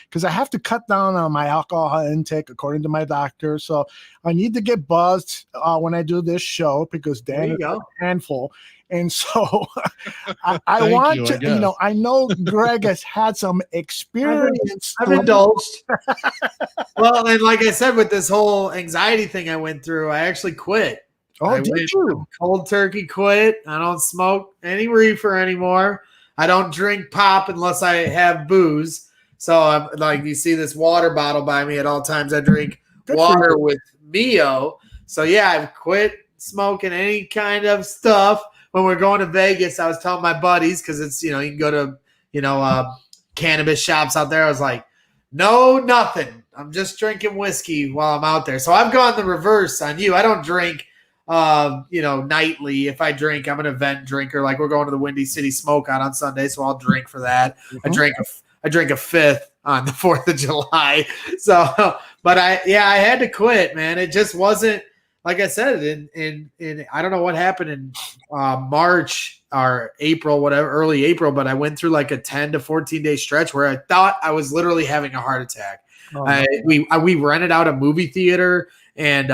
because I have to cut down on my alcohol intake according to my doctor. So I need to get buzzed when I do this show because Dan is a handful. And so I want to, I know Greg has had some experience. I've indulged. Well, and like I said, with this whole anxiety thing I went through, I actually quit. Oh, did you? Cold turkey quit. I don't smoke any reefer anymore. I don't drink pop unless I have booze. So I'm like, you see this water bottle by me at all times. I drink water with Mio. So yeah, I've quit smoking any kind of stuff. when we're going to Vegas, I was telling my buddies, because it's, you can go to, cannabis shops out there. I was like, no, nothing. I'm just drinking whiskey while I'm out there. So I've gone the reverse on you. I don't drink, nightly. If I drink, I'm an event drinker. Like we're going to the Windy City Smokeout on Sunday, so I'll drink for that. Mm-hmm. I drink a fifth on the 4th of July. So, but I had to quit, man. It just wasn't, like I said, in I don't know what happened in March or April, whatever, early April, but I went through like a 10 to 14 day stretch where I thought I was literally having a heart attack. We rented out a movie theater, and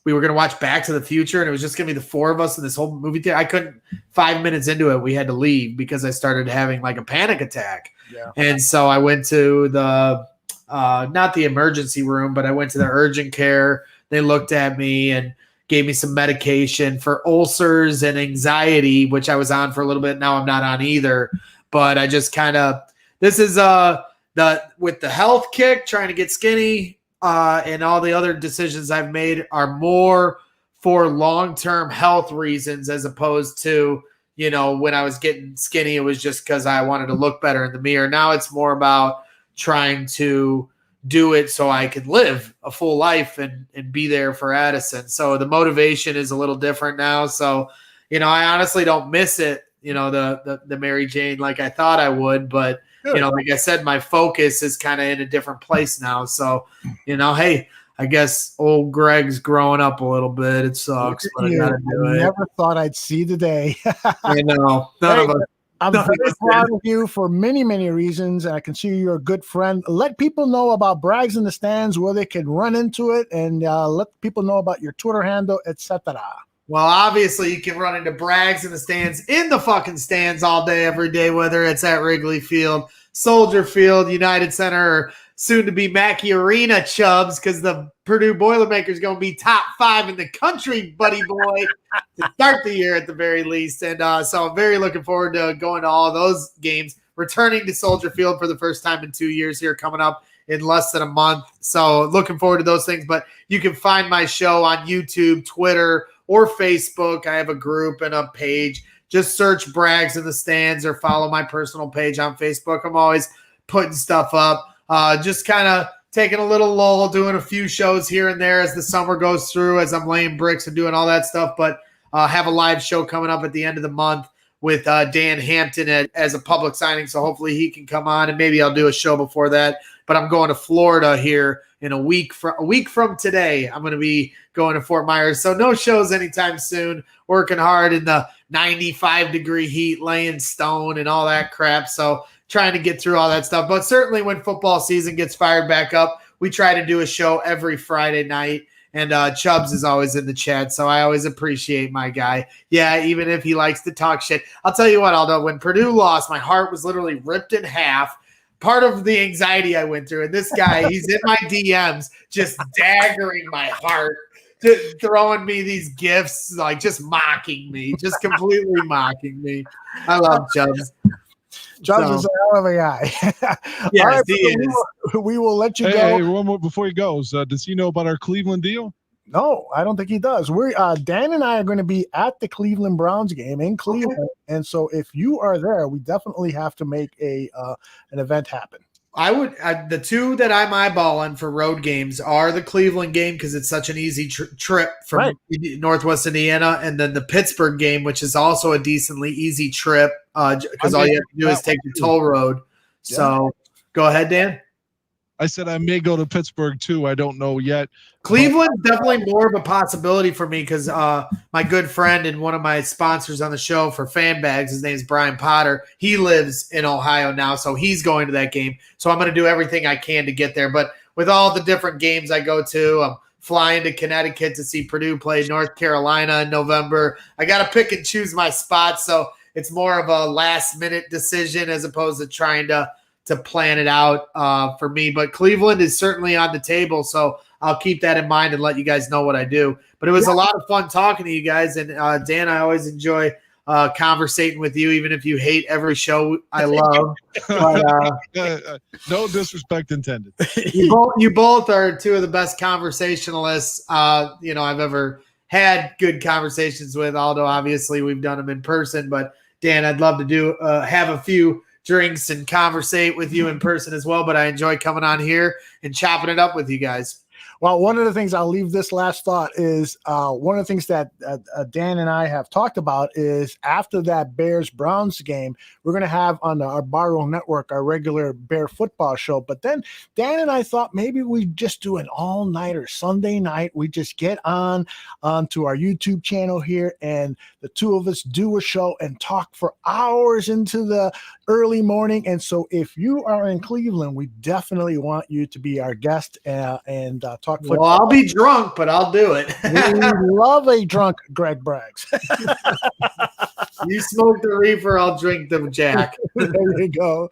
we were going to watch Back to the Future, and it was just going to be the four of us in this whole movie theater. I couldn't, 5 minutes into it, we had to leave because I started having like a panic attack. Yeah. And so I went to the, not the emergency room, but I went to the urgent care. They looked at me and gave me some medication for ulcers and anxiety, which I was on for a little bit. Now I'm not on either, but I just kind of, this is with the health kick, trying to get skinny, and all the other decisions I've made are more for long-term health reasons, as opposed to, when I was getting skinny, it was just because I wanted to look better in the mirror. Now it's more about trying to do it so I could live a full life and be there for Addison. So the motivation is a little different now. So, I honestly don't miss it, the Mary Jane like I thought I would, but like I said, my focus is kind of in a different place now. So, hey, I guess old Greg's growing up a little bit. It sucks, but I gotta do it. Never thought I'd see the day. I know. None of us. I'm very proud of you for many, many reasons. I can see you're a good friend. Let people know about Brags in the Stands, where they can run into it, and let people know about your Twitter handle, etc. Well, obviously, you can run into Brags in the Stands in the fucking stands all day, every day, whether it's at Wrigley Field, Soldier Field, United Center, or soon to be Mackey Arena, Chubbs, because the Purdue Boilermakers going to be top 5 in the country, buddy boy, to start the year at the very least. And so I'm very looking forward to going to all those games, returning to Soldier Field for the first time in 2 years here, coming up in less than a month. So looking forward to those things. But you can find my show on YouTube, Twitter, or Facebook. I have a group and a page. Just search Brags in the Stands or follow my personal page on Facebook. I'm always putting stuff up. Just kind of taking a little lull, doing a few shows here and there as the summer goes through, as I'm laying bricks and doing all that stuff. But have a live show coming up at the end of the month with Dan Hampton as a public signing. So hopefully he can come on, and maybe I'll do a show before that. But I'm going to Florida here in a week from today. I'm going to be going to Fort Myers. So no shows anytime soon. Working hard in the 95-degree heat, laying stone and all that crap. So trying to get through all that stuff. But certainly when football season gets fired back up, we try to do a show every Friday night. And Chubbs is always in the chat, so I always appreciate my guy. Yeah, even if he likes to talk shit. I'll tell you what, Aldo, when Purdue lost, my heart was literally ripped in half. Part of the anxiety I went through. And this guy, he's in my DMs, just daggering my heart, throwing me these gifts, like just mocking me, just completely mocking me. I love Chubbs. Chubbs is a hell of a guy. Yes, right, he is. We will let you go. Hey, one more before he goes. Does he know about our Cleveland deal? No, I don't think he does. We're Dan and I are going to be at the Cleveland Browns game in Cleveland, and so if you are there, we definitely have to make an event happen. I would. The two that I'm eyeballing for road games are the Cleveland game, because it's such an easy trip from Northwest Indiana, and then the Pittsburgh game, which is also a decently easy trip, because all you have to do is take the toll road. Yeah. So go ahead, Dan. I said I may go to Pittsburgh too. I don't know yet. Cleveland's definitely more of a possibility for me, because my good friend and one of my sponsors on the show for Fan Bags, his name is Brian Potter. He lives in Ohio now, so he's going to that game. So I'm going to do everything I can to get there. But with all the different games I go to, I'm flying to Connecticut to see Purdue play North Carolina in November. I got to pick and choose my spots, so it's more of a last-minute decision as opposed to trying to plan it out for me. But Cleveland is certainly on the table, so I'll keep that in mind and let you guys know what I do. But it was a lot of fun talking to you guys. And Dan, I always enjoy conversating with you, even if you hate every show I love. But, no disrespect intended. You both are two of the best conversationalists I've ever had good conversations with Aldo. Obviously, we've done them in person, but Dan, I'd love to do have a few drinks and conversate with you in person as well. But I enjoy coming on here and chopping it up with you guys. Well, one of the things I'll leave this last thought is one of the things that Dan and I have talked about is after that Bears-Browns game, we're going to have on our Barroom Network our regular Bear football show. But then Dan and I thought maybe we just do an all-nighter Sunday night. We just get onto our YouTube channel here, and the two of us do a show and talk for hours into the early morning. And so if you are in Cleveland, we definitely want you to be our guest and talk football. Well, I'll be drunk, but I'll do it. We love a drunk Greg Braggs. You smoke the reefer, I'll drink the Jack. There you go.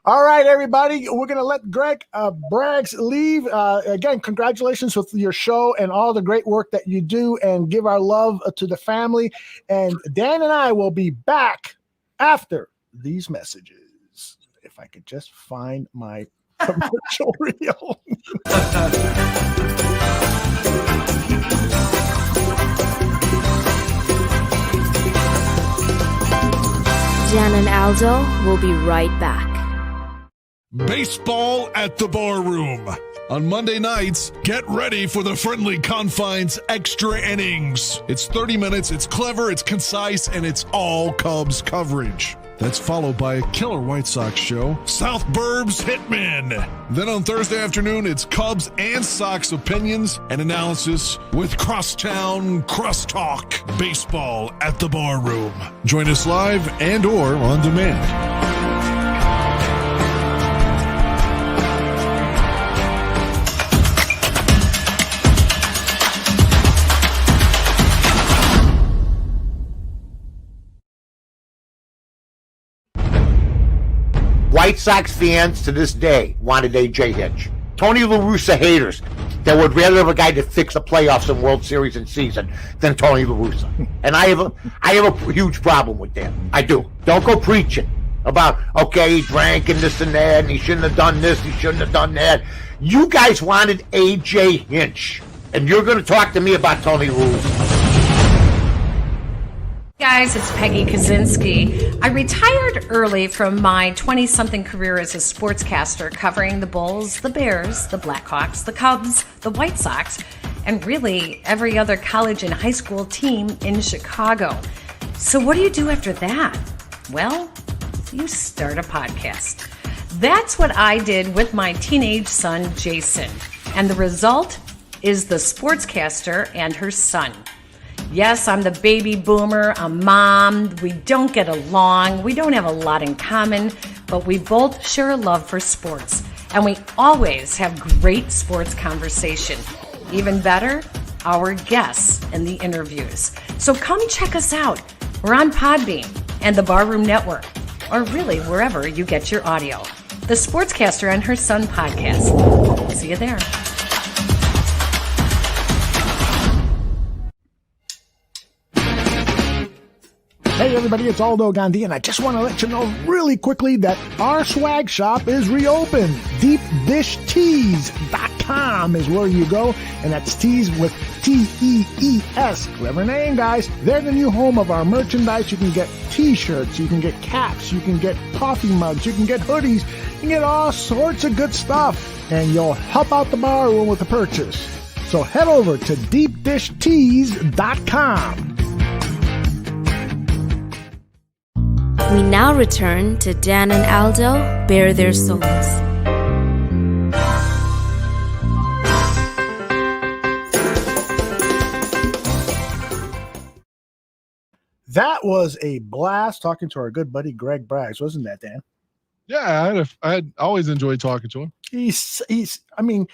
All right, everybody. We're going to let Greg Braggs leave. Again, congratulations with your show and all the great work that you do, and give our love to the family. And Dan and I will be back after these messages. If I could just find my commercial reel. Dan and Aldo will be right back. Baseball at the Barroom. On Monday nights, get ready for the Friendly Confines Extra Innings. It's 30 minutes, it's clever, it's concise, and it's all Cubs coverage. That's followed by a killer White Sox show, South Burbs Hitmen. Then on Thursday afternoon, it's Cubs and Sox opinions and analysis with Crosstown Crosstalk. Baseball at the Barroom. Join us live and or on demand. White Sox fans to this day wanted AJ Hinch. Tony La Russa haters that would rather have a guy that fixed the playoffs and World Series in season than Tony La Russa. And I have a huge problem with that. I do. Don't go preaching about, okay, he drank and this and that, and he shouldn't have done this, he shouldn't have done that. You guys wanted AJ Hinch, and you're going to talk to me about Tony La Russa. Guys, it's Peggy Kaczynski. I retired early from my 20-something career as a sportscaster, covering the Bulls, the Bears, the Blackhawks, the Cubs, the White Sox, and really every other college and high school team in Chicago. So what do you do after that? Well, you start a podcast. That's what I did with my teenage son, Jason. And the result is The Sportscaster and Her Son. Yes, I'm the baby boomer, a mom. We don't get along. We don't have a lot in common, but we both share a love for sports. And we always have great sports conversation. Even better, our guests in the interviews. So come check us out. We're on Podbean and the Barroom Network, or really wherever you get your audio. The Sportscaster and Her Son podcast. See you there. Hey everybody, it's Aldo Gandhi, and I just want to let you know really quickly that our swag shop is reopened. DeepDishTees.com is where you go, and that's tees with T-E-E-S. Clever name, guys. They're the new home of our merchandise. You can get t-shirts, you can get caps, you can get coffee mugs, you can get hoodies, you can get all sorts of good stuff, and you'll help out the bar with the purchase. So head over to DeepDishTees.com. We now return to Dan and Aldo Bare Their Souls. That was a blast talking to our good buddy Greg Braggs, wasn't that, Dan? Yeah, I had always enjoyed talking to him. I mean,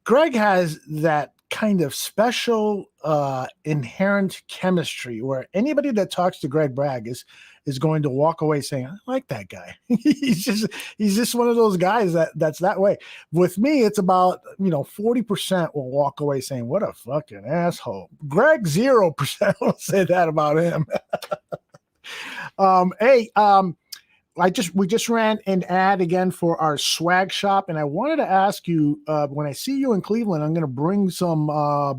Greg has that kind of special inherent chemistry where anybody that talks to Greg Bragg is going to walk away saying, I like that guy. he's just one of those guys that's that way. With me, it's about 40% will walk away saying, what a fucking asshole. Greg 0% will say that about him. we just ran an ad again for our swag shop, and I wanted to ask you, when I see you in Cleveland, I'm going to bring some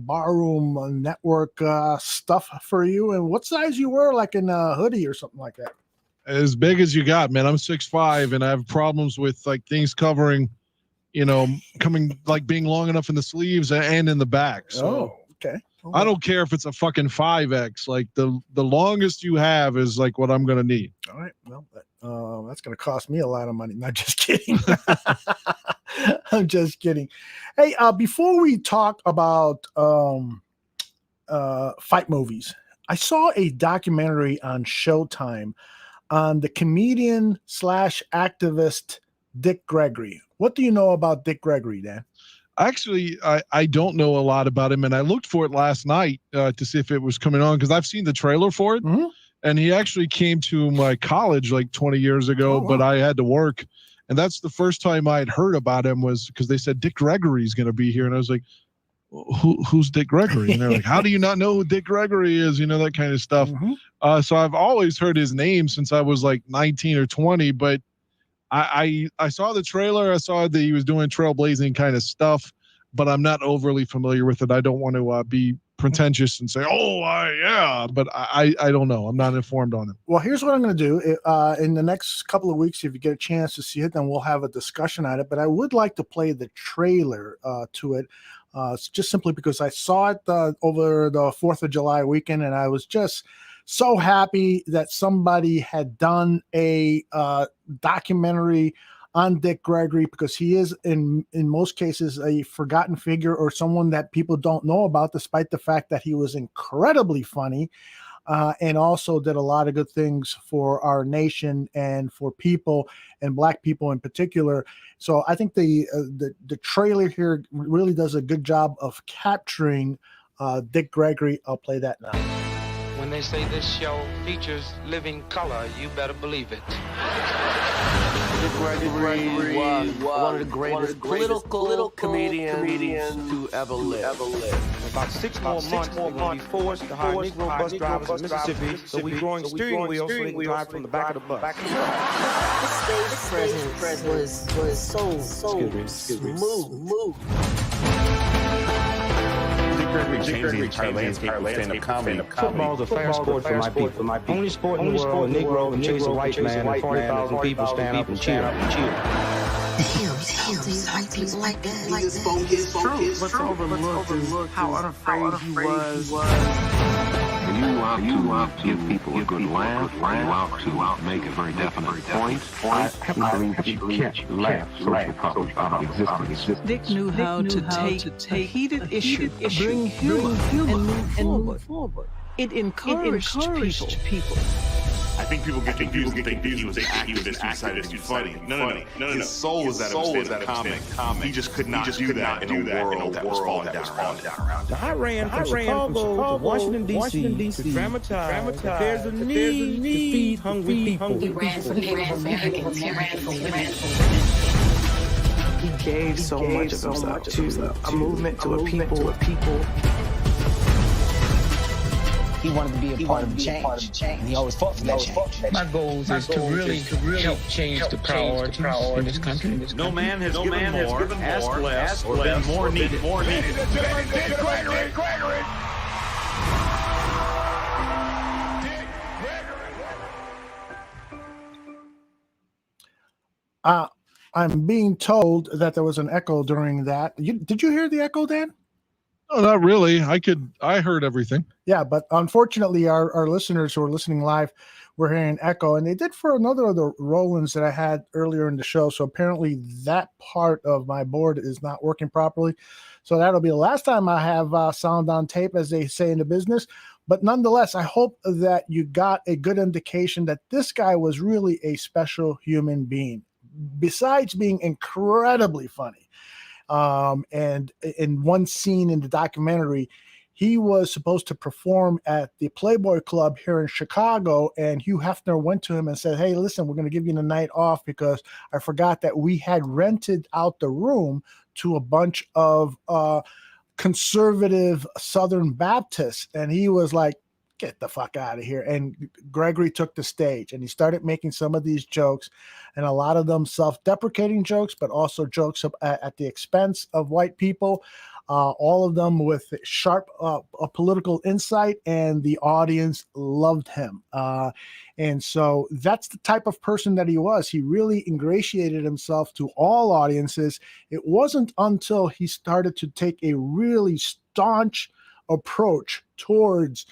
Barroom Network stuff for you. And what size you wear, like in a hoodie or something like that? As big as you got, man. I'm 6'5", and I have problems with like things covering, coming like being long enough in the sleeves and in the back. So okay. I don't care if it's a fucking 5X. Like the longest you have is like what I'm gonna need. All right. Well, that's gonna cost me a lot of money. Not just kidding. I'm just kidding. Hey, before we talk about fight movies, I saw a documentary on Showtime on the comedian / activist Dick Gregory. What do you know about Dick Gregory, Dan? Actually, I don't know a lot about him, and I looked for it last night to see if it was coming on because I've seen the trailer for it, and he actually came to my college like 20 years ago, but I had to work, and that's the first time I had heard about him was because they said Dick Gregory's going to be here, and I was like, who's Dick Gregory? And they're like, how do you not know who Dick Gregory is? That kind of stuff. So I've always heard his name since I was like 19 or 20, but I saw the trailer. I saw that he was doing trailblazing kind of stuff, but I'm not overly familiar with it. I don't want to be pretentious and say, but I don't know. I'm not informed on it. Well, here's what I'm going to do. In the next couple of weeks, if you get a chance to see it, then we'll have a discussion on it. But I would like to play the trailer to it, just simply because I saw it over the 4th of July weekend, and I was just so happy that somebody had done a documentary on Dick Gregory, because he is in most cases a forgotten figure or someone that people don't know about, despite the fact that he was incredibly funny and also did a lot of good things for our nation and for people, and Black people in particular. So I think the trailer here really does a good job of capturing Dick Gregory. I'll play that now. When they say this show features living color, you better believe it. Dick Gregory was one of the greatest political comedians to ever live. In about 6 more months, we're going to be forced to hire Negro bus drivers in Mississippi, so we're growing steering wheels so they can drive from the back of the bus. The stage presence was so smooth. Dick Gregory changed the entire landscape of stand-up comedy. Football's a fair sport for my people. Only sport in the world, a Negro can chase a white man and 40,000 people stand up and cheer. Damn, white people like that. His true. What's overlooked is how unafraid he was. Are you out to give people a good laugh? Are you out to make a very definite point? I believe that you can't laugh social problems out of existence. Dick knew how to take a heated issue, bring humor, and move forward. It encouraged people. I think people get confused and think he was an activist who decided to be funny. No. His soul was that of comic. He just could not do that in a world that was falling down around him. I ran from Chicago to Washington, D.C. to dramatize that there's a need to feed hungry people. He ran from Americans. He gave so much of himself to a movement, to a people. He wanted to be a part of the change. And he always fought for that change. My goal is to really help change the priorities in this country. No man has given more, asked less, or been more needed. Dick Gregory. I'm being told that there was an echo during that. Did you hear the echo, Dan? No, not really. I heard everything. Yeah, but unfortunately, our listeners who are listening live were hearing echo, and they did for another of the roll-ins that I had earlier in the show. So apparently that part of my board is not working properly. So that'll be the last time I have sound on tape, as they say in the business. But nonetheless, I hope that you got a good indication that this guy was really a special human being, besides being incredibly funny. And in one scene in the documentary, he was supposed to perform at the Playboy Club here in Chicago, and Hugh Hefner went to him and said, "Hey, listen, we're going to give you the night off because I forgot that we had rented out the room to a bunch of conservative Southern Baptists." And he was like, get the fuck out of here. And Gregory took the stage and he started making some of these jokes, and a lot of them self-deprecating jokes, but also jokes at the expense of white people. All of them with sharp political insight, and the audience loved him. And so that's the type of person that he was. He really ingratiated himself to all audiences. It wasn't until he started to take a really staunch approach towards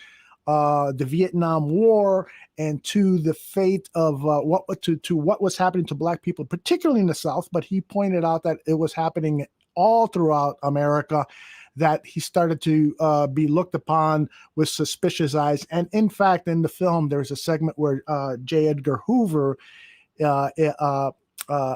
the Vietnam War and to the fate of what was happening to black people, particularly in the South. But he pointed out that it was happening all throughout America, that he started to be looked upon with suspicious eyes. And in fact, in the film, there's a segment where J. Edgar Hoover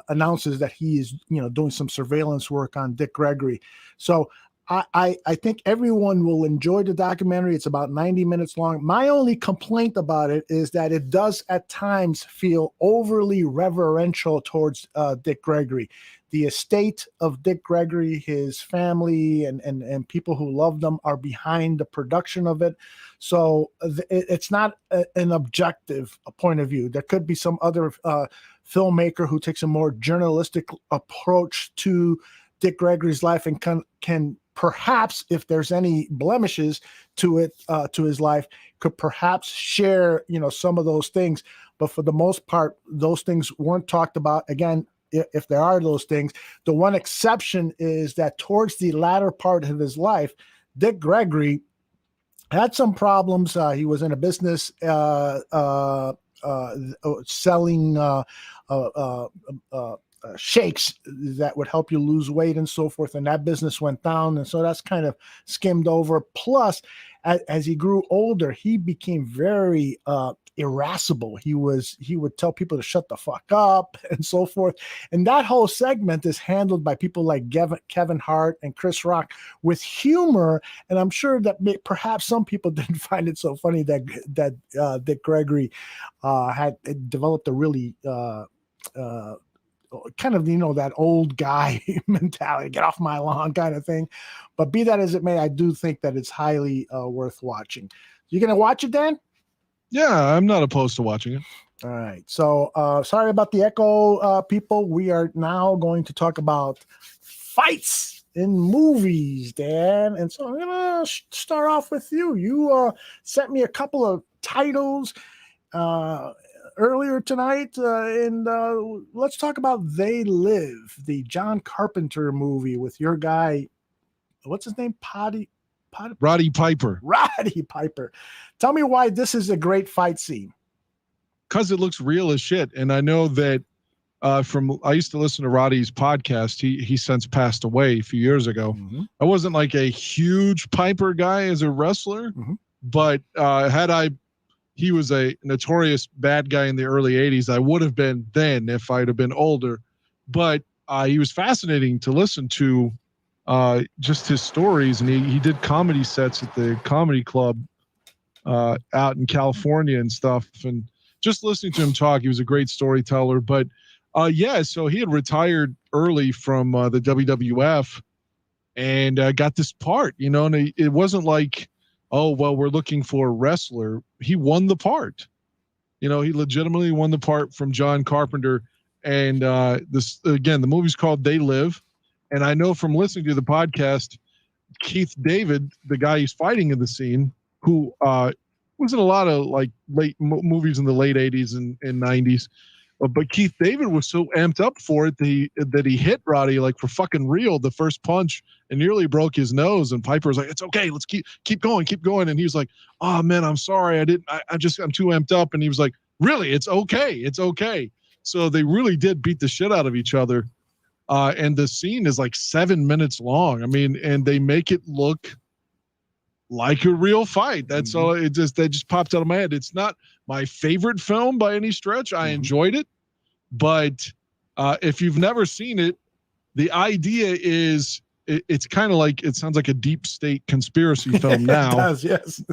announces that he is, doing some surveillance work on Dick Gregory. So I think everyone will enjoy the documentary. It's about 90 minutes long. My only complaint about it is that it does at times feel overly reverential towards Dick Gregory. The estate of Dick Gregory, his family, and people who love them are behind the production of it. So it's not an objective point of view. There could be some other filmmaker who takes a more journalistic approach to Dick Gregory's life and can perhaps, if there's any blemishes to it, to his life, could perhaps share, some of those things. But for the most part, those things weren't talked about. Again, if there are those things, the one exception is that towards the latter part of his life, Dick Gregory had some problems. He was in a business selling shakes that would help you lose weight and so forth, and that business went down, and so that's kind of skimmed over. Plus, as he grew older, he became very irascible. He would tell people to shut the fuck up and so forth, and that whole segment is handled by people like Kevin Hart and Chris Rock with humor, and I'm sure that perhaps some people didn't find it so funny that Dick Gregory had developed a really kind of, that old guy mentality, get off my lawn kind of thing. But be that as it may, I do think that it's highly worth watching. You going to watch it, Dan? Yeah, I'm not opposed to watching it. All right. So sorry about the echo, people. We are now going to talk about fights in movies, Dan. And so I'm going to start off with you. You sent me a couple of titles earlier tonight, and let's talk about They Live, the John Carpenter movie with your guy, what's his name? Roddy Piper. Roddy Piper. Tell me why this is a great fight scene. Because it looks real as shit. And I know that I used to listen to Roddy's podcast. He since passed away a few years ago. Mm-hmm. I wasn't like a huge Piper guy as a wrestler, but he was a notorious bad guy in the early 80s. I would have been then if I'd have been older. But he was fascinating to listen to, just his stories. And he did comedy sets at the comedy club out in California and stuff. And just listening to him talk, he was a great storyteller. But so he had retired early from the WWF and got this part, and it wasn't like, oh, well, we're looking for a wrestler. He won the part. He legitimately won the part from John Carpenter. And the movie's called They Live. And I know from listening to the podcast, Keith David, the guy he's fighting in the scene, who was in a lot of like late movies in the late 80s and 90s. But Keith David was so amped up for it that he hit Roddy like for fucking real the first punch and nearly broke his nose. And Piper was like, "It's okay, let's keep going." And he was like, "Oh man, I'm sorry, I'm too amped up." And he was like, "Really, it's okay." So they really did beat the shit out of each other. And the scene is like 7 minutes long. I mean, and they make it look like a real fight. That's all. That just popped out of my head. It's not my favorite film by any stretch. I enjoyed it, but if you've never seen it, the idea is it's kind of like, it sounds like a deep state conspiracy film now. It does, yes.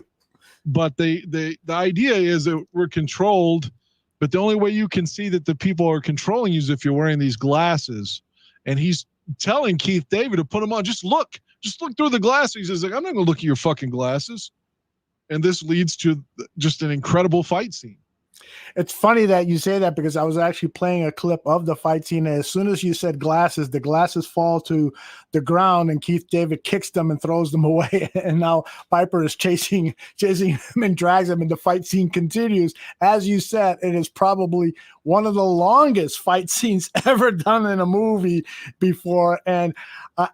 But the idea is that we're controlled, but the only way you can see that the people are controlling you is if you're wearing these glasses. And he's telling Keith David to put them on. Just look through the glasses. He's like, "I'm not going to look at your fucking glasses." and this leads to just an incredible fight scene. It's funny that you say that because I was actually playing a clip of the fight scene. And as soon as you said glasses, the glasses fall to the ground and Keith David kicks them and throws them away. And now Piper is chasing him and drags him, and the fight scene continues. As you said, it is probably one of the longest fight scenes ever done in a movie before. And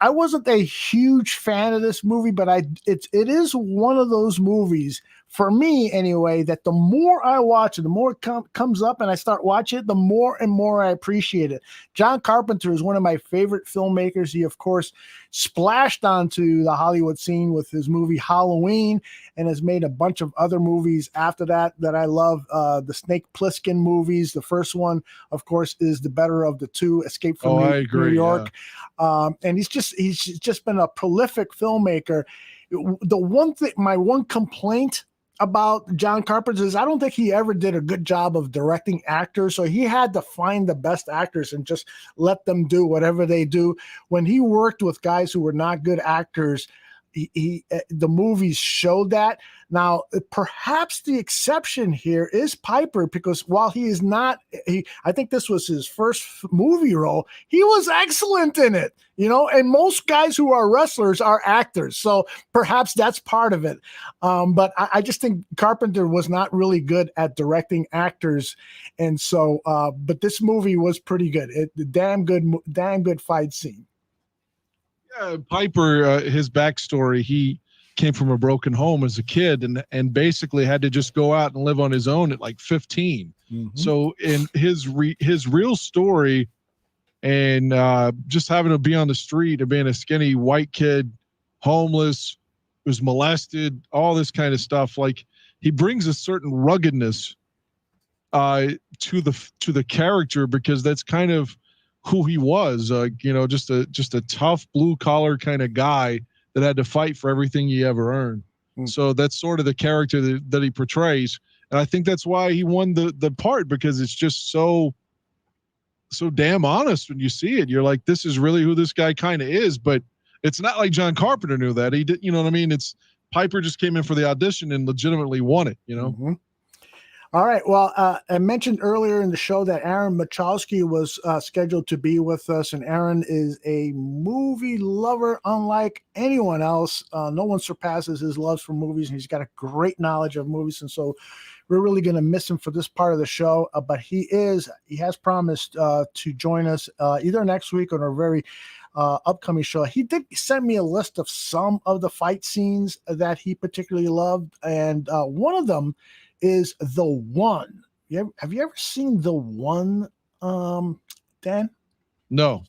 I wasn't a huge fan of this movie, but it is one of those movies, for me anyway, that the more I watch it, the more it comes up and I start watching it, the more and more I appreciate it. John Carpenter is one of my favorite filmmakers. He, of course, splashed onto the Hollywood scene with his movie Halloween and has made a bunch of other movies after that I love. The Snake Plissken movies. The first one, of course, is the better of the two, Escape from New York. Yeah. And he's just been a prolific filmmaker. My one complaint about John Carpenter is I don't think he ever did a good job of directing actors. So he had to find the best actors and just let them do whatever they do. When he worked with guys who were not good actors, the movies showed that. Now, perhaps the exception here is Piper, because while he is not, I think this was his first movie role, he was excellent in it, and most guys who are wrestlers are actors. So perhaps that's part of it. But I just think Carpenter was not really good at directing actors. And so, but this movie was pretty good. Damn good fight scene. Yeah, Piper, his backstory, he came from a broken home as a kid and basically had to just go out and live on his own at like 15. Mm-hmm. So in his real story and just having to be on the street and being a skinny white kid, homeless, was molested, all this kind of stuff, like he brings a certain ruggedness to the character, because that's kind of who he was, just a tough blue collar kind of guy that had to fight for everything he ever earned. So that's sort of the character that he portrays. And I think that's why he won the part, because it's just so damn honest when you see it. You're like, this is really who this guy kind of is. But it's not like John Carpenter knew that. He did, you know what I mean? It's Piper just came in for the audition and legitimately won it, Mm-hmm. All right. Well, I mentioned earlier in the show that Aaron Michalski was scheduled to be with us, and Aaron is a movie lover unlike anyone else. No one surpasses his loves for movies, and he's got a great knowledge of movies, and so we're really going to miss him for this part of the show. But he has promised to join us either next week or a very upcoming show. He did send me a list of some of the fight scenes that he particularly loved, and one of them is The One. Have you ever seen The One, Dan? No.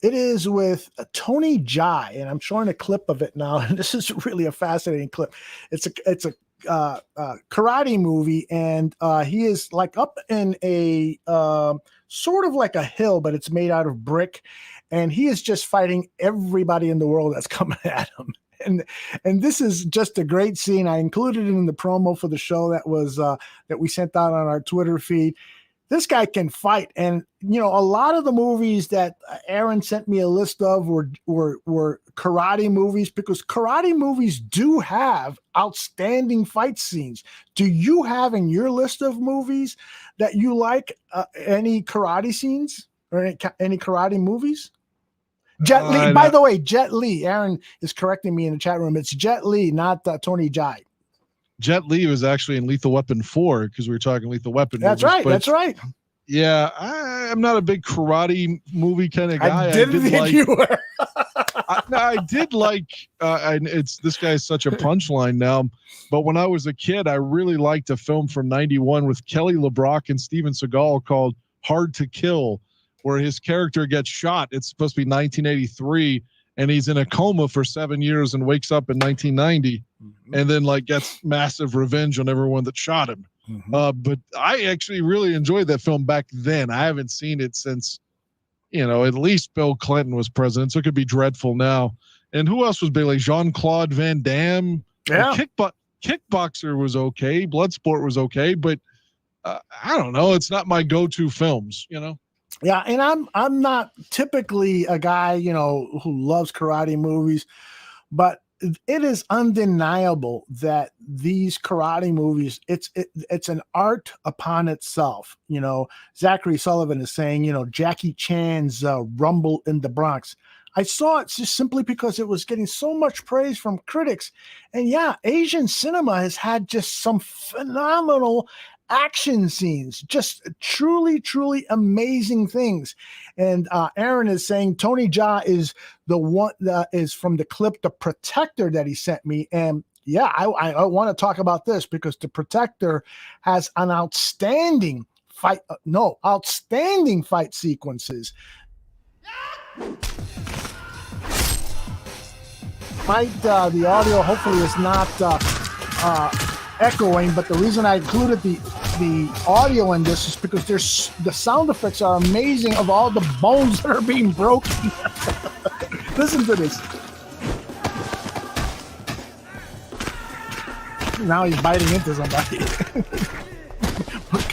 It is with Tony Jai, and I'm showing a clip of it now. And this is really a fascinating clip. It's a karate movie, and he is like up in a sort of like a hill, but it's made out of brick, and he is just fighting everybody in the world that's coming at him. And this is just a great scene. I included it in the promo for the show that we sent out on our Twitter feed. This guy can fight. And, a lot of the movies that Aaron sent me a list of were karate movies, because karate movies do have outstanding fight scenes. Do you have in your list of movies that you like any karate scenes or any karate movies? Jet Li, by the way, Jet Li. Aaron is correcting me in the chat room. It's Jet Li, not Tony Jai. Jet Li was actually in Lethal Weapon 4, because we were talking Lethal Weapon. That's movies, right. That's right. Yeah, I'm not a big karate movie kind of guy. I didn't think you were. I did like, and this guy's such a punchline now, but when I was a kid, I really liked a film from '91 with Kelly LeBrock and Steven Seagal called Hard to Kill, where his character gets shot. It's supposed to be 1983, and he's in a coma for 7 years and wakes up in 1990, and then gets massive revenge on everyone that shot him. But I actually really enjoyed that film back then. I haven't seen it since, at least Bill Clinton was president, so it could be dreadful now. And who else was big? Like Jean-Claude Van Damme. Yeah. Kickboxer was okay. Bloodsport was okay, but I don't know. It's not my go-to films, Yeah, and I'm not typically a guy, who loves karate movies, but it is undeniable that these karate movies, it's an art upon itself. Zachary Sullivan is saying, Jackie Chan's Rumble in the Bronx. I saw it just simply because it was getting so much praise from critics. And yeah, Asian cinema has had just some phenomenal action scenes, just truly, truly amazing things. And Aaron is saying Tony Jaa is the one that is from the clip, The Protector, that he sent me. And yeah, I want to talk about this because The Protector has an outstanding fight sequences. The audio hopefully is not echoing, but the reason I included the audio in this is because the sound effects are amazing of all the bones that are being broken. Listen to this. Now he's biting into somebody.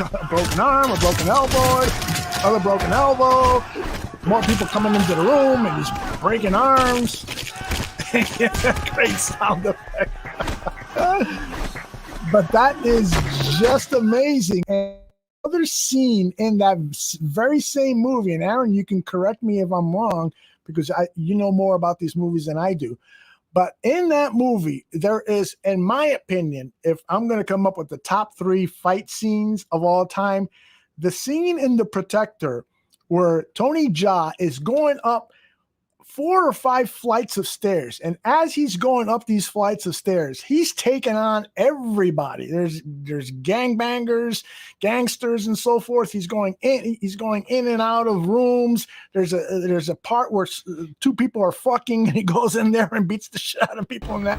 A broken arm, a broken elbow, other broken elbow. More people coming into the room and he's breaking arms. Great sound effect. But that is just amazing. And another scene in that very same movie, and Aaron, you can correct me if I'm wrong, because you know more about these movies than I do. But in that movie, there is, in my opinion, if I'm going to come up with the top 3 fight scenes of all time, the scene in The Protector where Tony Jaa is going up 4 or 5 flights of stairs, and as he's going up these flights of stairs, he's taking on everybody. There's gangbangers, gangsters, and so forth. He's going in and out of rooms. There's a part where 2 people are fucking, and he goes in there and beats the shit out of people in that.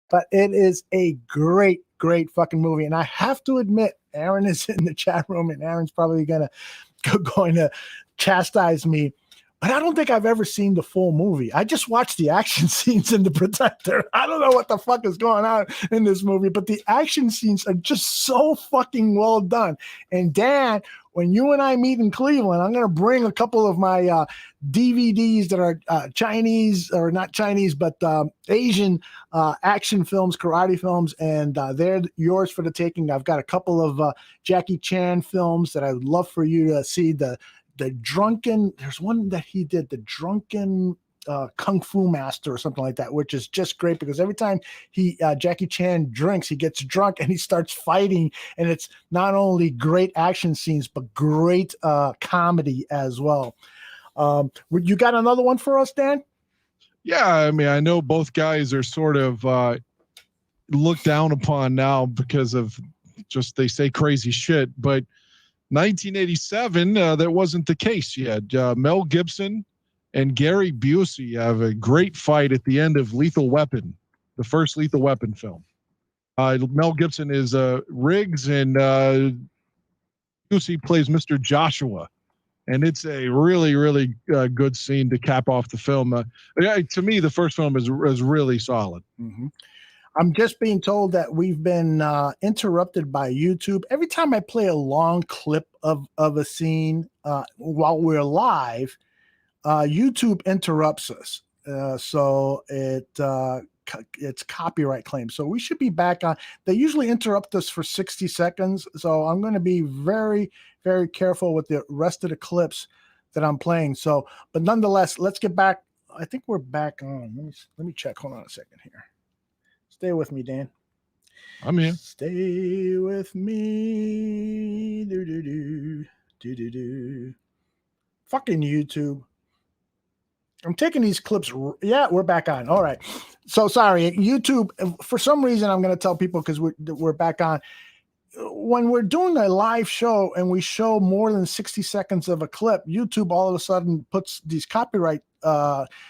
But it is a great, great fucking movie. And I have to admit, Aaron is in the chat room, and Aaron's probably going to chastise me. But I don't think I've ever seen the full movie. I just watched the action scenes in The Protector. I don't know what the fuck is going on in this movie, but the action scenes are just so fucking well done. And Dan, when you and I meet in Cleveland, I'm going to bring a couple of my DVDs that are Chinese, or not Chinese, but Asian action films, karate films, and they're yours for the taking. I've got a couple of Jackie Chan films that I would love for you to see. There's one that he did, the Drunken Kung Fu Master or something like that, which is just great because every time Jackie Chan drinks, he gets drunk and he starts fighting, and it's not only great action scenes but great comedy as well. You got another one for us, Dan? Yeah, I mean, I know both guys are sort of looked down upon now because of just they say crazy shit, but 1987, that wasn't the case yet. Mel Gibson and Gary Busey have a great fight at the end of Lethal Weapon, the first Lethal Weapon film. Mel Gibson is Riggs, and Busey plays Mr. Joshua. And it's a really, really good scene to cap off the film. To me, the first film is really solid. Mm-hmm. I'm just being told that we've been interrupted by YouTube. Every time I play a long clip of a scene while we're live, YouTube interrupts us. So it it's copyright claim. So we should be back on. They usually interrupt us for 60 seconds. So I'm going to be very, very careful with the rest of the clips that I'm playing. So, but nonetheless, let's get back. I think we're back on. Let me check. Hold on a second here. Stay with me, Dan. I'm here. Stay with me. Fucking YouTube. I'm taking these clips. Yeah, we're back on. All right. So sorry, YouTube. For some reason, I'm going to tell people because we're back on. When we're doing a live show and we show more than 60 seconds of a clip, YouTube all of a sudden puts these copyright.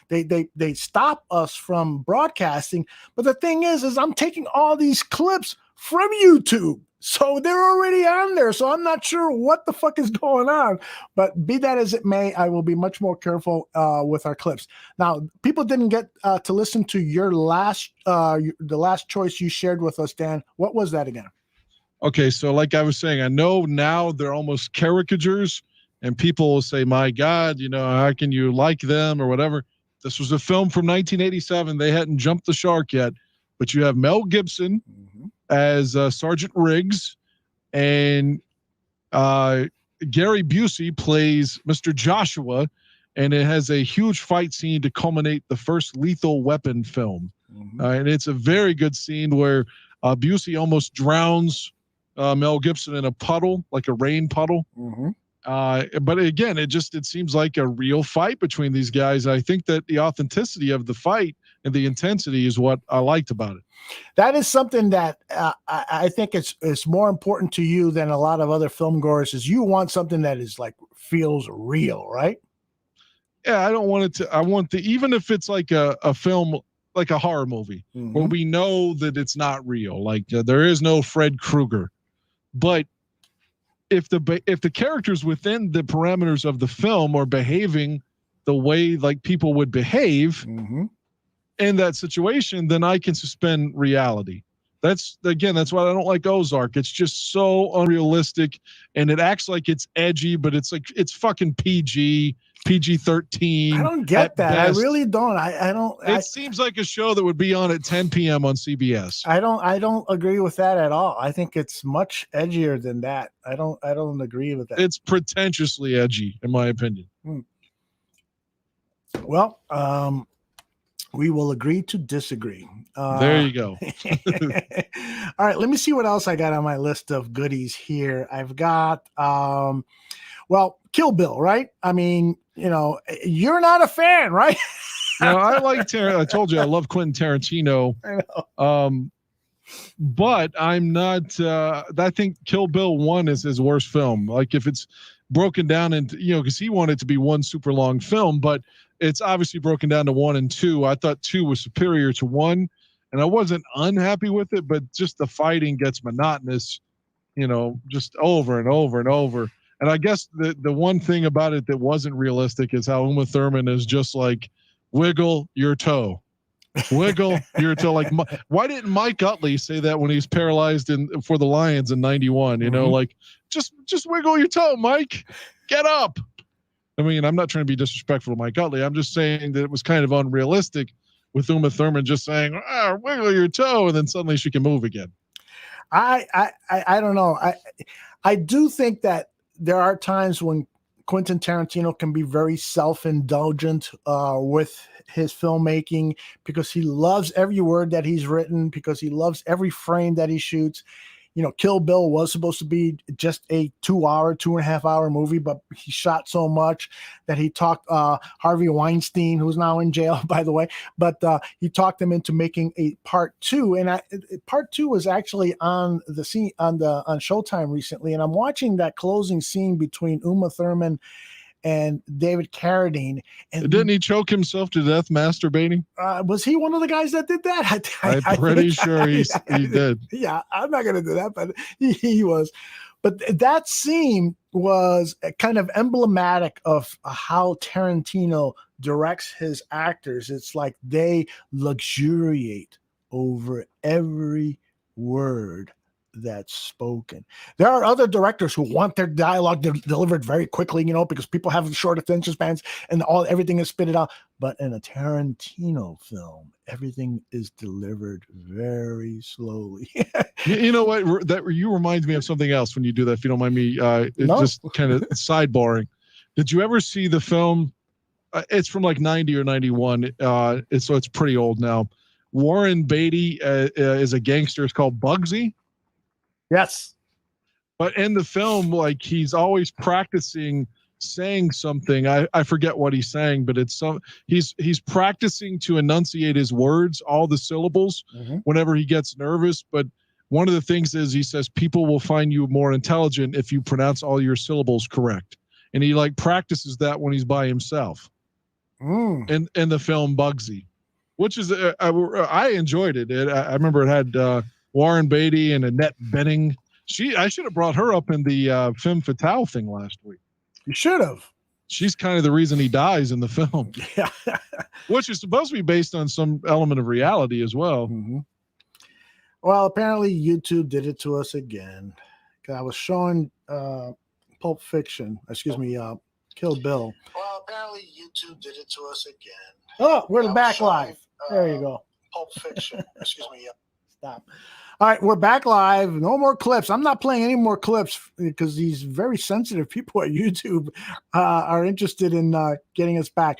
They stop us from broadcasting. But the thing is I'm taking all these clips from YouTube. So they're already on there. So I'm not sure what the fuck is going on. But be that as it may, I will be much more careful with our clips. Now, people didn't get to listen to your the last choice you shared with us, Dan. What was that again? Okay, so like I was saying, I know now they're almost caricatures, and people will say, my God, how can you like them or whatever? This was a film from 1987. They hadn't jumped the shark yet, but you have Mel Gibson as Sergeant Riggs, and Gary Busey plays Mr. Joshua, and it has a huge fight scene to culminate the first Lethal Weapon film. And it's a very good scene where Busey almost drowns Mel Gibson in a puddle, like a rain puddle. But again, it seems like a real fight between these guys. I think that the authenticity of the fight and the intensity is what I liked about it. That is something that I think it's more important to you than a lot of other film goers. Is you want something that is like feels real, right? Yeah, I don't want it to. I want even if it's like a film, like a horror movie, where we know that it's not real. Like there is no Fred Krueger, but if the characters within the parameters of the film are behaving the way like people would behave in that situation, then I can suspend reality. That's why I don't like Ozark. It's just so unrealistic, and it acts like it's edgy, but it's like it's fucking PG-13. I don't get that. Best. I really don't. I don't. It seems like a show that would be on at 10 p.m. on CBS. I don't agree with that at all. I think it's much edgier than that. I don't agree with that. It's pretentiously edgy, in my opinion. Well, we will agree to disagree. There you go. All right, let me see what else I got on my list of goodies here. I've got, Kill Bill, right? I mean, you're not a fan, right? No, I like I told you I love Quentin Tarantino. I know. But I'm not. I think Kill Bill 1 is his worst film. Like if it's broken down into, because he wanted it to be one super long film, but it's obviously broken down to 1 and 2. I thought 2 was superior to 1, and I wasn't unhappy with it, but just the fighting gets monotonous, just over and over and over. And I guess the one thing about it that wasn't realistic is how Uma Thurman is just like, wiggle your toe, wiggle your toe. Like, why didn't Mike Utley say that when he's paralyzed for the Lions in '91? Like just wiggle your toe, Mike, get up. I mean, I'm not trying to be disrespectful to Mike Utley. I'm just saying that it was kind of unrealistic with Uma Thurman just saying, wiggle your toe, and then suddenly she can move again. I don't know. I do think that there are times when Quentin Tarantino can be very self-indulgent with his filmmaking because he loves every word that he's written, because he loves every frame that he shoots. Kill Bill was supposed to be just a 2.5 hour movie, but he shot so much that he talked Harvey Weinstein, who's now in jail, by the way, but he talked him into making a part 2. And part 2 was actually on the scene on Showtime recently. And I'm watching that closing scene between Uma Thurman and David Carradine. And didn't he choke himself to death masturbating? Was he one of the guys that did that? I'm pretty sure he did. Yeah, I'm not going to do that, but he was. But that scene was kind of emblematic of how Tarantino directs his actors. It's like they luxuriate over every word that's spoken. There are other directors who want their dialogue delivered very quickly, because people have short attention spans and everything is spitted out. But in a Tarantino film, everything is delivered very slowly. You know what? That you reminds me of something else when you do that. If you don't mind me, just kind of sidebarring. Did you ever see the film? It's from like 90 or 91. So it's pretty old now. Warren Beatty is a gangster. It's called Bugsy. Yes. But in the film, like he's always practicing saying something. I forget what he's saying, but it's he's practicing to enunciate his words, all the syllables, whenever he gets nervous. But one of the things is he says people will find you more intelligent if you pronounce all your syllables correct. And he like practices that when he's by himself. In the film Bugsy, which is I enjoyed it. I remember it had Warren Beatty and Annette Bening. I should have brought her up in the Femme Fatale thing last week. You should have. She's kind of the reason he dies in the film. Yeah. Which is supposed to be based on some element of reality as well. Well, apparently YouTube did it to us again. I was showing Pulp Fiction, Kill Bill. Well, apparently YouTube did it to us again. Oh, we're back live. There you go. Pulp Fiction. Stop. All right, we're back live. No more clips. I'm not playing any more clips because these very sensitive people at YouTube are interested in getting us back.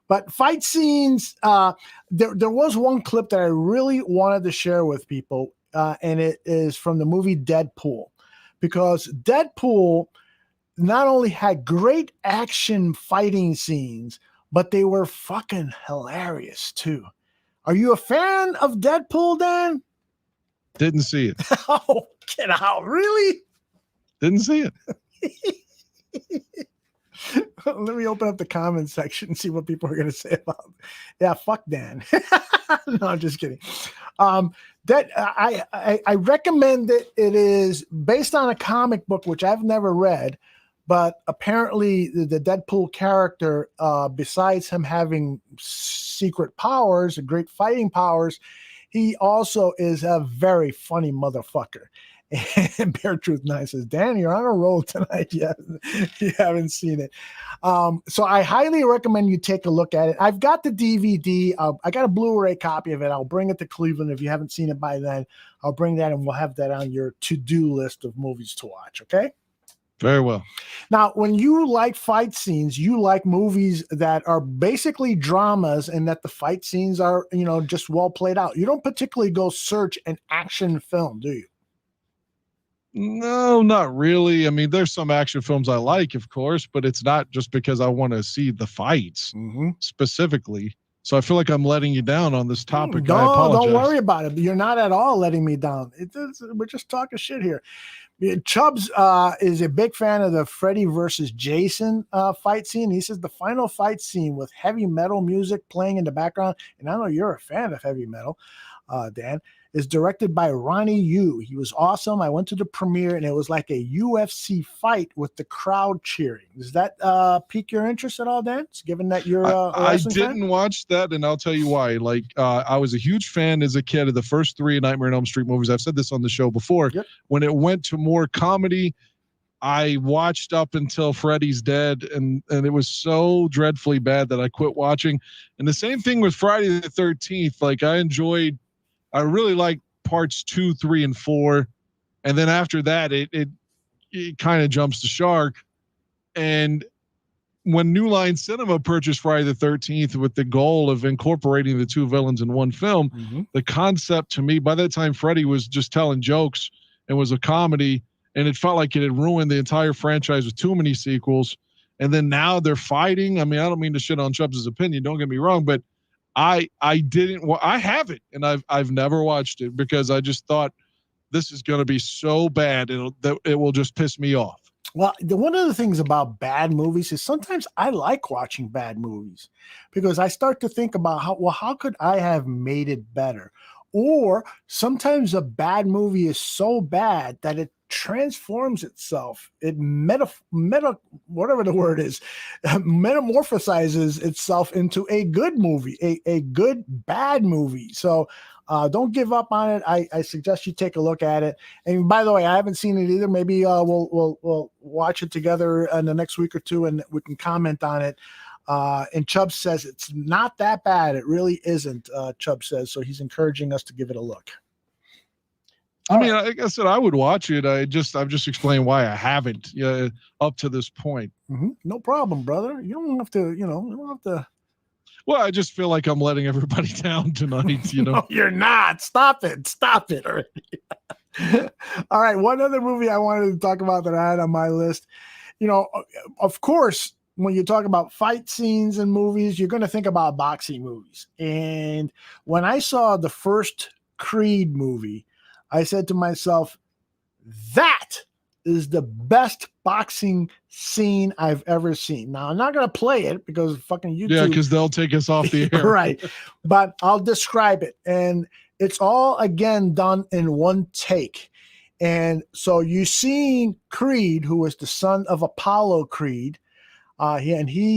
But fight scenes, there was one clip that I really wanted to share with people, and it is from the movie Deadpool. Because Deadpool not only had great action fighting scenes, but they were fucking hilarious too. Are you a fan of Deadpool, Dan? Didn't see it. Oh, get out. Really? Didn't see it. Let me open up the comment section and see what people are going to say about it. Yeah, fuck Dan. No, I'm just kidding. That I recommend it. It is based on a comic book, which I've never read, but apparently the Deadpool character, besides him having secret powers, great fighting powers, he also is a very funny motherfucker. And Bear Truth 9 says, Dan, you're on a roll tonight. You haven't seen it. So I highly recommend you take a look at it. I've got the DVD. I got a Blu-ray copy of it. I'll bring it to Cleveland. If you haven't seen it by then, I'll bring that and we'll have that on your to-do list of movies to watch. Okay? Very well. Now, when you like fight scenes, you like movies that are basically dramas and that the fight scenes are, just well played out. You don't particularly go search an action film, do you? No, not really. I mean, there's some action films I like, of course, but it's not just because I want to see the fights specifically. So I feel like I'm letting you down on this topic. I apologize. Don't worry about it. You're not at all letting me down. We're just talking shit here. Chubbs is a big fan of the Freddy versus Jason fight scene. He says the final fight scene with heavy metal music playing in the background, and I know you're a fan of heavy metal, Dan, is directed by Ronnie Yu. He was awesome. I went to the premiere, and it was like a UFC fight with the crowd cheering. Does that pique your interest at all, Dan? Given that you're I didn't watch that, and I'll tell you why. Like, I was a huge fan as a kid of the first 3 Nightmare on Elm Street movies. I've said this on the show before. Yep. When it went to more comedy, I watched up until Freddy's dead, and it was so dreadfully bad that I quit watching. And the same thing with Friday the 13th. Like, I really liked parts 2, 3, and 4. And then after that, it kind of jumps the shark. And when New Line Cinema purchased Friday the 13th with the goal of incorporating the 2 villains in one film, the concept to me, by that time, Freddy was just telling jokes and was a comedy. And it felt like it had ruined the entire franchise with too many sequels. And then now they're fighting. I mean, I don't mean to shit on Chubbs' opinion. Don't get me wrong, but I have it, and I've never watched it because I just thought this is going to be so bad that it will just piss me off. Well, one of the things about bad movies is sometimes I like watching bad movies because I start to think about how could I have made it better? Or sometimes a bad movie is so bad that it transforms itself. It whatever the word is, metamorphosizes itself into a good movie, a good bad movie. So Don't give up on it. I suggest you take a look at it. And by the way, I haven't seen it either. Maybe we'll watch it together in the next week or two, and we can comment on it. And Chubb says it's not that bad. It really isn't. Chubb says so. He's encouraging us to give it a look. I mean, like I said, I would watch it. I've just explained why I haven't up to this point. Mm-hmm. No problem, brother. You don't have to. You don't have to. Well, I just feel like I'm letting everybody down tonight. No, you're not. Stop it. Stop it already. All right. One other movie I wanted to talk about that I had on my list. Of course, when you talk about fight scenes in movies, you're going to think about boxing movies. And when I saw the first Creed movie, I said to myself, that is the best boxing scene I've ever seen. Now, I'm not going to play it because fucking YouTube. Yeah, because they'll take us off the air. Right. But I'll describe it. And it's all, again, done in one take. And so you've seen Creed, who is the son of Apollo Creed. His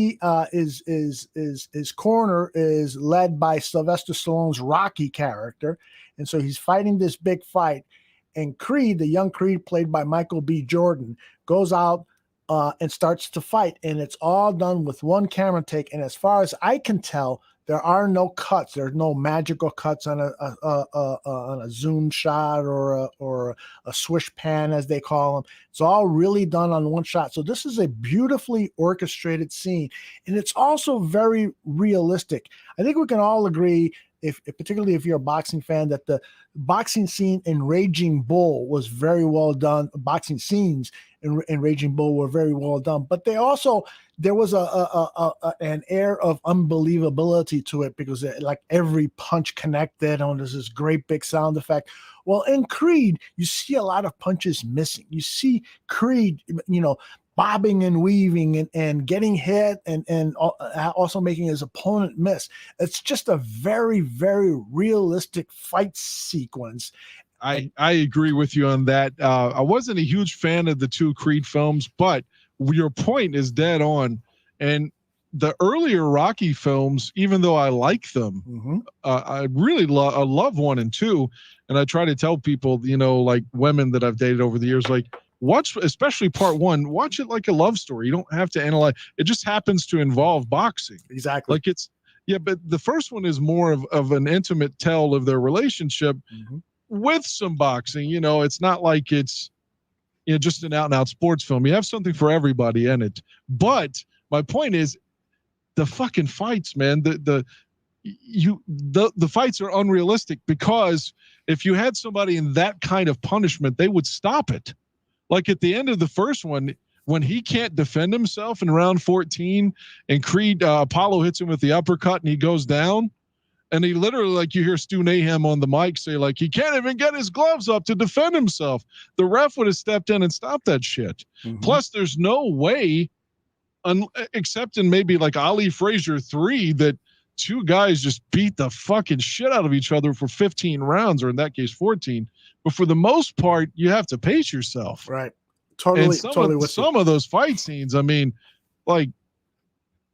corner is led by Sylvester Stallone's Rocky character. And so he's fighting this big fight. And Creed, the young Creed played by Michael B. Jordan, goes out and starts to fight. And it's all done with one camera take. And as far as I can tell, there are no cuts. There's no magical cuts on a zoom shot or a swish pan, as they call them. It's all really done on one shot. So this is a beautifully orchestrated scene. And it's also very realistic. I think we can all agree, particularly if you're a boxing fan, that the boxing scene in Raging Bull was very well done. Boxing scenes in Raging Bull were very well done, but there was an air of unbelievability to it because like every punch connected, and there's this great big sound effect. Well, in Creed, you see a lot of punches missing. You see Creed, bobbing and weaving and getting hit and also making his opponent miss. It's just a very, very realistic fight sequence. I agree with you on that. I wasn't a huge fan of the two Creed films, but your point is dead on. And the earlier Rocky films, even though I like them, I really love 1 and 2. And I try to tell people, like women that I've dated over the years, like, watch, especially part 1, watch it like a love story. You don't have to analyze. It just happens to involve boxing. Exactly. Like but the first one is more of an intimate tale of their relationship with some boxing. It's not like it's just an out and out sports film. You have something for everybody in it. But my point is the fucking fights, man, the fights are unrealistic, because if you had somebody in that kind of punishment, they would stop it. Like at the end of the first one, when he can't defend himself in round 14 and Creed, Apollo hits him with the uppercut and he goes down, and he literally, like, you hear Stu Nahem on the mic say, like, he can't even get his gloves up to defend himself. The ref would have stepped in and stopped that shit. Plus, there's no way, except in maybe like Ali Frazier 3, that two guys just beat the fucking shit out of each other for 15 rounds, or in that case 14. But for the most part, you have to pace yourself. Right. Totally. Some of those fight scenes, I mean, like,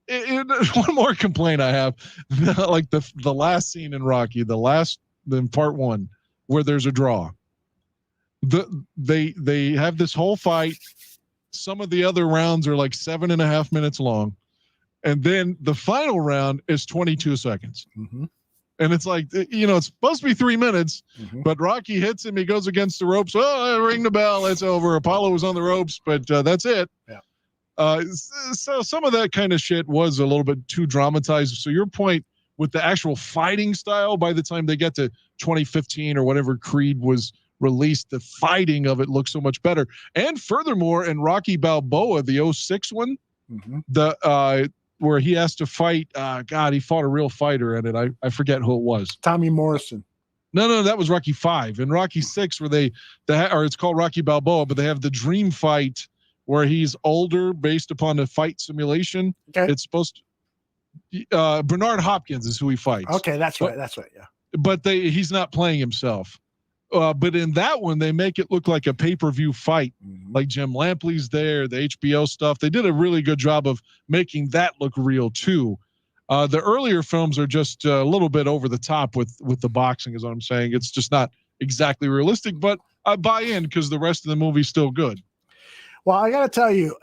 one more complaint I have, like the last scene in Rocky, in part 1, where there's a draw. They have this whole fight. Some of the other rounds are like 7.5 minutes long, and then the final round is 22 seconds. And it's like, it's supposed to be 3 minutes, but Rocky hits him. He goes against the ropes. Oh, ring the bell. It's over. Apollo was on the ropes, but that's it. Yeah. So some of that kind of shit was a little bit too dramatized. So your point with the actual fighting style, by the time they get to 2015 or whatever Creed was released, the fighting of it looks so much better. And furthermore, in Rocky Balboa, the 06 one, where he has to fight, he fought a real fighter in it. I forget who it was. Tommy Morrison. No, that was Rocky 5. In Rocky 6, where it's called Rocky Balboa, but they have the dream fight where he's older based upon a fight simulation. Okay. It's supposed to, Bernard Hopkins is who he fights. Okay, that's right. Yeah. But he's not playing himself. But in that one, they make it look like a pay-per-view fight. Like Jim Lampley's there, the HBO stuff. They did a really good job of making that look real too. The earlier films are just a little bit over the top with the boxing, is what I'm saying. It's just not exactly realistic, but I buy in because the rest of the movie's still good. Well, I got to tell you,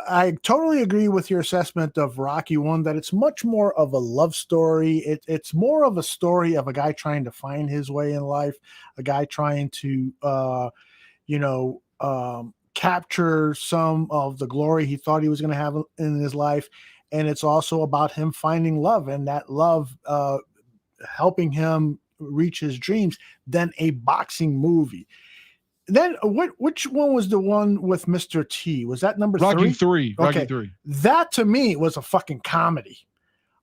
I totally agree with your assessment of Rocky 1, that it's much more of a love story. It's more of a story of a guy trying to find his way in life, a guy trying to, capture some of the glory he thought he was going to have in his life. And it's also about him finding love, and that love helping him reach his dreams, than a boxing movie. Then which one was the one with Mr. T? Was that number Rocky 3? Rocky Okay. 3. That to me was a fucking comedy.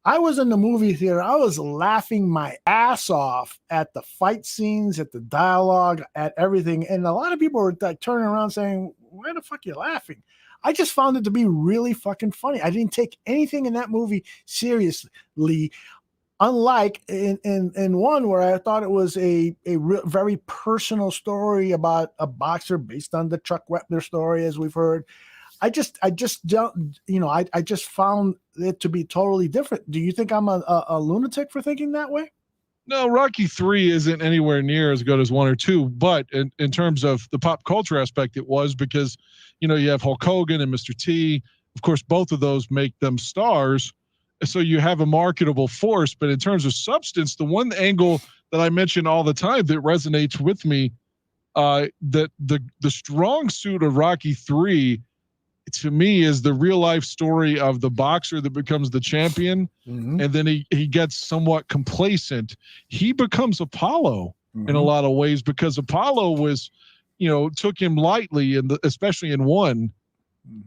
I was in the movie theater. I was laughing my ass off at the fight scenes, at the dialogue, at everything. And a lot of people were like turning around saying, "Where the fuck are you laughing?" I just found it to be really fucking funny. I didn't take anything in that movie seriously. Unlike in one where I thought it was a very personal story about a boxer based on the Chuck Wepner story, as we've heard. I just don't, I just found it to be totally different. Do you think I'm a lunatic for thinking that way? No, Rocky 3 isn't anywhere near as good as 1 or 2, but in terms of the pop culture aspect, it was, because, you have Hulk Hogan and Mr. T. Of course, both of those make them stars. So you have a marketable force, but in terms of substance, the one angle that I mention all the time that resonates with me, that the strong suit of Rocky 3 to me is the real life story of the boxer that becomes the champion. Mm-hmm. And then he gets somewhat complacent. He becomes Apollo in a lot of ways, because Apollo was, took him lightly, especially in 1.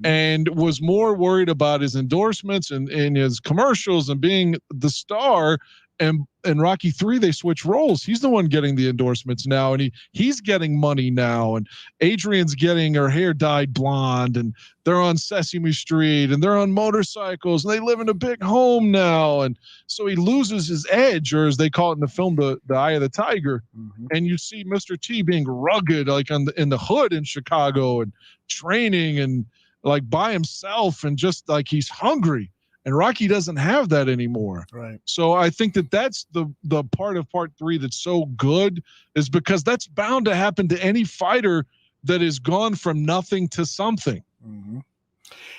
And was more worried about his endorsements and his commercials and being the star. And in Rocky 3, they switch roles. He's the one getting the endorsements now, and he's getting money now. And Adrian's getting her hair dyed blonde, and they're on Sesame Street, and they're on motorcycles, and they live in a big home now. And so he loses his edge, or as they call it in the film, the eye of the tiger. And you see Mr. T being rugged, like in the hood in Chicago, and training and like by himself, and just like he's hungry. And Rocky doesn't have that anymore. Right. So I think that's the part of part 3 that's so good, is because that's bound to happen to any fighter that has gone from nothing to something.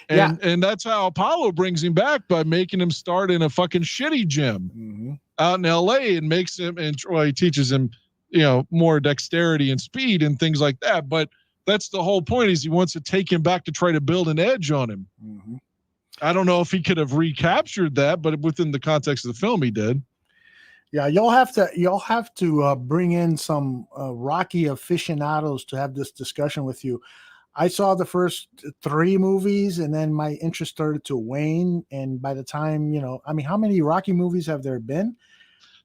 And that's how Apollo brings him back, by making him start in a fucking shitty gym out in LA, and makes him, and he teaches him, more dexterity and speed and things like that. But that's the whole point, is he wants to take him back to try to build an edge on him. I don't know if he could have recaptured that, but within the context of the film, he did. Yeah, you'll have to bring in some Rocky aficionados to have this discussion with you. I saw the first 3 movies, and then my interest started to wane. And by the time, how many Rocky movies have there been?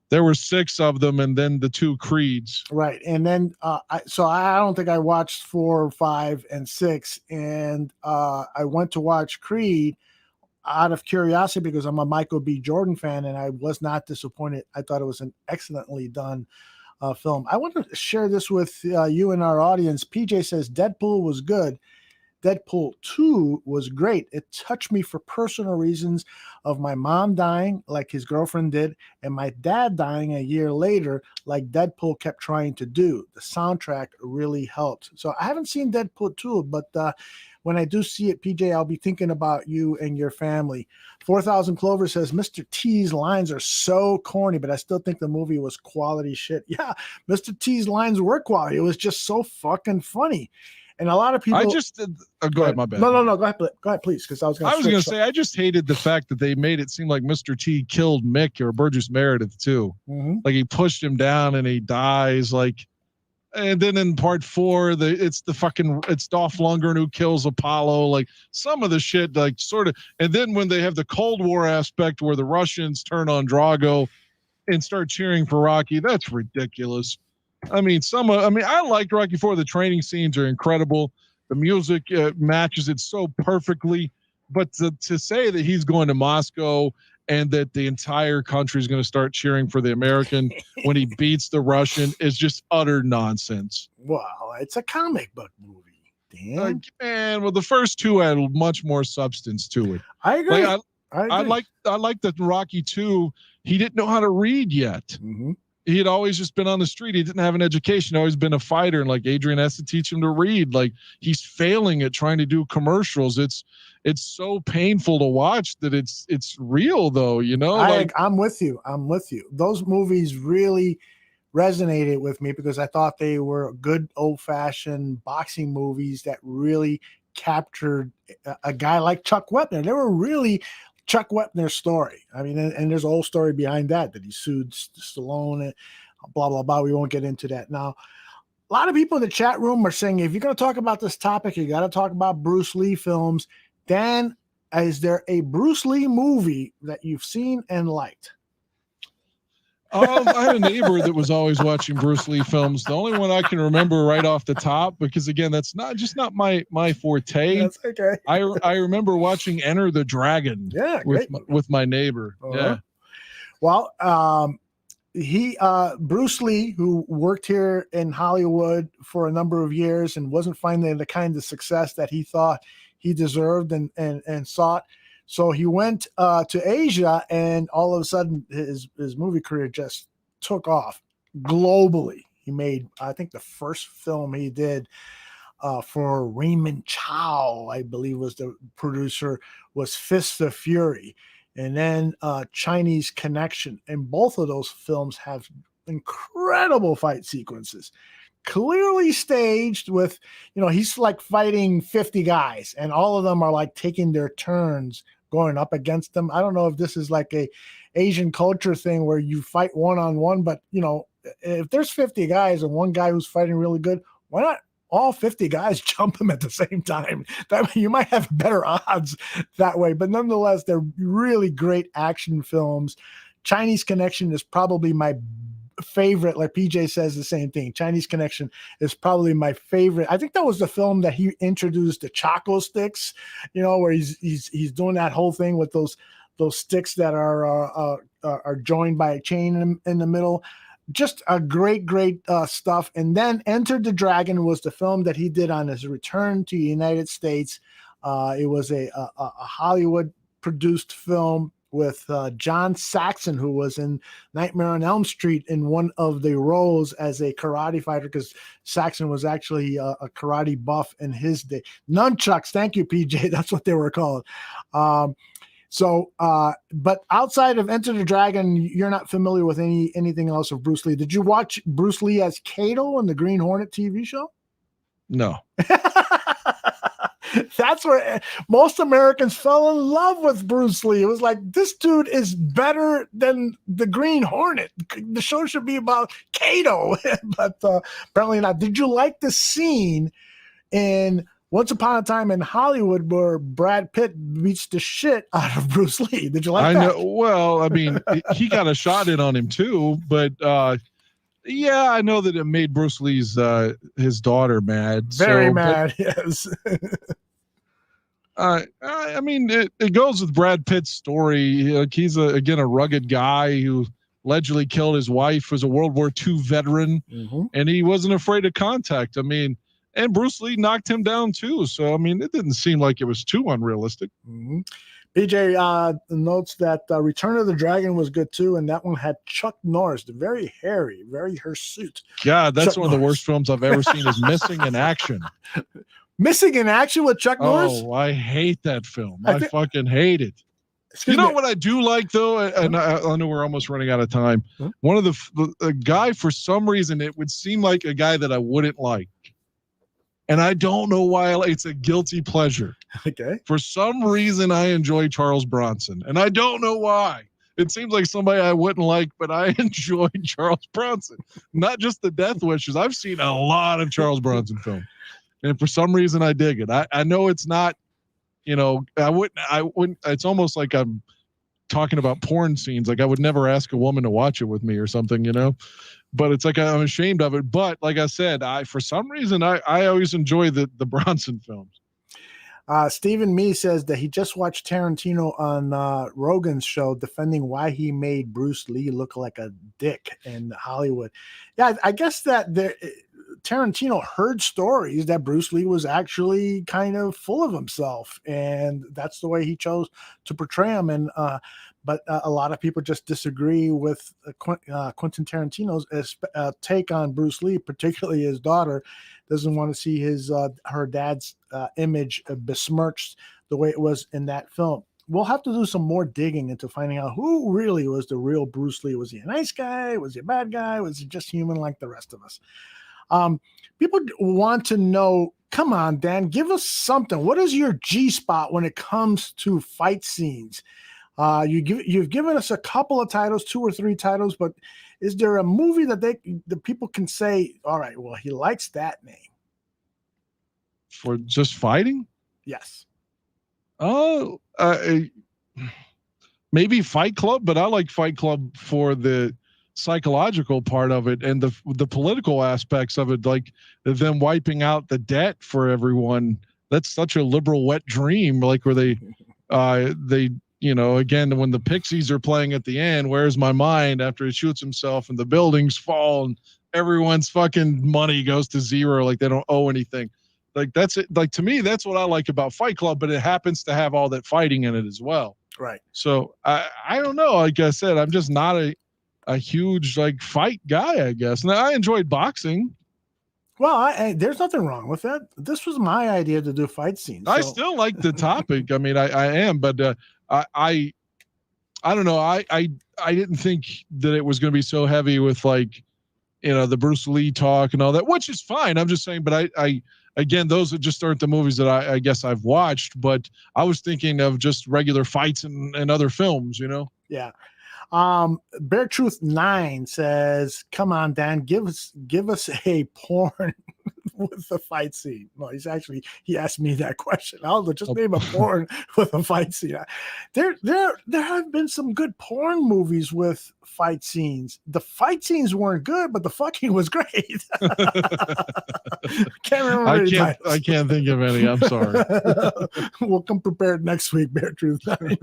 There were 6 of them, and then the 2 Creeds. Right. And then, I don't think I watched 4, 5, and 6. And I went to watch Creed out of curiosity, because I'm a Michael B. Jordan fan, and I was not disappointed. I thought it was an excellently done film. I want to share this with you and our audience. PJ says Deadpool was good. Deadpool 2 was great. It touched me for personal reasons of my mom dying, like his girlfriend did, and my dad dying a year later, like Deadpool kept trying to do. The soundtrack really helped. So I haven't seen Deadpool 2, but when I do see it, PJ, I'll be thinking about you and your family. 4,000 Clover says, Mr. T's lines are so corny, but I still think the movie was quality shit. Yeah, Mr. T's lines were quality. It was just so fucking funny. And a lot of people. I just go ahead, my bad. No. Go ahead, please, because I was going to say, I just hated the fact that they made it seem like Mr. T killed Mick or Burgess Meredith too. Like he pushed him down and he dies. Like, and then in part 4, it's Dolph Lundgren who kills Apollo. Like some of the shit, like sort of. And then when they have the Cold War aspect where the Russians turn on Drago and start cheering for Rocky, that's ridiculous. I liked Rocky 4. The training scenes are incredible. The music matches it so perfectly. But to say that he's going to Moscow and that the entire country is going to start cheering for the American when he beats the Russian is just utter nonsense. Well, it's a comic book movie. Damn. The first 2 had much more substance to it. I agree. I like that Rocky 2, he didn't know how to read yet. Mm-hmm. He had always just been on the street. He didn't have an education. Always been a fighter, and like Adrian has to teach him to read. Like he's failing at trying to do commercials. It's so painful to watch that it's real though. You know, I'm with you. Those movies really resonated with me because I thought they were good old-fashioned boxing movies that really captured a guy like Chuck Wepner. They were really Chuck Wepner's story. I mean, and there's a whole story behind that he sued Stallone and blah, blah, blah. We won't get into that. Now, a lot of people in the chat room are saying, if you're going to talk about this topic, you got to talk about Bruce Lee films. Dan, is there a Bruce Lee movie that you've seen and liked? I had a neighbor that was always watching Bruce Lee films. The only one I can remember right off the top, because again, that's not my forte. That's okay. I remember watching Enter the Dragon. Yeah, with my neighbor. Uh-huh. Yeah. Well, Bruce Lee, who worked here in Hollywood for a number of years and wasn't finding the kind of success that he thought he deserved and sought. So he went to Asia, and all of a sudden his movie career just took off globally. He made, I think the first film he did for Raymond Chow, I believe was the producer, was Fist of Fury. And then Chinese Connection. And both of those films have incredible fight sequences. Clearly staged with, he's like fighting 50 guys and all of them are like taking their turns going up against them. I don't know if this is like a Asian culture thing where you fight one-on-one, but if there's 50 guys and one guy who's fighting really good, why not all 50 guys jump him at the same time? That you might have better odds that way, but nonetheless, they're really great action films. Chinese Connection is probably my favorite. Like PJ says the same thing. Chinese Connection is probably my favorite. I think that was the film that he introduced the Choco sticks, where he's doing that whole thing with those sticks that are joined by a chain in the middle. Just a great stuff. And then Enter the Dragon was the film that he did on his return to the United States. It was a Hollywood produced film with John Saxon, who was in Nightmare on Elm Street in one of the roles as a karate fighter, because Saxon was actually a karate buff in his day. Nunchucks, thank you, PJ. That's what they were called. But outside of Enter the Dragon, you're not familiar with anything else of Bruce Lee. Did you watch Bruce Lee as Kato in the Green Hornet TV show? No. That's where most Americans fell in love with Bruce Lee. It was like, this dude is better than the Green Hornet. The show should be about Kato, but apparently not. Did you like the scene in Once Upon a Time in Hollywood where Brad Pitt beats the shit out of Bruce Lee? Did you like that? I know. Well, I mean, he got a shot in on him too, but yeah, I know that it made Bruce Lee's his daughter mad. Very mad, yes. I mean, it goes with Brad Pitt's story. He's again a rugged guy who allegedly killed his wife, was a World War II veteran, and he wasn't afraid of contact. I mean, and Bruce Lee knocked him down too. So I mean, it didn't seem like it was too unrealistic. BJ notes that Return of the Dragon was good too, and that one had Chuck Norris, the very hairy, very hirsute. God, that's Chuck one of the Norris. worst films I've ever seen. Is Missing in Action. Missing in Action with Chuck Norris? Oh, I hate that film. I fucking hate it. Excuse you know me. what I do like though, and I know we're almost running out of time. One of the guy, for some reason, it would seem like a guy that I wouldn't like. And I don't know why. It's a guilty pleasure. Okay. For some reason, I enjoy Charles Bronson, and I don't know why. It seems like somebody I wouldn't like, but I enjoy Charles Bronson. Not just the Death Wishes. I've seen a lot of Charles Bronson films, and for some reason, I dig it. I know it's not, I wouldn't. It's almost like I'm talking about porn scenes. Like I would never ask a woman to watch it with me or something, But it's like I'm ashamed of it. But like I said, for some reason I always enjoy the Bronson films. Stephen Mee says that he just watched Tarantino on Rogan's show defending why he made Bruce Lee look like a dick in Hollywood. Yeah, I guess that Tarantino heard stories that Bruce Lee was actually kind of full of himself, and that's the way he chose to portray him. And but a lot of people just disagree with Quentin Tarantino's take on Bruce Lee, particularly his daughter. Doesn't want to see her dad's image besmirched the way it was in that film. We'll have to do some more digging into finding out who really was the real Bruce Lee. Was he a nice guy? Was he a bad guy? Was he just human like the rest of us? People want to know, come on, Dan, give us something. What is your G spot when it comes to fight scenes? You've given us a couple of titles, 2 or 3 titles, but is there a movie that the people can say, all right, well, he likes that name? For just fighting? Yes. Oh, maybe Fight Club, but I like Fight Club for the psychological part of it and the political aspects of it, like them wiping out the debt for everyone. That's such a liberal wet dream, like where they again, when the Pixies are playing at the end, Where's My Mind, after he shoots himself and the buildings fall and everyone's fucking money goes to zero, like they don't owe anything. Like that's it. Like to me, that's what I like about Fight Club, but it happens to have all that fighting in it as well. Right. So I don't know. Like I said, I'm just not a huge like fight guy, I guess. Now I enjoyed boxing. Well, there's nothing wrong with that. This was my idea to do fight scenes. I still like the topic. I mean, I am, but I don't know. I didn't think that it was going to be so heavy with like, the Bruce Lee talk and all that, which is fine. I'm just saying, but again, those just aren't the movies that I guess I've watched, but I was thinking of just regular fights and other films, Yeah. Bear Truth 9 says, come on, Dan, give us a porn with a fight scene. No, he asked me that question. Aldo, just name a porn with a fight scene. There have been some good porn movies with fight scenes. The fight scenes weren't good, but the fucking was great. Can't remember. I can't think of any. I'm sorry. We'll come prepared next week, Bear Truth 9.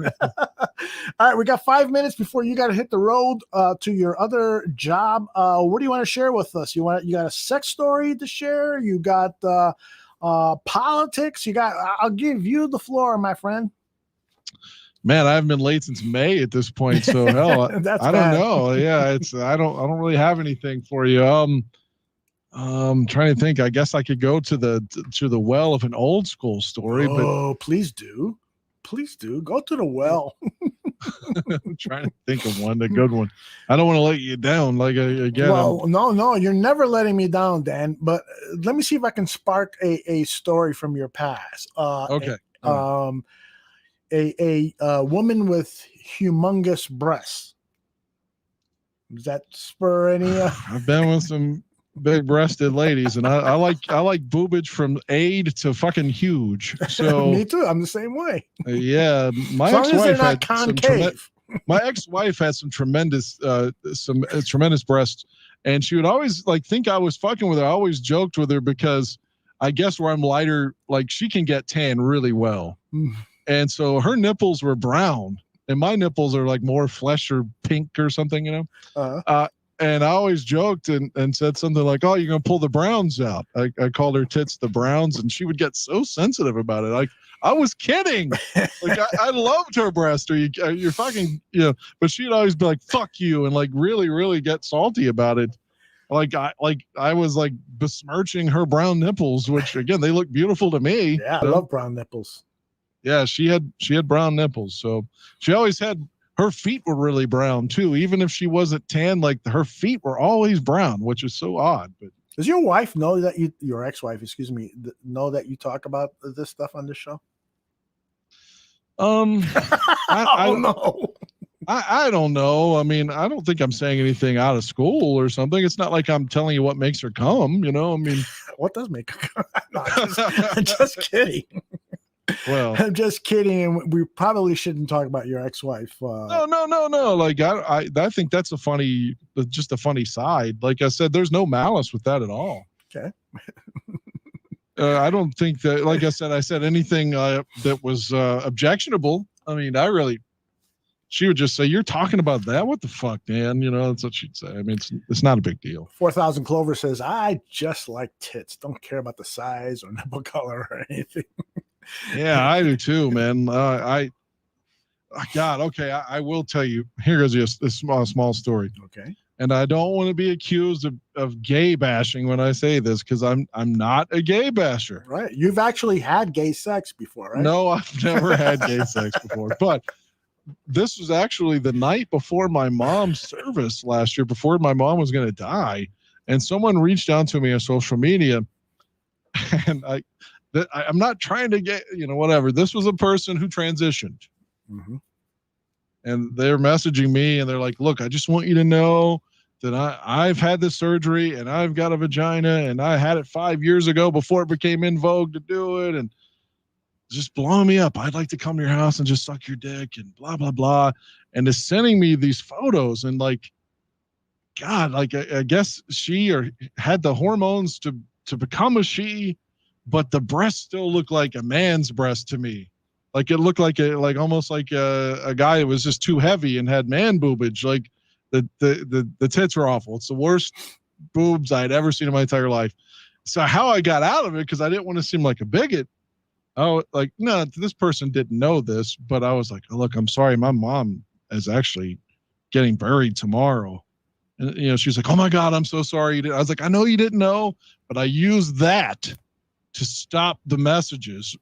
All right, we got 5 minutes before you got to hit the road to your other job. What do you want to share with us? You got a sex story to share? You got politics? I'll give you the floor, my friend. Man, I haven't been late since May at this point, so hell, I don't know. Yeah, I don't really have anything for you. I'm trying to think. I guess I could go to the well of an old school story. Oh, please do. Please do. Go to the well. I'm trying to think of one, a good one. I don't want to let you down. Like again. Well, no, you're never letting me down, Dan. But let me see if I can spark a story from your past. Okay. A woman with humongous breasts. Does that spur any? I've been with some big-breasted ladies, and I like boobage from aid to fucking huge. So me too. I'm the same way. Yeah, my ex-wife had my ex-wife had some tremendous breasts, and she would always think I was fucking with her. I always joked with her because I guess where I'm lighter, like she can get tan really well, and so her nipples were brown, and my nipples are like more flesh or pink or something, And I always joked and said something like, "Oh, you're gonna pull the browns out." I called her tits the browns, and she would get so sensitive about it. Like I was kidding. I loved her breast. Or you're fucking, But she'd always be like, "Fuck you," and like really, really get salty about it. I was like besmirching her brown nipples, which again they look beautiful to me. Yeah, I love brown nipples. Yeah, she had brown nipples, so she always had. Her feet were really brown too. Even if she wasn't tan, like her feet were always brown, which is so odd. But does your wife know that your ex-wife, excuse me, know that you talk about this stuff on this show? I don't know. I don't know. I mean, I don't think I'm saying anything out of school or something. It's not like I'm telling you what makes her come. I mean, what does make her come? No, I'm just kidding. Well, I'm just kidding, and we probably shouldn't talk about your ex-wife. No. Like I think that's just a funny side. Like I said, there's no malice with that at all. Okay. I don't think that. Like I said anything that was objectionable. I mean, I really she would just say, "You're talking about that? What the fuck, Dan?" You know, that's what she'd say. I mean, it's not a big deal. 4,000 Clover says, "I just like tits. Don't care about the size or nipple color or anything." Yeah, I do too, man. God, okay, I will tell you. Here is a small story. Okay. And I don't want to be accused of gay bashing when I say this, because I'm not a gay basher. Right. You've actually had gay sex before, right? No, I've never had gay sex before. But this was actually the night before my mom's service last year, before my mom was going to die. And someone reached out to me on social media, and I'm not trying to get, whatever. This was a person who transitioned. Mm-hmm. And they're messaging me and they're like, "Look, I just want you to know that I've had this surgery and I've got a vagina and I had it 5 years ago before it became in vogue to do it. And just blowing me up. I'd like to come to your house and just suck your dick and blah, blah, blah." And is sending me these photos and like, God, like I guess she had the hormones to become a she, but the breast still looked like a man's breast to me. Like it looked like almost like a guy who was just too heavy and had man boobage. Like the tits were awful. It's the worst boobs I'd ever seen in my entire life. So how I got out of it, because I didn't want to seem like a bigot. Oh, like, no, this person didn't know this, but I was like, "Oh, look, I'm sorry. My mom is actually getting buried tomorrow." And, she's like, "Oh my God, I'm so sorry." I was like, "I know you didn't know, but I used that to stop the messages,"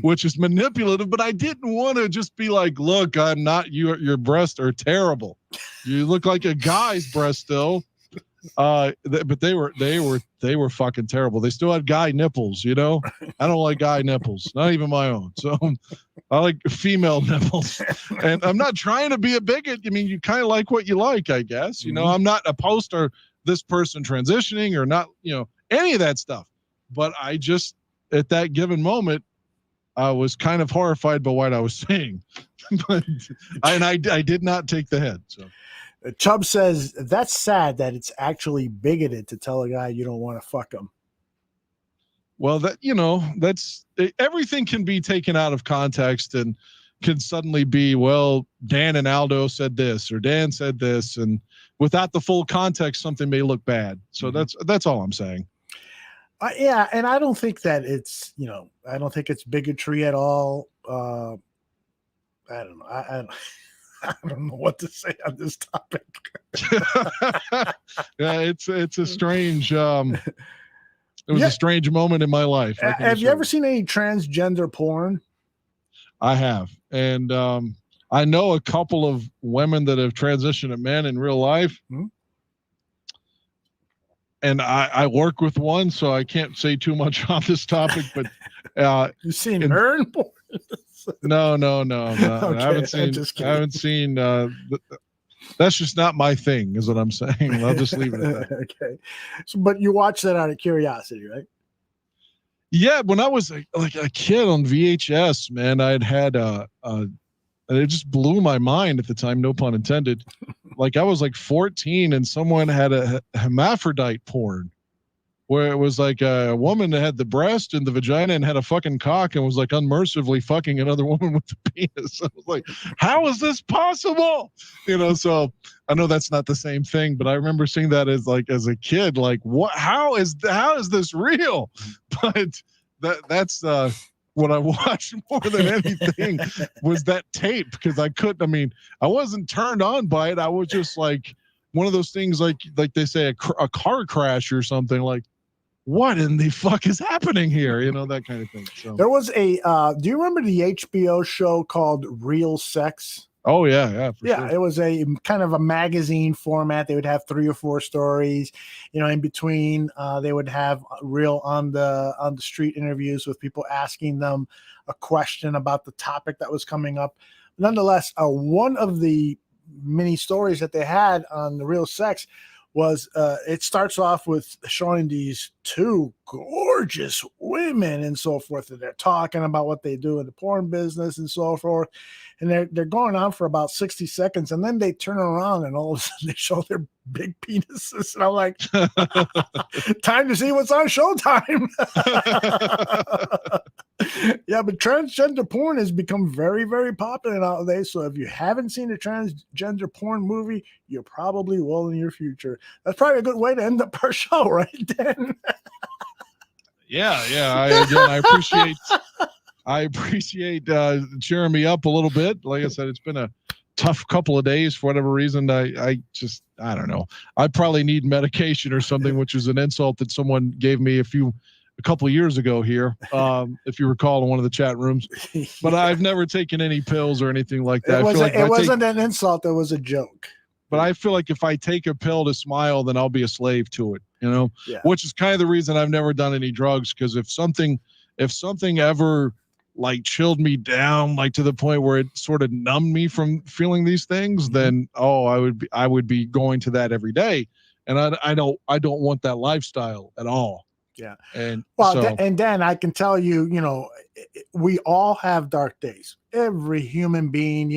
which is manipulative, but I didn't want to just be like, "Look, I'm not your breasts are terrible. You look like a guy's breast still." But they were fucking terrible. They still had guy nipples, I don't like guy nipples, not even my own. So I like female nipples. And I'm not trying to be a bigot. I mean, you kind of like what you like, I guess. I'm not opposed to this person transitioning or not, any of that stuff. But I just, at that given moment, I was kind of horrified by what I was saying. But I did not take the head. So Chubb says, "That's sad that it's actually bigoted to tell a guy you don't want to fuck him." Well, that's everything can be taken out of context and can suddenly be, well, Dan and Aldo said this or Dan said this, and without the full context, something may look bad. So that's all I'm saying. Yeah, and I don't think that it's, I don't think it's bigotry at all. I don't know. I don't know what to say on this topic. Yeah, it's a strange. It was a strange moment in my life. Have you ever seen any transgender porn? I have, and I know a couple of women that have transitioned to men in real life. Hmm? And I work with one, so I can't say too much on this topic. But you've seen her in porn? No. Okay, I haven't seen. That's just not my thing, is what I'm saying. I'll just leave it at that. Okay, but you watch that out of curiosity, right? Yeah, when I was like a kid on VHS, man, I'd had it just blew my mind at the time, no pun intended. Like I was like 14 and someone had a hermaphrodite porn where it was like a woman that had the breast and the vagina and had a fucking cock and was like unmercifully fucking another woman with the penis. I was like, how is this possible? So I know that's not the same thing, but I remember seeing that as a kid, like what, how is this real? But that's what I watched more than anything was that tape, because I wasn't turned on by it. I was just like one of those things, like they say a car crash or something, like what in the fuck is happening here? That kind of thing. So there was a, do you remember the HBO show called Real Sex? Oh yeah. Sure. It was a kind of a magazine format. They would have 3 or 4 stories, in between. They would have real on the street interviews with people asking them a question about the topic that was coming up. Nonetheless, one of the many stories that they had on the Real Sex was it starts off with showing these 2 gorgeous women and so forth, and they're talking about what they do in the porn business and so forth, and they're going on for about 60 seconds, and then they turn around and all of a sudden they show their big penises. And I'm like, time to see what's on Showtime. Yeah, but transgender porn has become very, very popular nowadays. So if you haven't seen a transgender porn movie, you probably will in your future. That's probably a good way to end up our show, right, Dan? Yeah. I appreciate cheering me up a little bit. Like I said, it's been a tough couple of days for whatever reason. I don't know. I probably need medication or something, which is an insult that someone gave me a couple of years ago here, if you recall, in one of the chat rooms. But I've never taken any pills or anything like that. It wasn't an insult. It was a joke. But I feel like if I take a pill to smile, then I'll be a slave to it, Yeah. Which is kind of the reason I've never done any drugs. Because if something ever like chilled me down, like to the point where it sort of numbed me from feeling these things, then I would be going to that every day. And I don't want that lifestyle at all. Yeah. And and Dan, I can tell you, we all have dark days. Every human being,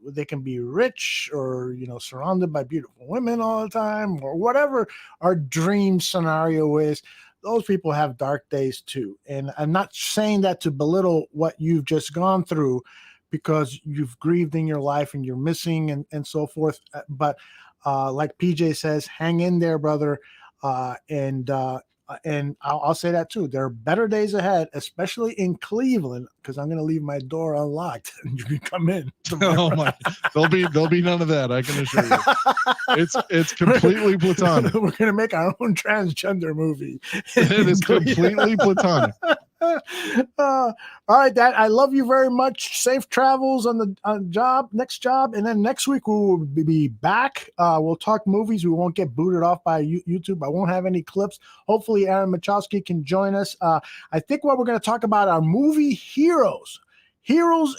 they can be rich or, surrounded by beautiful women all the time or whatever our dream scenario is. Those people have dark days too. And I'm not saying that to belittle what you've just gone through, because you've grieved in your life and you're missing and so forth. But like PJ says, hang in there, brother. And I'll say that too. There are better days ahead, especially in Cleveland, because I'm going to leave my door unlocked and you can come in. Oh my! There'll be none of that. I can assure you. It's completely platonic. We're going to make our own transgender movie. It is completely platonic. All right, Dad. I love you very much. Safe travels on the next job, and then next week we will be back. We'll talk movies. We won't get booted off by YouTube. I won't have any clips. Hopefully, Aaron Machowski can join us. I think what we're going to talk about are movie heroes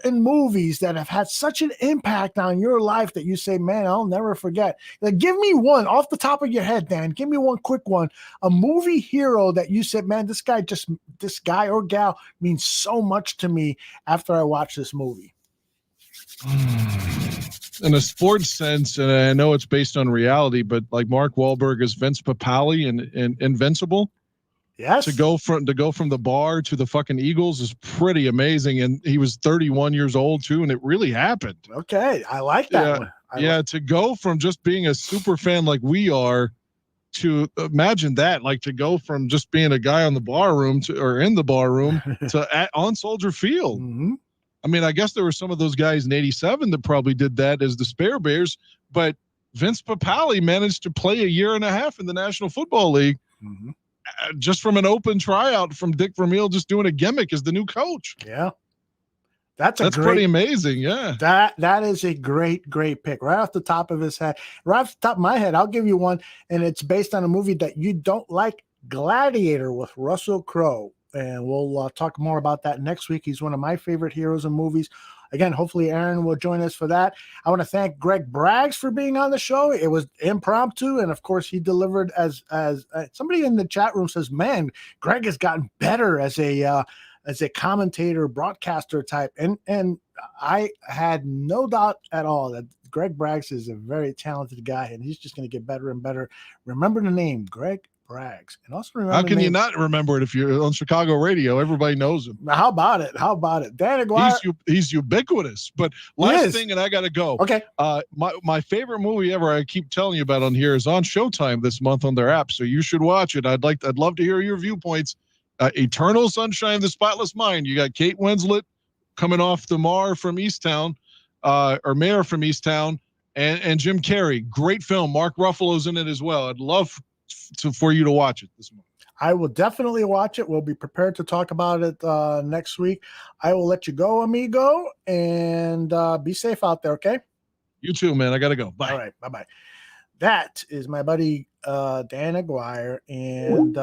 in movies that have had such an impact on your life that you say, man, I'll never forget. Like, give me one off the top of your head, Dan. Give me one quick one. A movie hero that you said, man, this guy or gal means so much to me after I watched this movie. In a sports sense, and I know it's based on reality, but like Mark Wahlberg as Vince Papale in Invincible. Yes. To go from the bar to the fucking Eagles is pretty amazing. And he was 31 years old too. And it really happened. Okay. I like that one. To go from just being a super fan like we are to imagine that, like to go from just being a guy on the bar room in the bar room to on Soldier Field. Mm-hmm. I mean, I guess there were some of those guys in 87 that probably did that as the Spare Bears, but Vince Papale managed to play a year and a half in the National Football League. Mm-hmm. Just from an open tryout from Dick Vermeil, just doing a gimmick as the new coach. Yeah. That's pretty amazing. Yeah. That is a great pick right off the top of his head. Right off the top of my head, I'll give you one. And it's based on a movie that you don't like, Gladiator with Russell Crowe. And we'll talk more about that next week. He's one of my favorite heroes in movies. Again, hopefully Aaron will join us for that. I want to thank Greg Braggs for being on the show. It was impromptu, and of course, he delivered as somebody in the chat room says, "Man, Greg has gotten better as a commentator, broadcaster type." And I had no doubt at all that Greg Braggs is a very talented guy, and he's just going to get better and better. Remember the name, Greg Braggs. And also remember, how can you not remember it if you're on Chicago radio? Everybody knows him. How about it? Dan Aguirre. He's ubiquitous. But last thing, and I got to go. Okay. My favorite movie ever, I keep telling you about on here, is on Showtime this month on their app. So you should watch it. I'd love to hear your viewpoints. Eternal Sunshine of the Spotless Mind. You got Kate Winslet coming off the Mayor from Easttown, and Jim Carrey. Great film. Mark Ruffalo's in it as well. I'd love for you to watch it this month. I will definitely watch it. We'll be prepared to talk about it next week. I will let you go, amigo, and be safe out there, okay? You too, man. I got to go. Bye. All right. Bye-bye. That is my buddy Dan Aguirre, and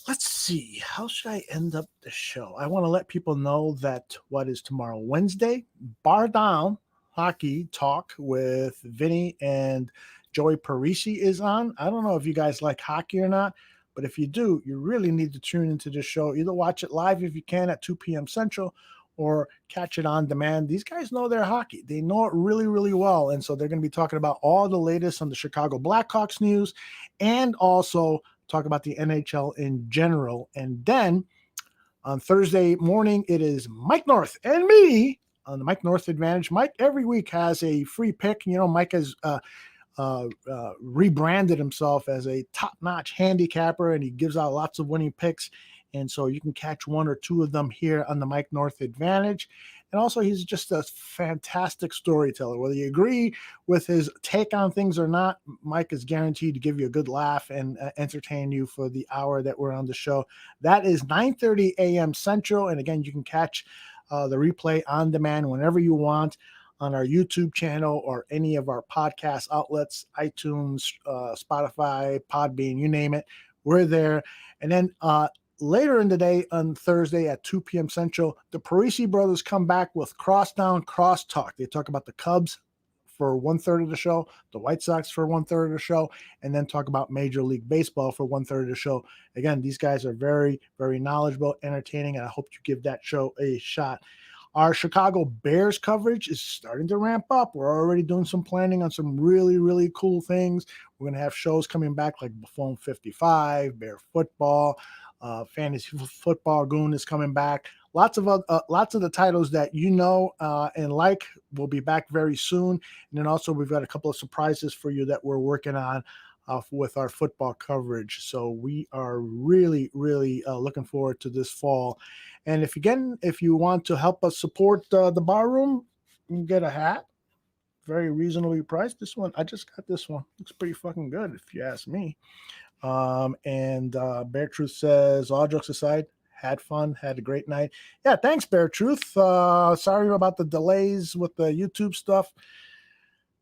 let's see. How should I end up the show? I want to let people know that what is tomorrow? Wednesday, Bar Down Hockey Talk with Vinny and Joey Parisi is on. I don't know if you guys like hockey or not, but if you do, you really need to tune into this show. Either watch it live if you can at 2 p.m. Central, or catch it on demand. These guys know their hockey. They know it really, really well. And so they're going to be talking about all the latest on the Chicago Blackhawks news and also talk about the NHL in general. And then on Thursday morning, it is Mike North and me on the Mike North Advantage. Mike every week has a free pick. You know, Mike has rebranded himself as a top-notch handicapper, and he gives out lots of winning picks. And so you can catch one or two of them here on the Mike North Advantage. And also, he's just a fantastic storyteller. Whether you agree with his take on things or not, Mike is guaranteed to give you a good laugh and entertain you for the hour that we're on the show. That is 9:30 a.m. Central. And again, you can catch the replay on demand whenever you want on our YouTube channel or any of our podcast outlets, iTunes, Spotify, Podbean, you name it. We're there. And then later in the day on Thursday at 2 p.m. Central, the Parisi brothers come back with Cross Down, Cross Talk. They talk about the Cubs for 1/3 of the show, the White Sox for 1/3 of the show, and then talk about Major League Baseball for 1/3 of the show. Again, these guys are very, very knowledgeable, entertaining, and I hope you give that show a shot. Our Chicago Bears coverage is starting to ramp up. We're already doing some planning on some really, really cool things. We're going to have shows coming back like Buffon 55, Bear Football, Fantasy Football Goon is coming back. Lots of the titles that you know and like will be back very soon. And then also we've got a couple of surprises for you that we're working on with our football coverage. So we are really, really looking forward to this fall. And if you want to help us support the bar room, you can get a hat, very reasonably priced. This one, I just got this one. Looks pretty fucking good if you ask me. And Bear Truth says, all jokes aside, had fun, had a great night. Yeah, thanks, Bear Truth. Sorry about the delays with the YouTube stuff.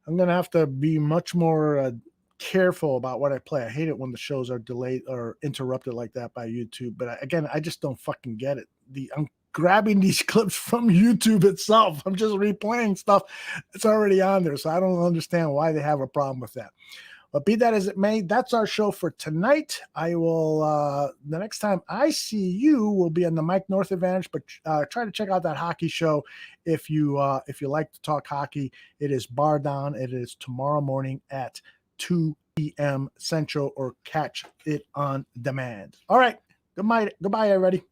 I'm going to have to be much more careful about what I play. I hate it when the shows are delayed or interrupted like that by YouTube. But again, I just don't fucking get it. I'm grabbing these clips from YouTube itself. I'm just replaying stuff that's already on there. So I don't understand why they have a problem with that. But be that as it may, that's our show for tonight. I will, the next time I see you will be on the Mike North Advantage, but try to check out that hockey show if you like to talk hockey. It is Bar Down. It is tomorrow morning at 2 p.m. Central, or catch it on demand. All right. Goodbye, everybody.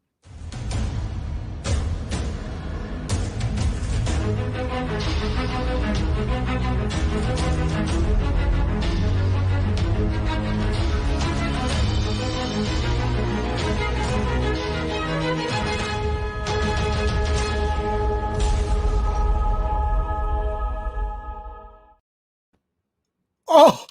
Oh!